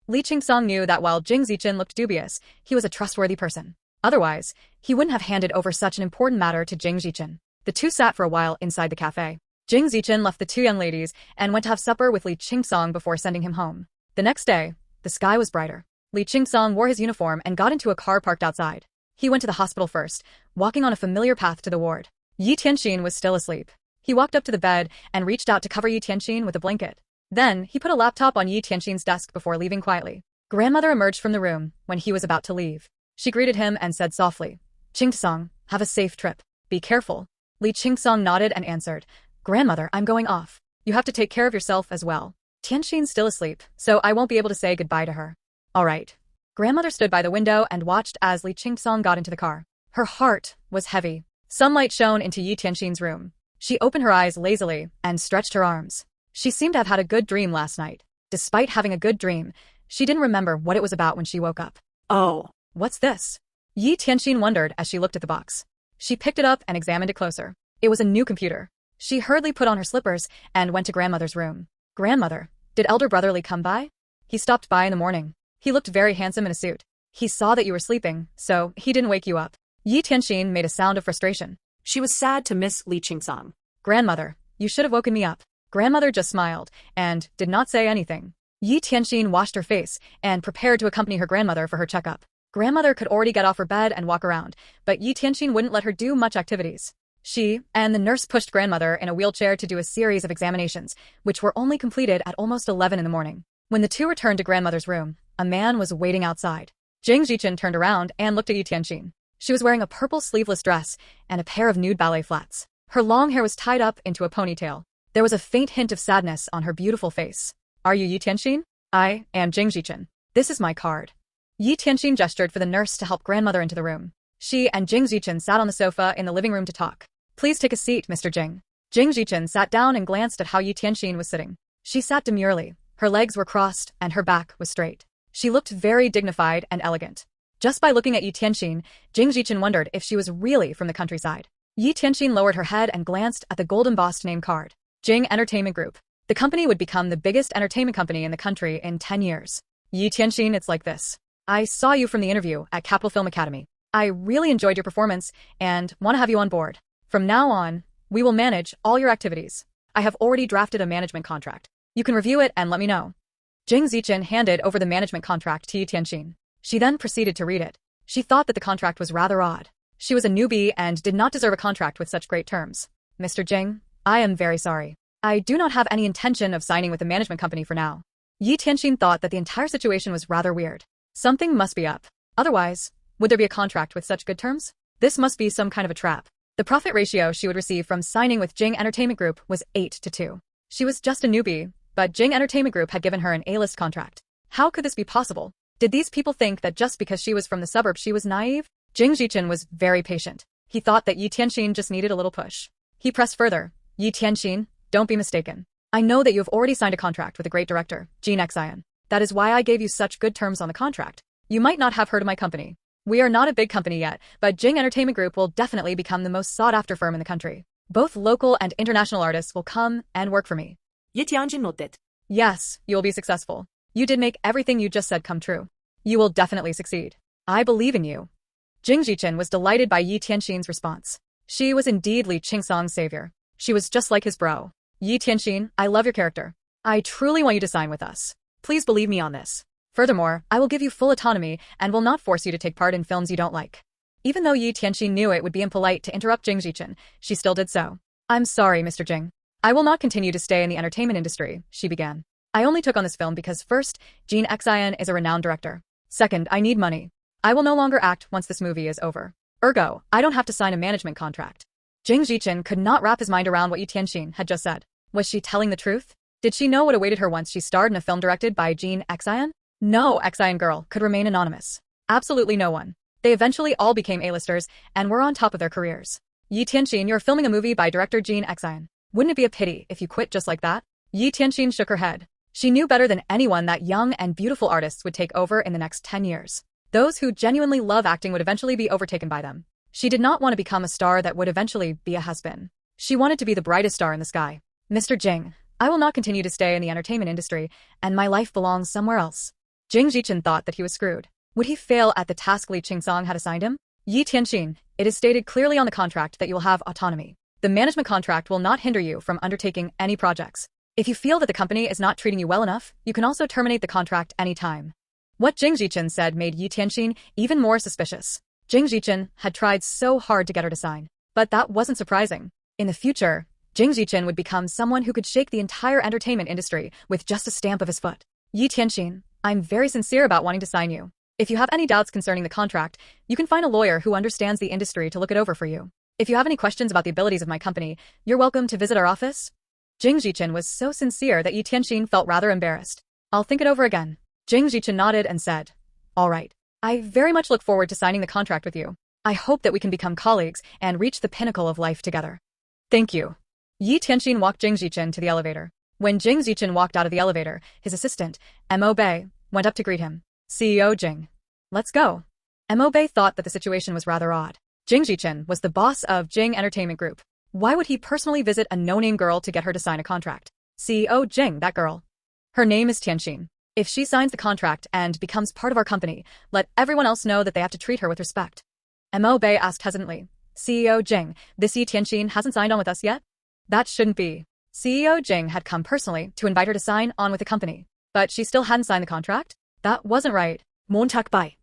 Li Qingsong knew that while Jing Zichen looked dubious, he was a trustworthy person. Otherwise, he wouldn't have handed over such an important matter to Jing Zichen. The two sat for a while inside the cafe. Jing Zichen left the two young ladies and went to have supper with Li Qingsong before sending him home. The next day, the sky was brighter. Li Qingsong wore his uniform and got into a car parked outside. He went to the hospital first, walking on a familiar path to the ward. Ye Tianxin was still asleep. He walked up to the bed and reached out to cover Ye Tianxin with a blanket. Then, he put a laptop on Ye Tianxin's desk before leaving quietly. Grandmother emerged from the room when he was about to leave. She greeted him and said softly, Qingsong, have a safe trip. Be careful. Li Qingsong nodded and answered, Grandmother, I'm going off. You have to take care of yourself as well. Tianxin's still asleep, so I won't be able to say goodbye to her. All right. Grandmother stood by the window and watched as Li Qingsong got into the car. Her heart was heavy. Sunlight shone into Ye Tianxin's room. She opened her eyes lazily and stretched her arms. She seemed to have had a good dream last night. Despite having a good dream, she didn't remember what it was about when she woke up. Oh. What's this? Ye Tianxin wondered as she looked at the box. She picked it up and examined it closer. It was a new computer. She hurriedly put on her slippers and went to grandmother's room. Grandmother, did elder brotherly come by? He stopped by in the morning. He looked very handsome in a suit. He saw that you were sleeping, so he didn't wake you up. Ye Tianxin made a sound of frustration. She was sad to miss Li Qingxing. Grandmother, you should have woken me up. Grandmother just smiled and did not say anything. Ye Tianxin washed her face and prepared to accompany her grandmother for her checkup. Grandmother could already get off her bed and walk around, but Ye Tianxin wouldn't let her do much activities. She and the nurse pushed grandmother in a wheelchair to do a series of examinations, which were only completed at almost 11 in the morning. When the two returned to grandmother's room, a man was waiting outside. Jing Jijun turned around and looked at Ye Tianxin. She was wearing a purple sleeveless dress and a pair of nude ballet flats. Her long hair was tied up into a ponytail. There was a faint hint of sadness on her beautiful face. Are you Ye Tianxin? I am Jing Jijun. This is my card. Ye Tianxin gestured for the nurse to help grandmother into the room. She and Jing Jijun sat on the sofa in the living room to talk. Please take a seat, Mr. Jing. Jing Jijun sat down and glanced at how Ye Tianxin was sitting. She sat demurely. Her legs were crossed and her back was straight. She looked very dignified and elegant. Just by looking at Ye Tianxin, Jing Jijun wondered if she was really from the countryside. Ye Tianxin lowered her head and glanced at the gold embossed name card. Jing Entertainment Group. The company would become the biggest entertainment company in the country in 10 years. Ye Tianxin, it's like this. I saw you from the interview at Capital Film Academy. I really enjoyed your performance and want to have you on board. From now on, we will manage all your activities. I have already drafted a management contract. You can review it and let me know. Jing Jijun handed over the management contract to Ye Tianxin. She then proceeded to read it. She thought that the contract was rather odd. She was a newbie and did not deserve a contract with such great terms. Mr. Jing, I am very sorry. I do not have any intention of signing with the management company for now. Ye Tianxin thought that the entire situation was rather weird. Something must be up. Otherwise, would there be a contract with such good terms? This must be some kind of a trap. The profit ratio she would receive from signing with Jing Entertainment Group was 8-2. She was just a newbie, but Jing Entertainment Group had given her an A-list contract. How could this be possible? Did these people think that just because she was from the suburbs she was naive? Jing Jijun was very patient. He thought that Ye Tianxin just needed a little push. He pressed further. Ye Tianxin, don't be mistaken. I know that you have already signed a contract with a great director, Qin Lili. That is why I gave you such good terms on the contract. You might not have heard of my company. We are not a big company yet, but Jing Entertainment Group will definitely become the most sought-after firm in the country. Both local and international artists will come and work for me. Ye Tianxin nodded. Yes, you will be successful. You did make everything you just said come true. You will definitely succeed. I believe in you. Jing Jijun was delighted by Ye Tianxin's response. She was indeed Li Qingxing's savior. She was just like his bro. Ye Tianxin, I love your character. I truly want you to sign with us. Please believe me on this. Furthermore, I will give you full autonomy and will not force you to take part in films you don't like. Even though Ye Tianxin knew it would be impolite to interrupt Jing Jijun, she still did so. I'm sorry, Mr. Jing. I will not continue to stay in the entertainment industry, she began. I only took on this film because first, Qin Lili is a renowned director. Second, I need money. I will no longer act once this movie is over. Ergo, I don't have to sign a management contract. Jing Jijun could not wrap his mind around what Ye Tianxin had just said. Was she telling the truth? Did she know what awaited her once she starred in a film directed by Qin Lili? No Xian girl could remain anonymous. Absolutely no one. They eventually all became A-listers and were on top of their careers. Ye Tianxin, you're filming a movie by director Qin Lili. Wouldn't it be a pity if you quit just like that? Ye Tianxin shook her head. She knew better than anyone that young and beautiful artists would take over in the next 10 years. Those who genuinely love acting would eventually be overtaken by them. She did not want to become a star that would eventually be a has-been. She wanted to be the brightest star in the sky. Mr. Jing, I will not continue to stay in the entertainment industry, and my life belongs somewhere else. Jing Jijun thought that he was screwed. Would he fail at the task Li Qingxing had assigned him? Ye Tianxin, it is stated clearly on the contract that you will have autonomy. The management contract will not hinder you from undertaking any projects. If you feel that the company is not treating you well enough, you can also terminate the contract anytime. What Jing Jijun said made Ye Tianxin even more suspicious. Jing Jijun had tried so hard to get her to sign. But that wasn't surprising. In the future, Jing Jijun would become someone who could shake the entire entertainment industry with just a stamp of his foot. Ye Tianxin, I'm very sincere about wanting to sign you. If you have any doubts concerning the contract, you can find a lawyer who understands the industry to look it over for you. If you have any questions about the abilities of my company, you're welcome to visit our office. Jing Jijun was so sincere that Ye Tianxin felt rather embarrassed. I'll think it over again. Jing Jijun nodded and said, all right. I very much look forward to signing the contract with you. I hope that we can become colleagues and reach the pinnacle of life together. Thank you. Ye Tianxin walked Jing Jijun to the elevator. When Jing Jijun walked out of the elevator, his assistant, Mo Bei, went up to greet him. CEO Jing. Let's go. Mo Bei thought that the situation was rather odd. Jing Jijun was the boss of Jing Entertainment Group. Why would he personally visit a no-name girl to get her to sign a contract? CEO Jing, that girl. Her name is Tianxin. If she signs the contract and becomes part of our company, let everyone else know that they have to treat her with respect. Mo Bei asked hesitantly. CEO Jing, this Ye Tianxin hasn't signed on with us yet? That shouldn't be. CEO Jing had come personally to invite her to sign on with the company, but she still hadn't signed the contract? That wasn't right. Montak Bai.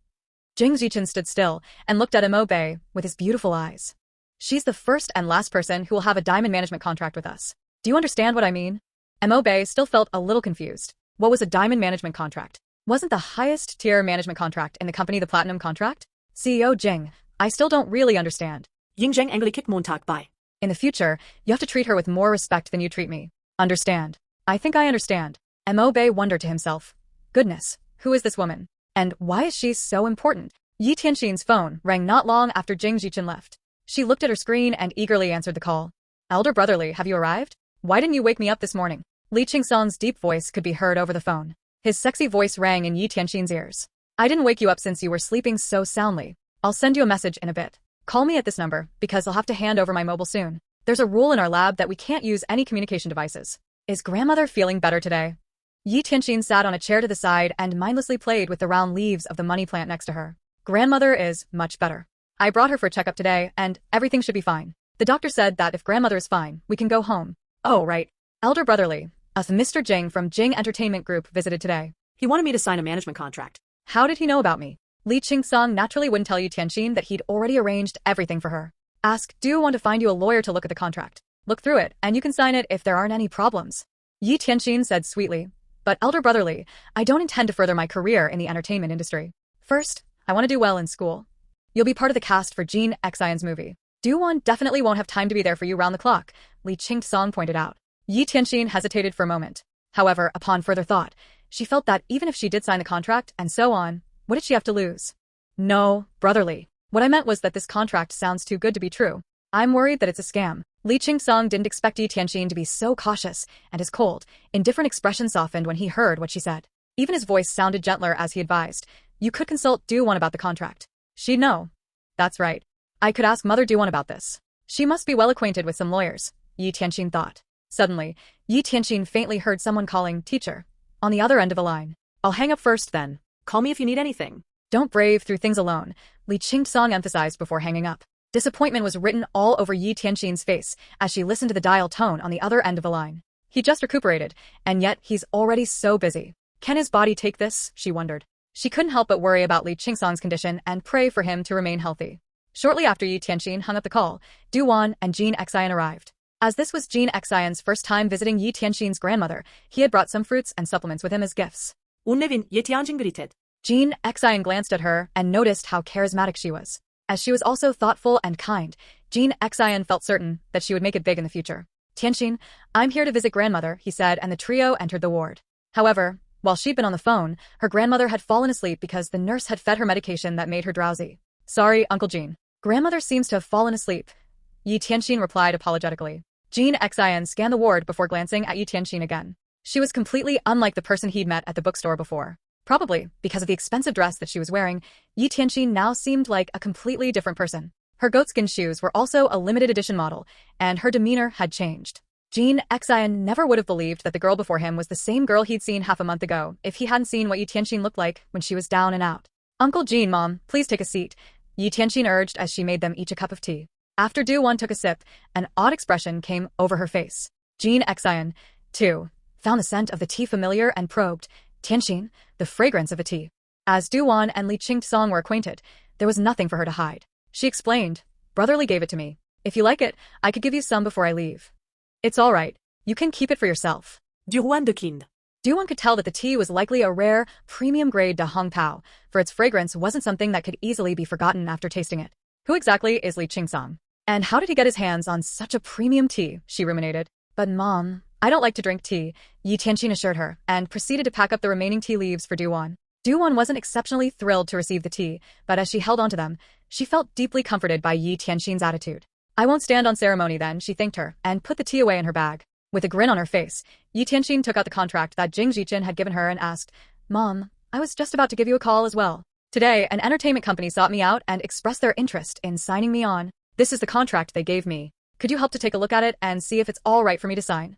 Jing Jijun stood still and looked at Mo Bei with his beautiful eyes. She's the first and last person who will have a diamond management contract with us. Do you understand what I mean? Mo Bei still felt a little confused. What was a diamond management contract? Wasn't the highest tier management contract in the company the platinum contract? CEO Jing, I still don't really understand. Ying Zheng angrily kicked Montag by. In the future, you have to treat her with more respect than you treat me. Understand? I think I understand. Mo Bei wondered to himself. Goodness, who is this woman? And why is she so important? Ye Tianxin's phone rang not long after Jing Jijun left. She looked at her screen and eagerly answered the call. Elder brotherly, have you arrived? Why didn't you wake me up this morning? Li Qingsong's deep voice could be heard over the phone. His sexy voice rang in Ye Tianxin's ears. I didn't wake you up since you were sleeping so soundly. I'll send you a message in a bit. Call me at this number, because I'll have to hand over my mobile soon. There's a rule in our lab that we can't use any communication devices. Is grandmother feeling better today? Ye Tianxin sat on a chair to the side and mindlessly played with the round leaves of the money plant next to her. Grandmother is much better. I brought her for a checkup today, and everything should be fine. The doctor said that if grandmother is fine, we can go home. Oh, right. Elder brotherly, Mr. Jing from Jing Entertainment Group visited today. He wanted me to sign a management contract. How did he know about me? Li Qingsong naturally wouldn't tell Ye Tianxin that he'd already arranged everything for her. Ask, do you want to find you a lawyer to look at the contract? Look through it, and you can sign it if there aren't any problems. Ye Tianxin said sweetly. But elder brotherly, I don't intend to further my career in the entertainment industry. First, I want to do well in school. You'll be part of the cast for Qin Li's movie. Du-won definitely won't have time to be there for you round the clock, Li Qingsong pointed out. Ye Tianxin hesitated for a moment. However, upon further thought, she felt that even if she did sign the contract and so on, what did she have to lose? No, brotherly. What I meant was that this contract sounds too good to be true. I'm worried that it's a scam. Li Qingsong didn't expect Ye Tianxin to be so cautious, and his cold, indifferent expression softened when he heard what she said. Even his voice sounded gentler as he advised. You could consult Du-won about the contract. She'd know. That's right. I could ask Mother Du-won about this. She must be well acquainted with some lawyers, Ye Tianxin thought. Suddenly, Ye Tianxin faintly heard someone calling, teacher, on the other end of a line. I'll hang up first then. Call me if you need anything. Don't brave through things alone, Li Qingsong emphasized before hanging up. Disappointment was written all over Ye Tianxin's face as she listened to the dial tone on the other end of the line. He just recuperated, and yet he's already so busy. Can his body take this? She wondered. She couldn't help but worry about Li Qingsong's condition and pray for him to remain healthy. Shortly after Ye Tianxin hung up the call, Du-won and Qin Lian arrived. As this was Qin Lian's first time visiting Ye Tianxin's grandmother, he had brought some fruits and supplements with him as gifts. 온내빈 Ye Tianxin 그리텟. Qin Lian glanced at her and noticed how charismatic she was. As she was also thoughtful and kind, Qin Lian felt certain that she would make it big in the future. Tianxin, I'm here to visit grandmother, he said, and the trio entered the ward. However, while she'd been on the phone, her grandmother had fallen asleep because the nurse had fed her medication that made her drowsy. Sorry, Uncle Qin. Grandmother seems to have fallen asleep. Ye Tianxin replied apologetically. Qin Lian scanned the ward before glancing at Ye Tianxin again. She was completely unlike the person he'd met at the bookstore before. Probably because of the expensive dress that she was wearing, Ye Tianxin now seemed like a completely different person. Her goatskin shoes were also a limited edition model, and her demeanor had changed. Qin Lian never would have believed that the girl before him was the same girl he'd seen half a month ago if he hadn't seen what Ye Tianxin looked like when she was down and out. Uncle Qin, Mom, please take a seat, Ye Tianxin urged as she made them each a cup of tea. After Du-won took a sip, an odd expression came over her face. Qin Lian, too, found the scent of the tea familiar and probed, Tianxin, the fragrance of a tea. As Du-won and Li Qingsong were acquainted, there was nothing for her to hide. She explained, brotherly gave it to me. If you like it, I could give you some before I leave. It's all right. You can keep it for yourself. Du-won de Qin. Du-won could tell that the tea was likely a rare, premium-grade Da Hong Pao, for its fragrance wasn't something that could easily be forgotten after tasting it. Who exactly is Li Qingsong? And how did he get his hands on such a premium tea? She ruminated. But Mom, I don't like to drink tea, Ye Tianxin assured her, and proceeded to pack up the remaining tea leaves for Du-won. Du-won wasn't exceptionally thrilled to receive the tea, but as she held onto them, she felt deeply comforted by Ye Tianxin's attitude. I won't stand on ceremony then, she thanked her, and put the tea away in her bag. With a grin on her face, Ye Tianxin took out the contract that Jing Jijun had given her and asked, Mom, I was just about to give you a call as well. Today, an entertainment company sought me out and expressed their interest in signing me on. This is the contract they gave me. Could you help to take a look at it and see if it's all right for me to sign?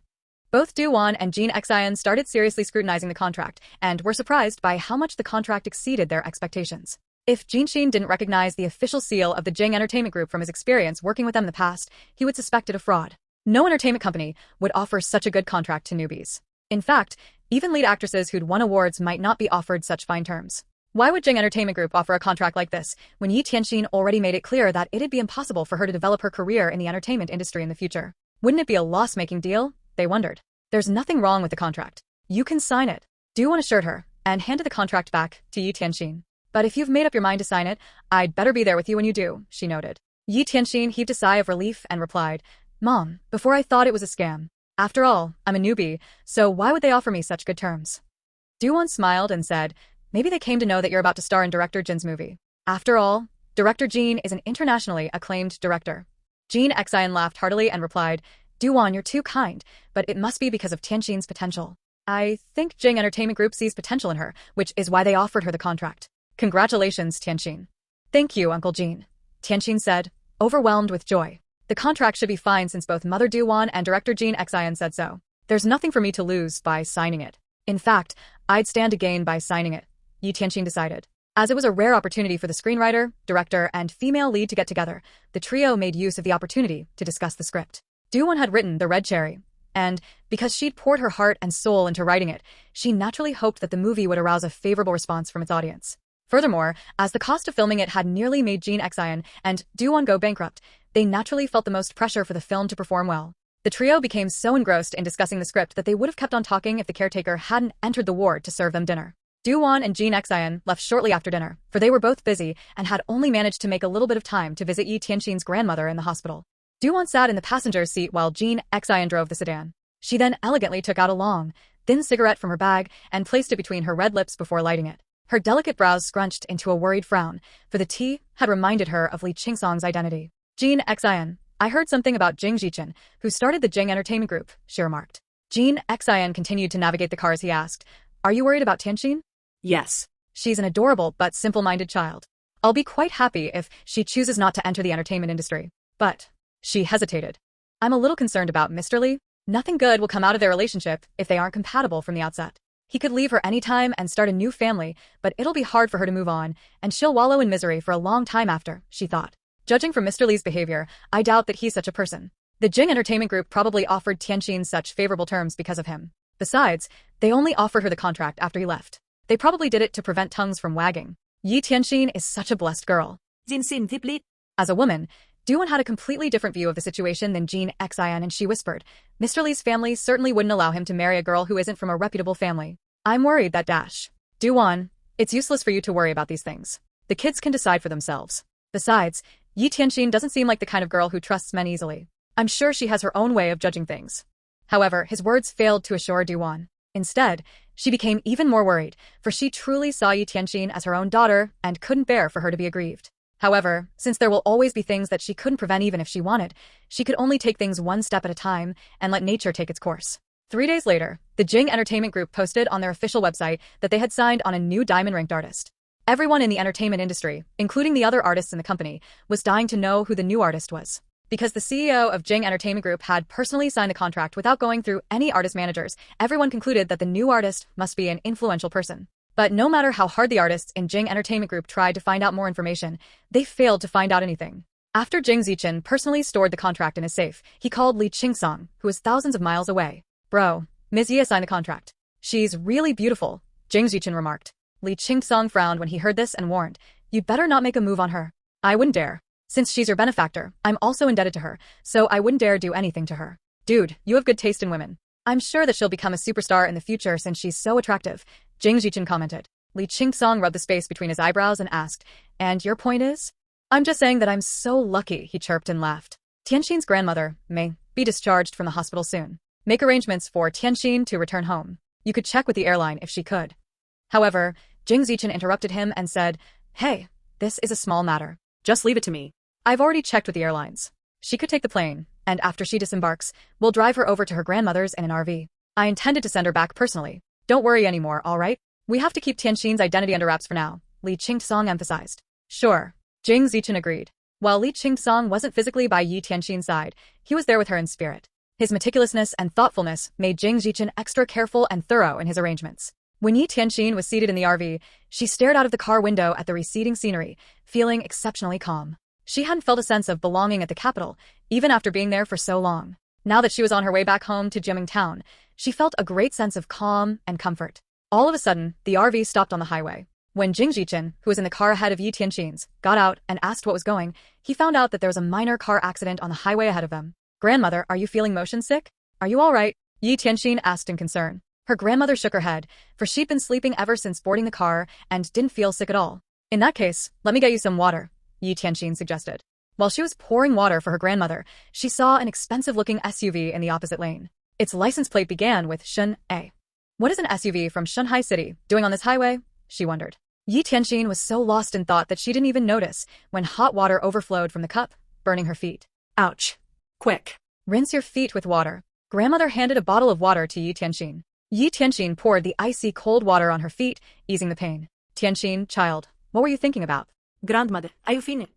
Both Du-won and Jin Xian started seriously scrutinizing the contract and were surprised by how much the contract exceeded their expectations. If Jianxin didn't recognize the official seal of the Jing Entertainment Group from his experience working with them in the past, he would suspect it of fraud. No entertainment company would offer such a good contract to newbies. In fact, even lead actresses who'd won awards might not be offered such fine terms. Why would Jing Entertainment Group offer a contract like this when Ye Tianxin already made it clear that it'd be impossible for her to develop her career in the entertainment industry in the future? Wouldn't it be a loss-making deal? They wondered. There's nothing wrong with the contract. You can sign it. Du-won assured her and handed the contract back to Ye Tianxin. But if you've made up your mind to sign it, I'd better be there with you when you do, she noted. Ye Tianxin heaved a sigh of relief and replied, Mom, before I thought it was a scam. After all, I'm a newbie, so why would they offer me such good terms? Du-won smiled and said, maybe they came to know that you're about to star in director Jin's movie. After all, director Jin is an internationally acclaimed director. Jin Xian laughed heartily and replied, Du-won, you're too kind, but it must be because of Tianxin's potential. I think Jing Entertainment Group sees potential in her, which is why they offered her the contract. Congratulations, Tianxin. Thank you, Uncle Jin. Tianxin said, overwhelmed with joy. The contract should be fine since both Mother Du-won and director Jin Xian said so. There's nothing for me to lose by signing it. In fact, I'd stand to gain by signing it, Ye Tianxin decided. As it was a rare opportunity for the screenwriter, director, and female lead to get together, the trio made use of the opportunity to discuss the script. Du-won had written The Red Cherry, and because she'd poured her heart and soul into writing it, she naturally hoped that the movie would arouse a favorable response from its audience. Furthermore, as the cost of filming it had nearly made Jin Xian and Du-won go bankrupt, they naturally felt the most pressure for the film to perform well. The trio became so engrossed in discussing the script that they would have kept on talking if the caretaker hadn't entered the ward to serve them dinner. Du-won and Jin Xian left shortly after dinner, for they were both busy and had only managed to make a little bit of time to visit Ye Tianxin's grandmother in the hospital. Du-won sat in the passenger's seat while Jin Xian drove the sedan. She then elegantly took out a long, thin cigarette from her bag and placed it between her red lips before lighting it. Her delicate brows scrunched into a worried frown, for the tea had reminded her of Li Qingsong's identity. Jin Xian, I heard something about Lu Jijun, who started the Jing Entertainment Group, she remarked. Jin Xian continued to navigate the car as he asked, are you worried about Tianxin? Yes. She's an adorable but simple-minded child. I'll be quite happy if she chooses not to enter the entertainment industry. But she hesitated. I'm a little concerned about Mr. Li. Nothing good will come out of their relationship if they aren't compatible from the outset. He could leave her anytime and start a new family, but it'll be hard for her to move on, and she'll wallow in misery for a long time after, she thought. Judging from Mr. Li's behavior, I doubt that he's such a person. The Jing Entertainment Group probably offered Tianxin such favorable terms because of him. Besides, they only offered her the contract after he left. They probably did it to prevent tongues from wagging. Ye Tianxin is such a blessed girl. Jinxin tiplit. As a woman, Du-won had a completely different view of the situation than Jin Xian, and she whispered, Mr. Li's family certainly wouldn't allow him to marry a girl who isn't from a reputable family. I'm worried that Du-won, it's useless for you to worry about these things. The kids can decide for themselves. Besides, Ye Tianxin doesn't seem like the kind of girl who trusts men easily. I'm sure she has her own way of judging things. However, his words failed to assure Du-won. Instead, she became even more worried, for she truly saw Ye Tianxin as her own daughter and couldn't bear for her to be aggrieved. However, since there will always be things that she couldn't prevent even if she wanted, she could only take things one step at a time and let nature take its course. 3 days later, the Jing Entertainment Group posted on their official website that they had signed on a new diamond-ranked artist. Everyone in the entertainment industry, including the other artists in the company, was dying to know who the new artist was. Because the CEO of Jing Entertainment Group had personally signed the contract without going through any artist managers, everyone concluded that the new artist must be an influential person. But no matter how hard the artists in Jing Entertainment Group tried to find out more information, they failed to find out anything. After Jing Zichen personally stored the contract in his safe, he called Li Qingsong, who was thousands of miles away. Bro, Ms. Ye signed the contract. She's really beautiful, Jing Zichen remarked. Li Qingsong frowned when he heard this and warned, you'd better not make a move on her. I wouldn't dare. Since she's your benefactor, I'm also indebted to her, so I wouldn't dare do anything to her. Dude, you have good taste in women. I'm sure that she'll become a superstar in the future since she's so attractive, Jing Zichen commented. Li Qingsong rubbed the space between his eyebrows and asked, and your point is? I'm just saying that I'm so lucky, he chirped and laughed. Tianxin's grandmother may be discharged from the hospital soon. Make arrangements for Tianxin to return home. You could check with the airline if she could. However, Jing Zichen interrupted him and said, hey, this is a small matter. Just leave it to me. I've already checked with the airlines. She could take the plane, and after she disembarks, we'll drive her over to her grandmother's in an RV. I intended to send her back personally. Don't worry anymore, all right? We have to keep Tianxin's identity under wraps for now. Li Qingsong emphasized. Sure. Jing Zichen agreed. While Li Qingsong wasn't physically by Ye Tianxin's side, he was there with her in spirit. His meticulousness and thoughtfulness made Jing Zichen extra careful and thorough in his arrangements. When Ye Tianxin was seated in the RV, she stared out of the car window at the receding scenery, feeling exceptionally calm. She hadn't felt a sense of belonging at the capital, even after being there for so long. Now that she was on her way back home to Jiaming Town, she felt a great sense of calm and comfort. All of a sudden, the RV stopped on the highway. When Jing Zichen, who was in the car ahead of Ye Tianxin's, got out and asked what was going, he found out that there was a minor car accident on the highway ahead of them. Grandmother, are you feeling motion sick? Are you all right? Ye Tianxin asked in concern. Her grandmother shook her head, for she'd been sleeping ever since boarding the car and didn't feel sick at all. In that case, let me get you some water, Ye Tianxin suggested. While she was pouring water for her grandmother, she saw an expensive-looking SUV in the opposite lane. Its license plate began with Shun A. What is an SUV from Shanghai City doing on this highway? She wondered. Ye Tianxin was so lost in thought that she didn't even notice when hot water overflowed from the cup, burning her feet. Ouch. Quick. Rinse your feet with water. Grandmother handed a bottle of water to Ye Tianxin. Ye Tianxin poured the icy cold water on her feet, easing the pain. Tianxin, child, what were you thinking about? Grandmother, are you feeling?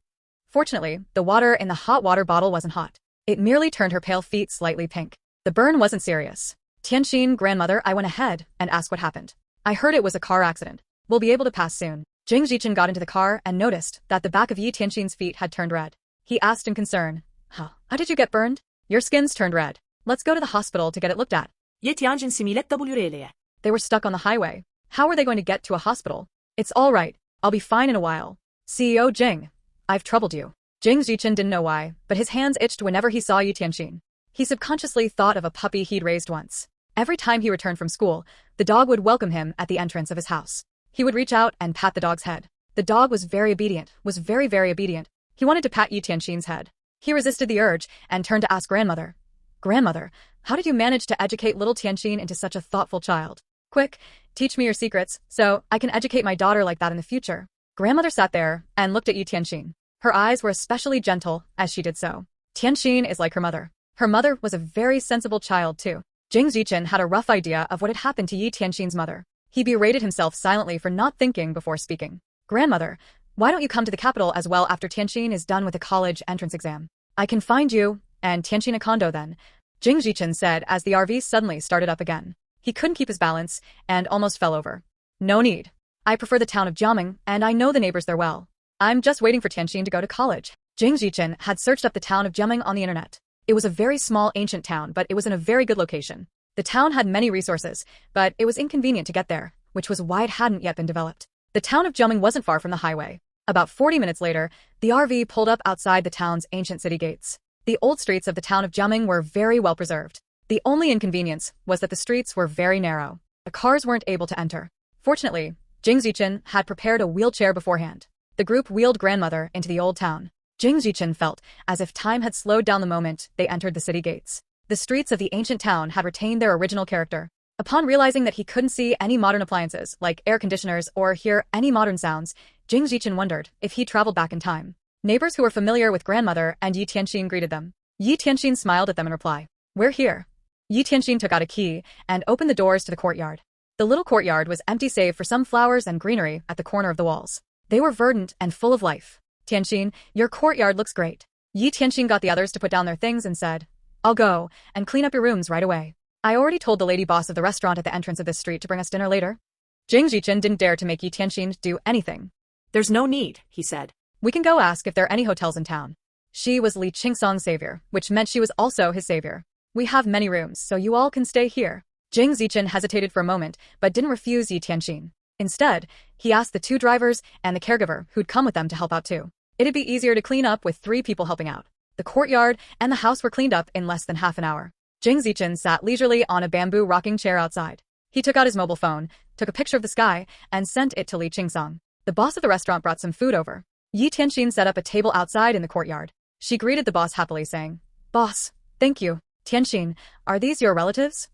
Fortunately, the water in the hot water bottle wasn't hot. It merely turned her pale feet slightly pink. The burn wasn't serious. Tianxin, grandmother, I went ahead and asked what happened. I heard it was a car accident. We'll be able to pass soon. Jing Zichen got into the car and noticed that the back of Ye Tianxin's feet had turned red. He asked in concern, How did you get burned? Your skin's turned red. Let's go to the hospital to get it looked at. Ye Tianxin similet WRL. They were stuck on the highway. How were they going to get to a hospital? It's all right. I'll be fine in a while. CEO Jing, I've troubled you. Jing Zichen didn't know why, but his hands itched whenever he saw Ye Tianxin. He subconsciously thought of a puppy he'd raised once. Every time he returned from school, the dog would welcome him at the entrance of his house. He would reach out and pat the dog's head. The dog was very obedient, very obedient. He wanted to pat Ye Tianxin's head. He resisted the urge and turned to ask grandmother. Grandmother, how did you manage to educate little Tianxin into such a thoughtful child? Quick, teach me your secrets, so I can educate my daughter like that in the future. Grandmother sat there and looked at Ye Tianxin. Her eyes were especially gentle as she did so. Tianxin is like her mother. Her mother was a very sensible child too. Jing Zichen had a rough idea of what had happened to Ye Tianxin's mother. He berated himself silently for not thinking before speaking. Grandmother, why don't you come to the capital as well after Tianxin is done with the college entrance exam? I can find you and Tianxin a condo then, Jing Zichen said as the RV suddenly started up again. He couldn't keep his balance and almost fell over. No need. I prefer the town of Jiaming, and I know the neighbors there well. I'm just waiting for Tianxin to go to college. Jing Zichen had searched up the town of Jiaming on the internet. It was a very small ancient town, but it was in a very good location. The town had many resources, but it was inconvenient to get there, which was why it hadn't yet been developed. The town of Jiaming wasn't far from the highway. About 40 minutes later, the RV pulled up outside the town's ancient city gates. The old streets of the town of Jiaming were very well preserved. The only inconvenience was that the streets were very narrow. The cars weren't able to enter. Fortunately, Jing Zichen had prepared a wheelchair beforehand. The group wheeled grandmother into the old town. Jing Zichen felt as if time had slowed down the moment they entered the city gates. The streets of the ancient town had retained their original character. Upon realizing that he couldn't see any modern appliances, like air conditioners, or hear any modern sounds, Jing Zichen wondered if he traveled back in time. Neighbors who were familiar with grandmother and Ye Tianxin greeted them. Ye Tianxin smiled at them in reply. We're here. Ye Tianxin took out a key and opened the doors to the courtyard. The little courtyard was empty save for some flowers and greenery at the corner of the walls. They were verdant and full of life. Tianxin, your courtyard looks great. Ye Tianxin got the others to put down their things and said, I'll go and clean up your rooms right away. I already told the lady boss of the restaurant at the entrance of this street to bring us dinner later. Jing Zichen didn't dare to make Ye Tianxin do anything. There's no need, he said. We can go ask if there are any hotels in town. She was Li Qingsong's savior, which meant she was also his savior. We have many rooms, so you all can stay here. Jing Zichen hesitated for a moment, but didn't refuse Ye Tianxin. Instead, he asked the 2 drivers and the caregiver who'd come with them to help out too. It'd be easier to clean up with 3 people helping out. The courtyard and the house were cleaned up in less than half an hour. Jing Zichen sat leisurely on a bamboo rocking chair outside. He took out his mobile phone, took a picture of the sky, and sent it to Li Qingsong. The boss of the restaurant brought some food over. Ye Tianxin set up a table outside in the courtyard. She greeted the boss happily, saying, Boss, thank you. Tianxin, are these your relatives?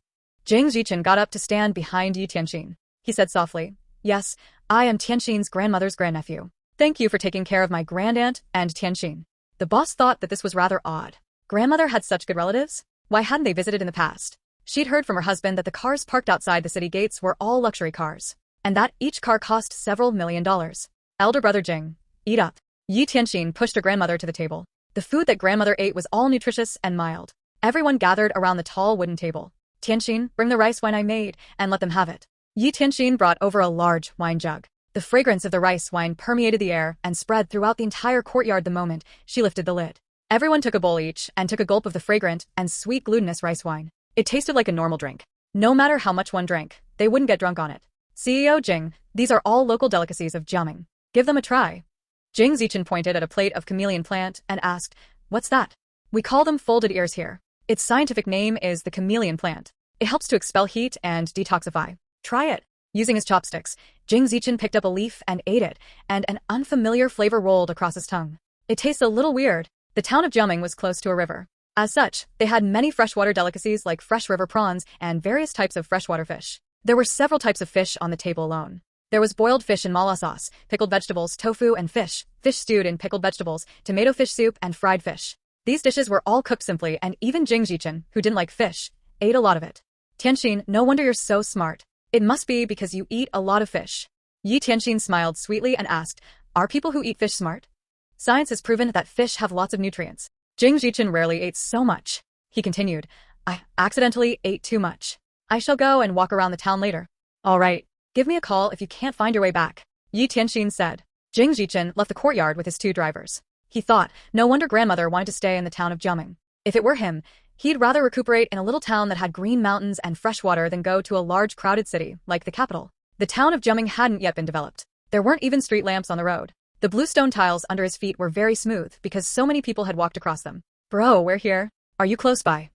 Jing Zichen got up to stand behind Ye Tianxin. He said softly, Yes, I am Tianxin's grandmother's grandnephew. Thank you for taking care of my grandaunt and Tianxin. The boss thought that this was rather odd. Grandmother had such good relatives? Why hadn't they visited in the past? She'd heard from her husband that the cars parked outside the city gates were all luxury cars, and that each car cost several $1 million. Elder brother Jing, eat up. Ye Tianxin pushed her grandmother to the table. The food that grandmother ate was all nutritious and mild. Everyone gathered around the tall wooden table. Tianxin, bring the rice wine I made, and let them have it. Ye Tianxin brought over a large wine jug. The fragrance of the rice wine permeated the air and spread throughout the entire courtyard the moment she lifted the lid. Everyone took a bowl each and took a gulp of the fragrant and sweet glutinous rice wine. It tasted like a normal drink. No matter how much one drank, they wouldn't get drunk on it. CEO Jing, these are all local delicacies of Jiaming. Give them a try. Jing Zichin pointed at a plate of chameleon plant and asked, what's that? We call them folded ears here. Its scientific name is the chameleon plant. It helps to expel heat and detoxify. Try it. Using his chopsticks, Jing Zichin picked up a leaf and ate it, and an unfamiliar flavor rolled across his tongue. It tastes a little weird. The town of Jiaming was close to a river. As such, they had many freshwater delicacies like fresh river prawns and various types of freshwater fish. There were several types of fish on the table alone. There was boiled fish in mala sauce, pickled vegetables, tofu and fish stewed in pickled vegetables, tomato fish soup and fried fish. These dishes were all cooked simply, and even Jing Zichin, who didn't like fish, ate a lot of it. Tianxin, no wonder you're so smart. It must be because you eat a lot of fish. Ye Tianxin smiled sweetly and asked, are people who eat fish smart? Science has proven that fish have lots of nutrients. Jing Zichin rarely ate so much. He continued, I accidentally ate too much. I shall go and walk around the town later. All right. Give me a call if you can't find your way back. Ye Tianxin said. Jing Zichin left the courtyard with his two drivers. He thought, no wonder grandmother wanted to stay in the town of Jiaming. If it were him, he'd rather recuperate in a little town that had green mountains and fresh water than go to a large crowded city, like the capital. The town of Jiaming hadn't yet been developed. There weren't even street lamps on the road. The blue stone tiles under his feet were very smooth because so many people had walked across them. Bro, we're here. Are you close by?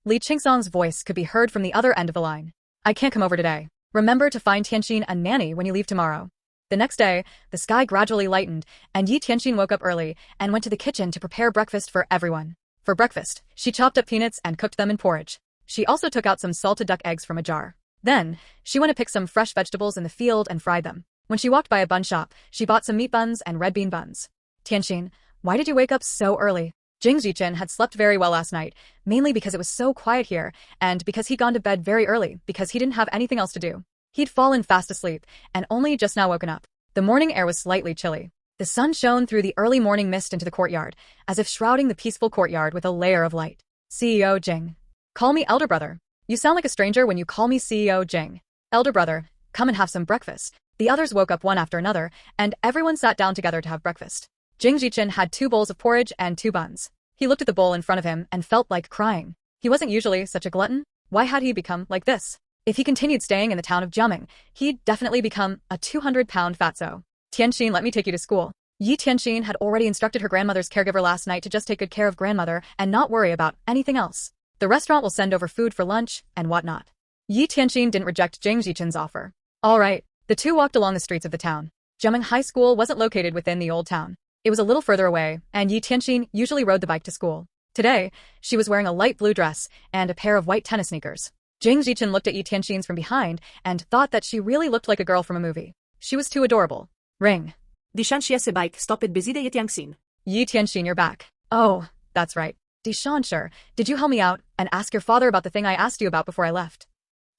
Li Qingsong's voice could be heard from the other end of the line. I can't come over today. Remember to find Tianxin a nanny when you leave tomorrow. The next day, the sky gradually lightened, and Ye Tianxin woke up early and went to the kitchen to prepare breakfast for everyone. For breakfast, she chopped up peanuts and cooked them in porridge. She also took out some salted duck eggs from a jar. Then, she went to pick some fresh vegetables in the field and fried them. When she walked by a bun shop, she bought some meat buns and red bean buns. Tianxin, why did you wake up so early? Jing Zichin had slept very well last night, mainly because it was so quiet here, and because he'd gone to bed very early because he didn't have anything else to do. He'd fallen fast asleep, and only just now woken up. The morning air was slightly chilly. The sun shone through the early morning mist into the courtyard, as if shrouding the peaceful courtyard with a layer of light. CEO Jing. Call me elder brother. You sound like a stranger when you call me CEO Jing. Elder brother, come and have some breakfast. The others woke up one after another, and everyone sat down together to have breakfast. Jing Zichin had 2 bowls of porridge and 2 buns. He looked at the bowl in front of him and felt like crying. He wasn't usually such a glutton. Why had he become like this? If he continued staying in the town of Jiaming, he'd definitely become a 200-pound fatso. Tianxin, let me take you to school. Ye Tianxin had already instructed her grandmother's caregiver last night to just take good care of grandmother and not worry about anything else. The restaurant will send over food for lunch and whatnot. Ye Tianxin didn't reject Jing Zichin's offer. All right. The two walked along the streets of the town. Jiaming High School wasn't located within the old town. It was a little further away, and Ye Tianxin usually rode the bike to school. Today, she was wearing a light blue dress and a pair of white tennis sneakers. Jing Zichin looked at Ye Tianxin from behind and thought that she really looked like a girl from a movie. She was too adorable. Ring. Dishan bike stopped busy Ye Tianxin. Ye Tianxin, you're back. Oh, that's right. Dishan, did you help me out and ask your father about the thing I asked you about before I left?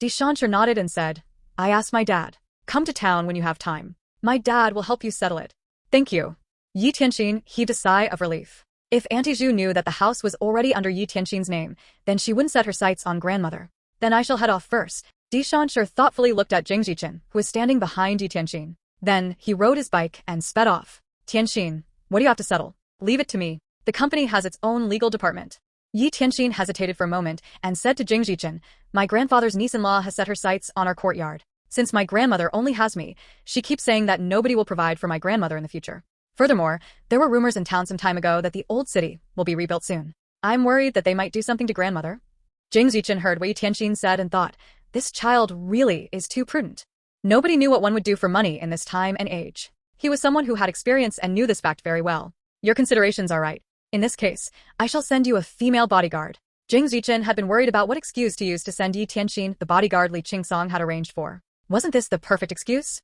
Dishan nodded and said, I asked my dad. Come to town when you have time. My dad will help you settle it. Thank you. Ye Tianxin heaved a sigh of relief. If Auntie Zhu knew that the house was already under Ye Tianxin's name, then she wouldn't set her sights on grandmother. Then I shall head off first. Dishan thoughtfully looked at Jing Zichin, who was standing behind Ye Tianxin. Then, he rode his bike and sped off. Tianxin, what do you have to settle? Leave it to me. The company has its own legal department. Ye Tianxin hesitated for a moment and said to Jing Zichin, my grandfather's niece-in-law has set her sights on our courtyard. Since my grandmother only has me, she keeps saying that nobody will provide for my grandmother in the future. Furthermore, there were rumors in town some time ago that the old city will be rebuilt soon. I'm worried that they might do something to grandmother. Jing Zichin heard what Ye Tianxin said and thought, this child really is too prudent. Nobody knew what one would do for money in this time and age. He was someone who had experience and knew this fact very well. Your considerations are right. In this case, I shall send you a female bodyguard. Jing Zichin had been worried about what excuse to use to send Ye Tianxin the bodyguard Li Qingsong had arranged for. Wasn't this the perfect excuse?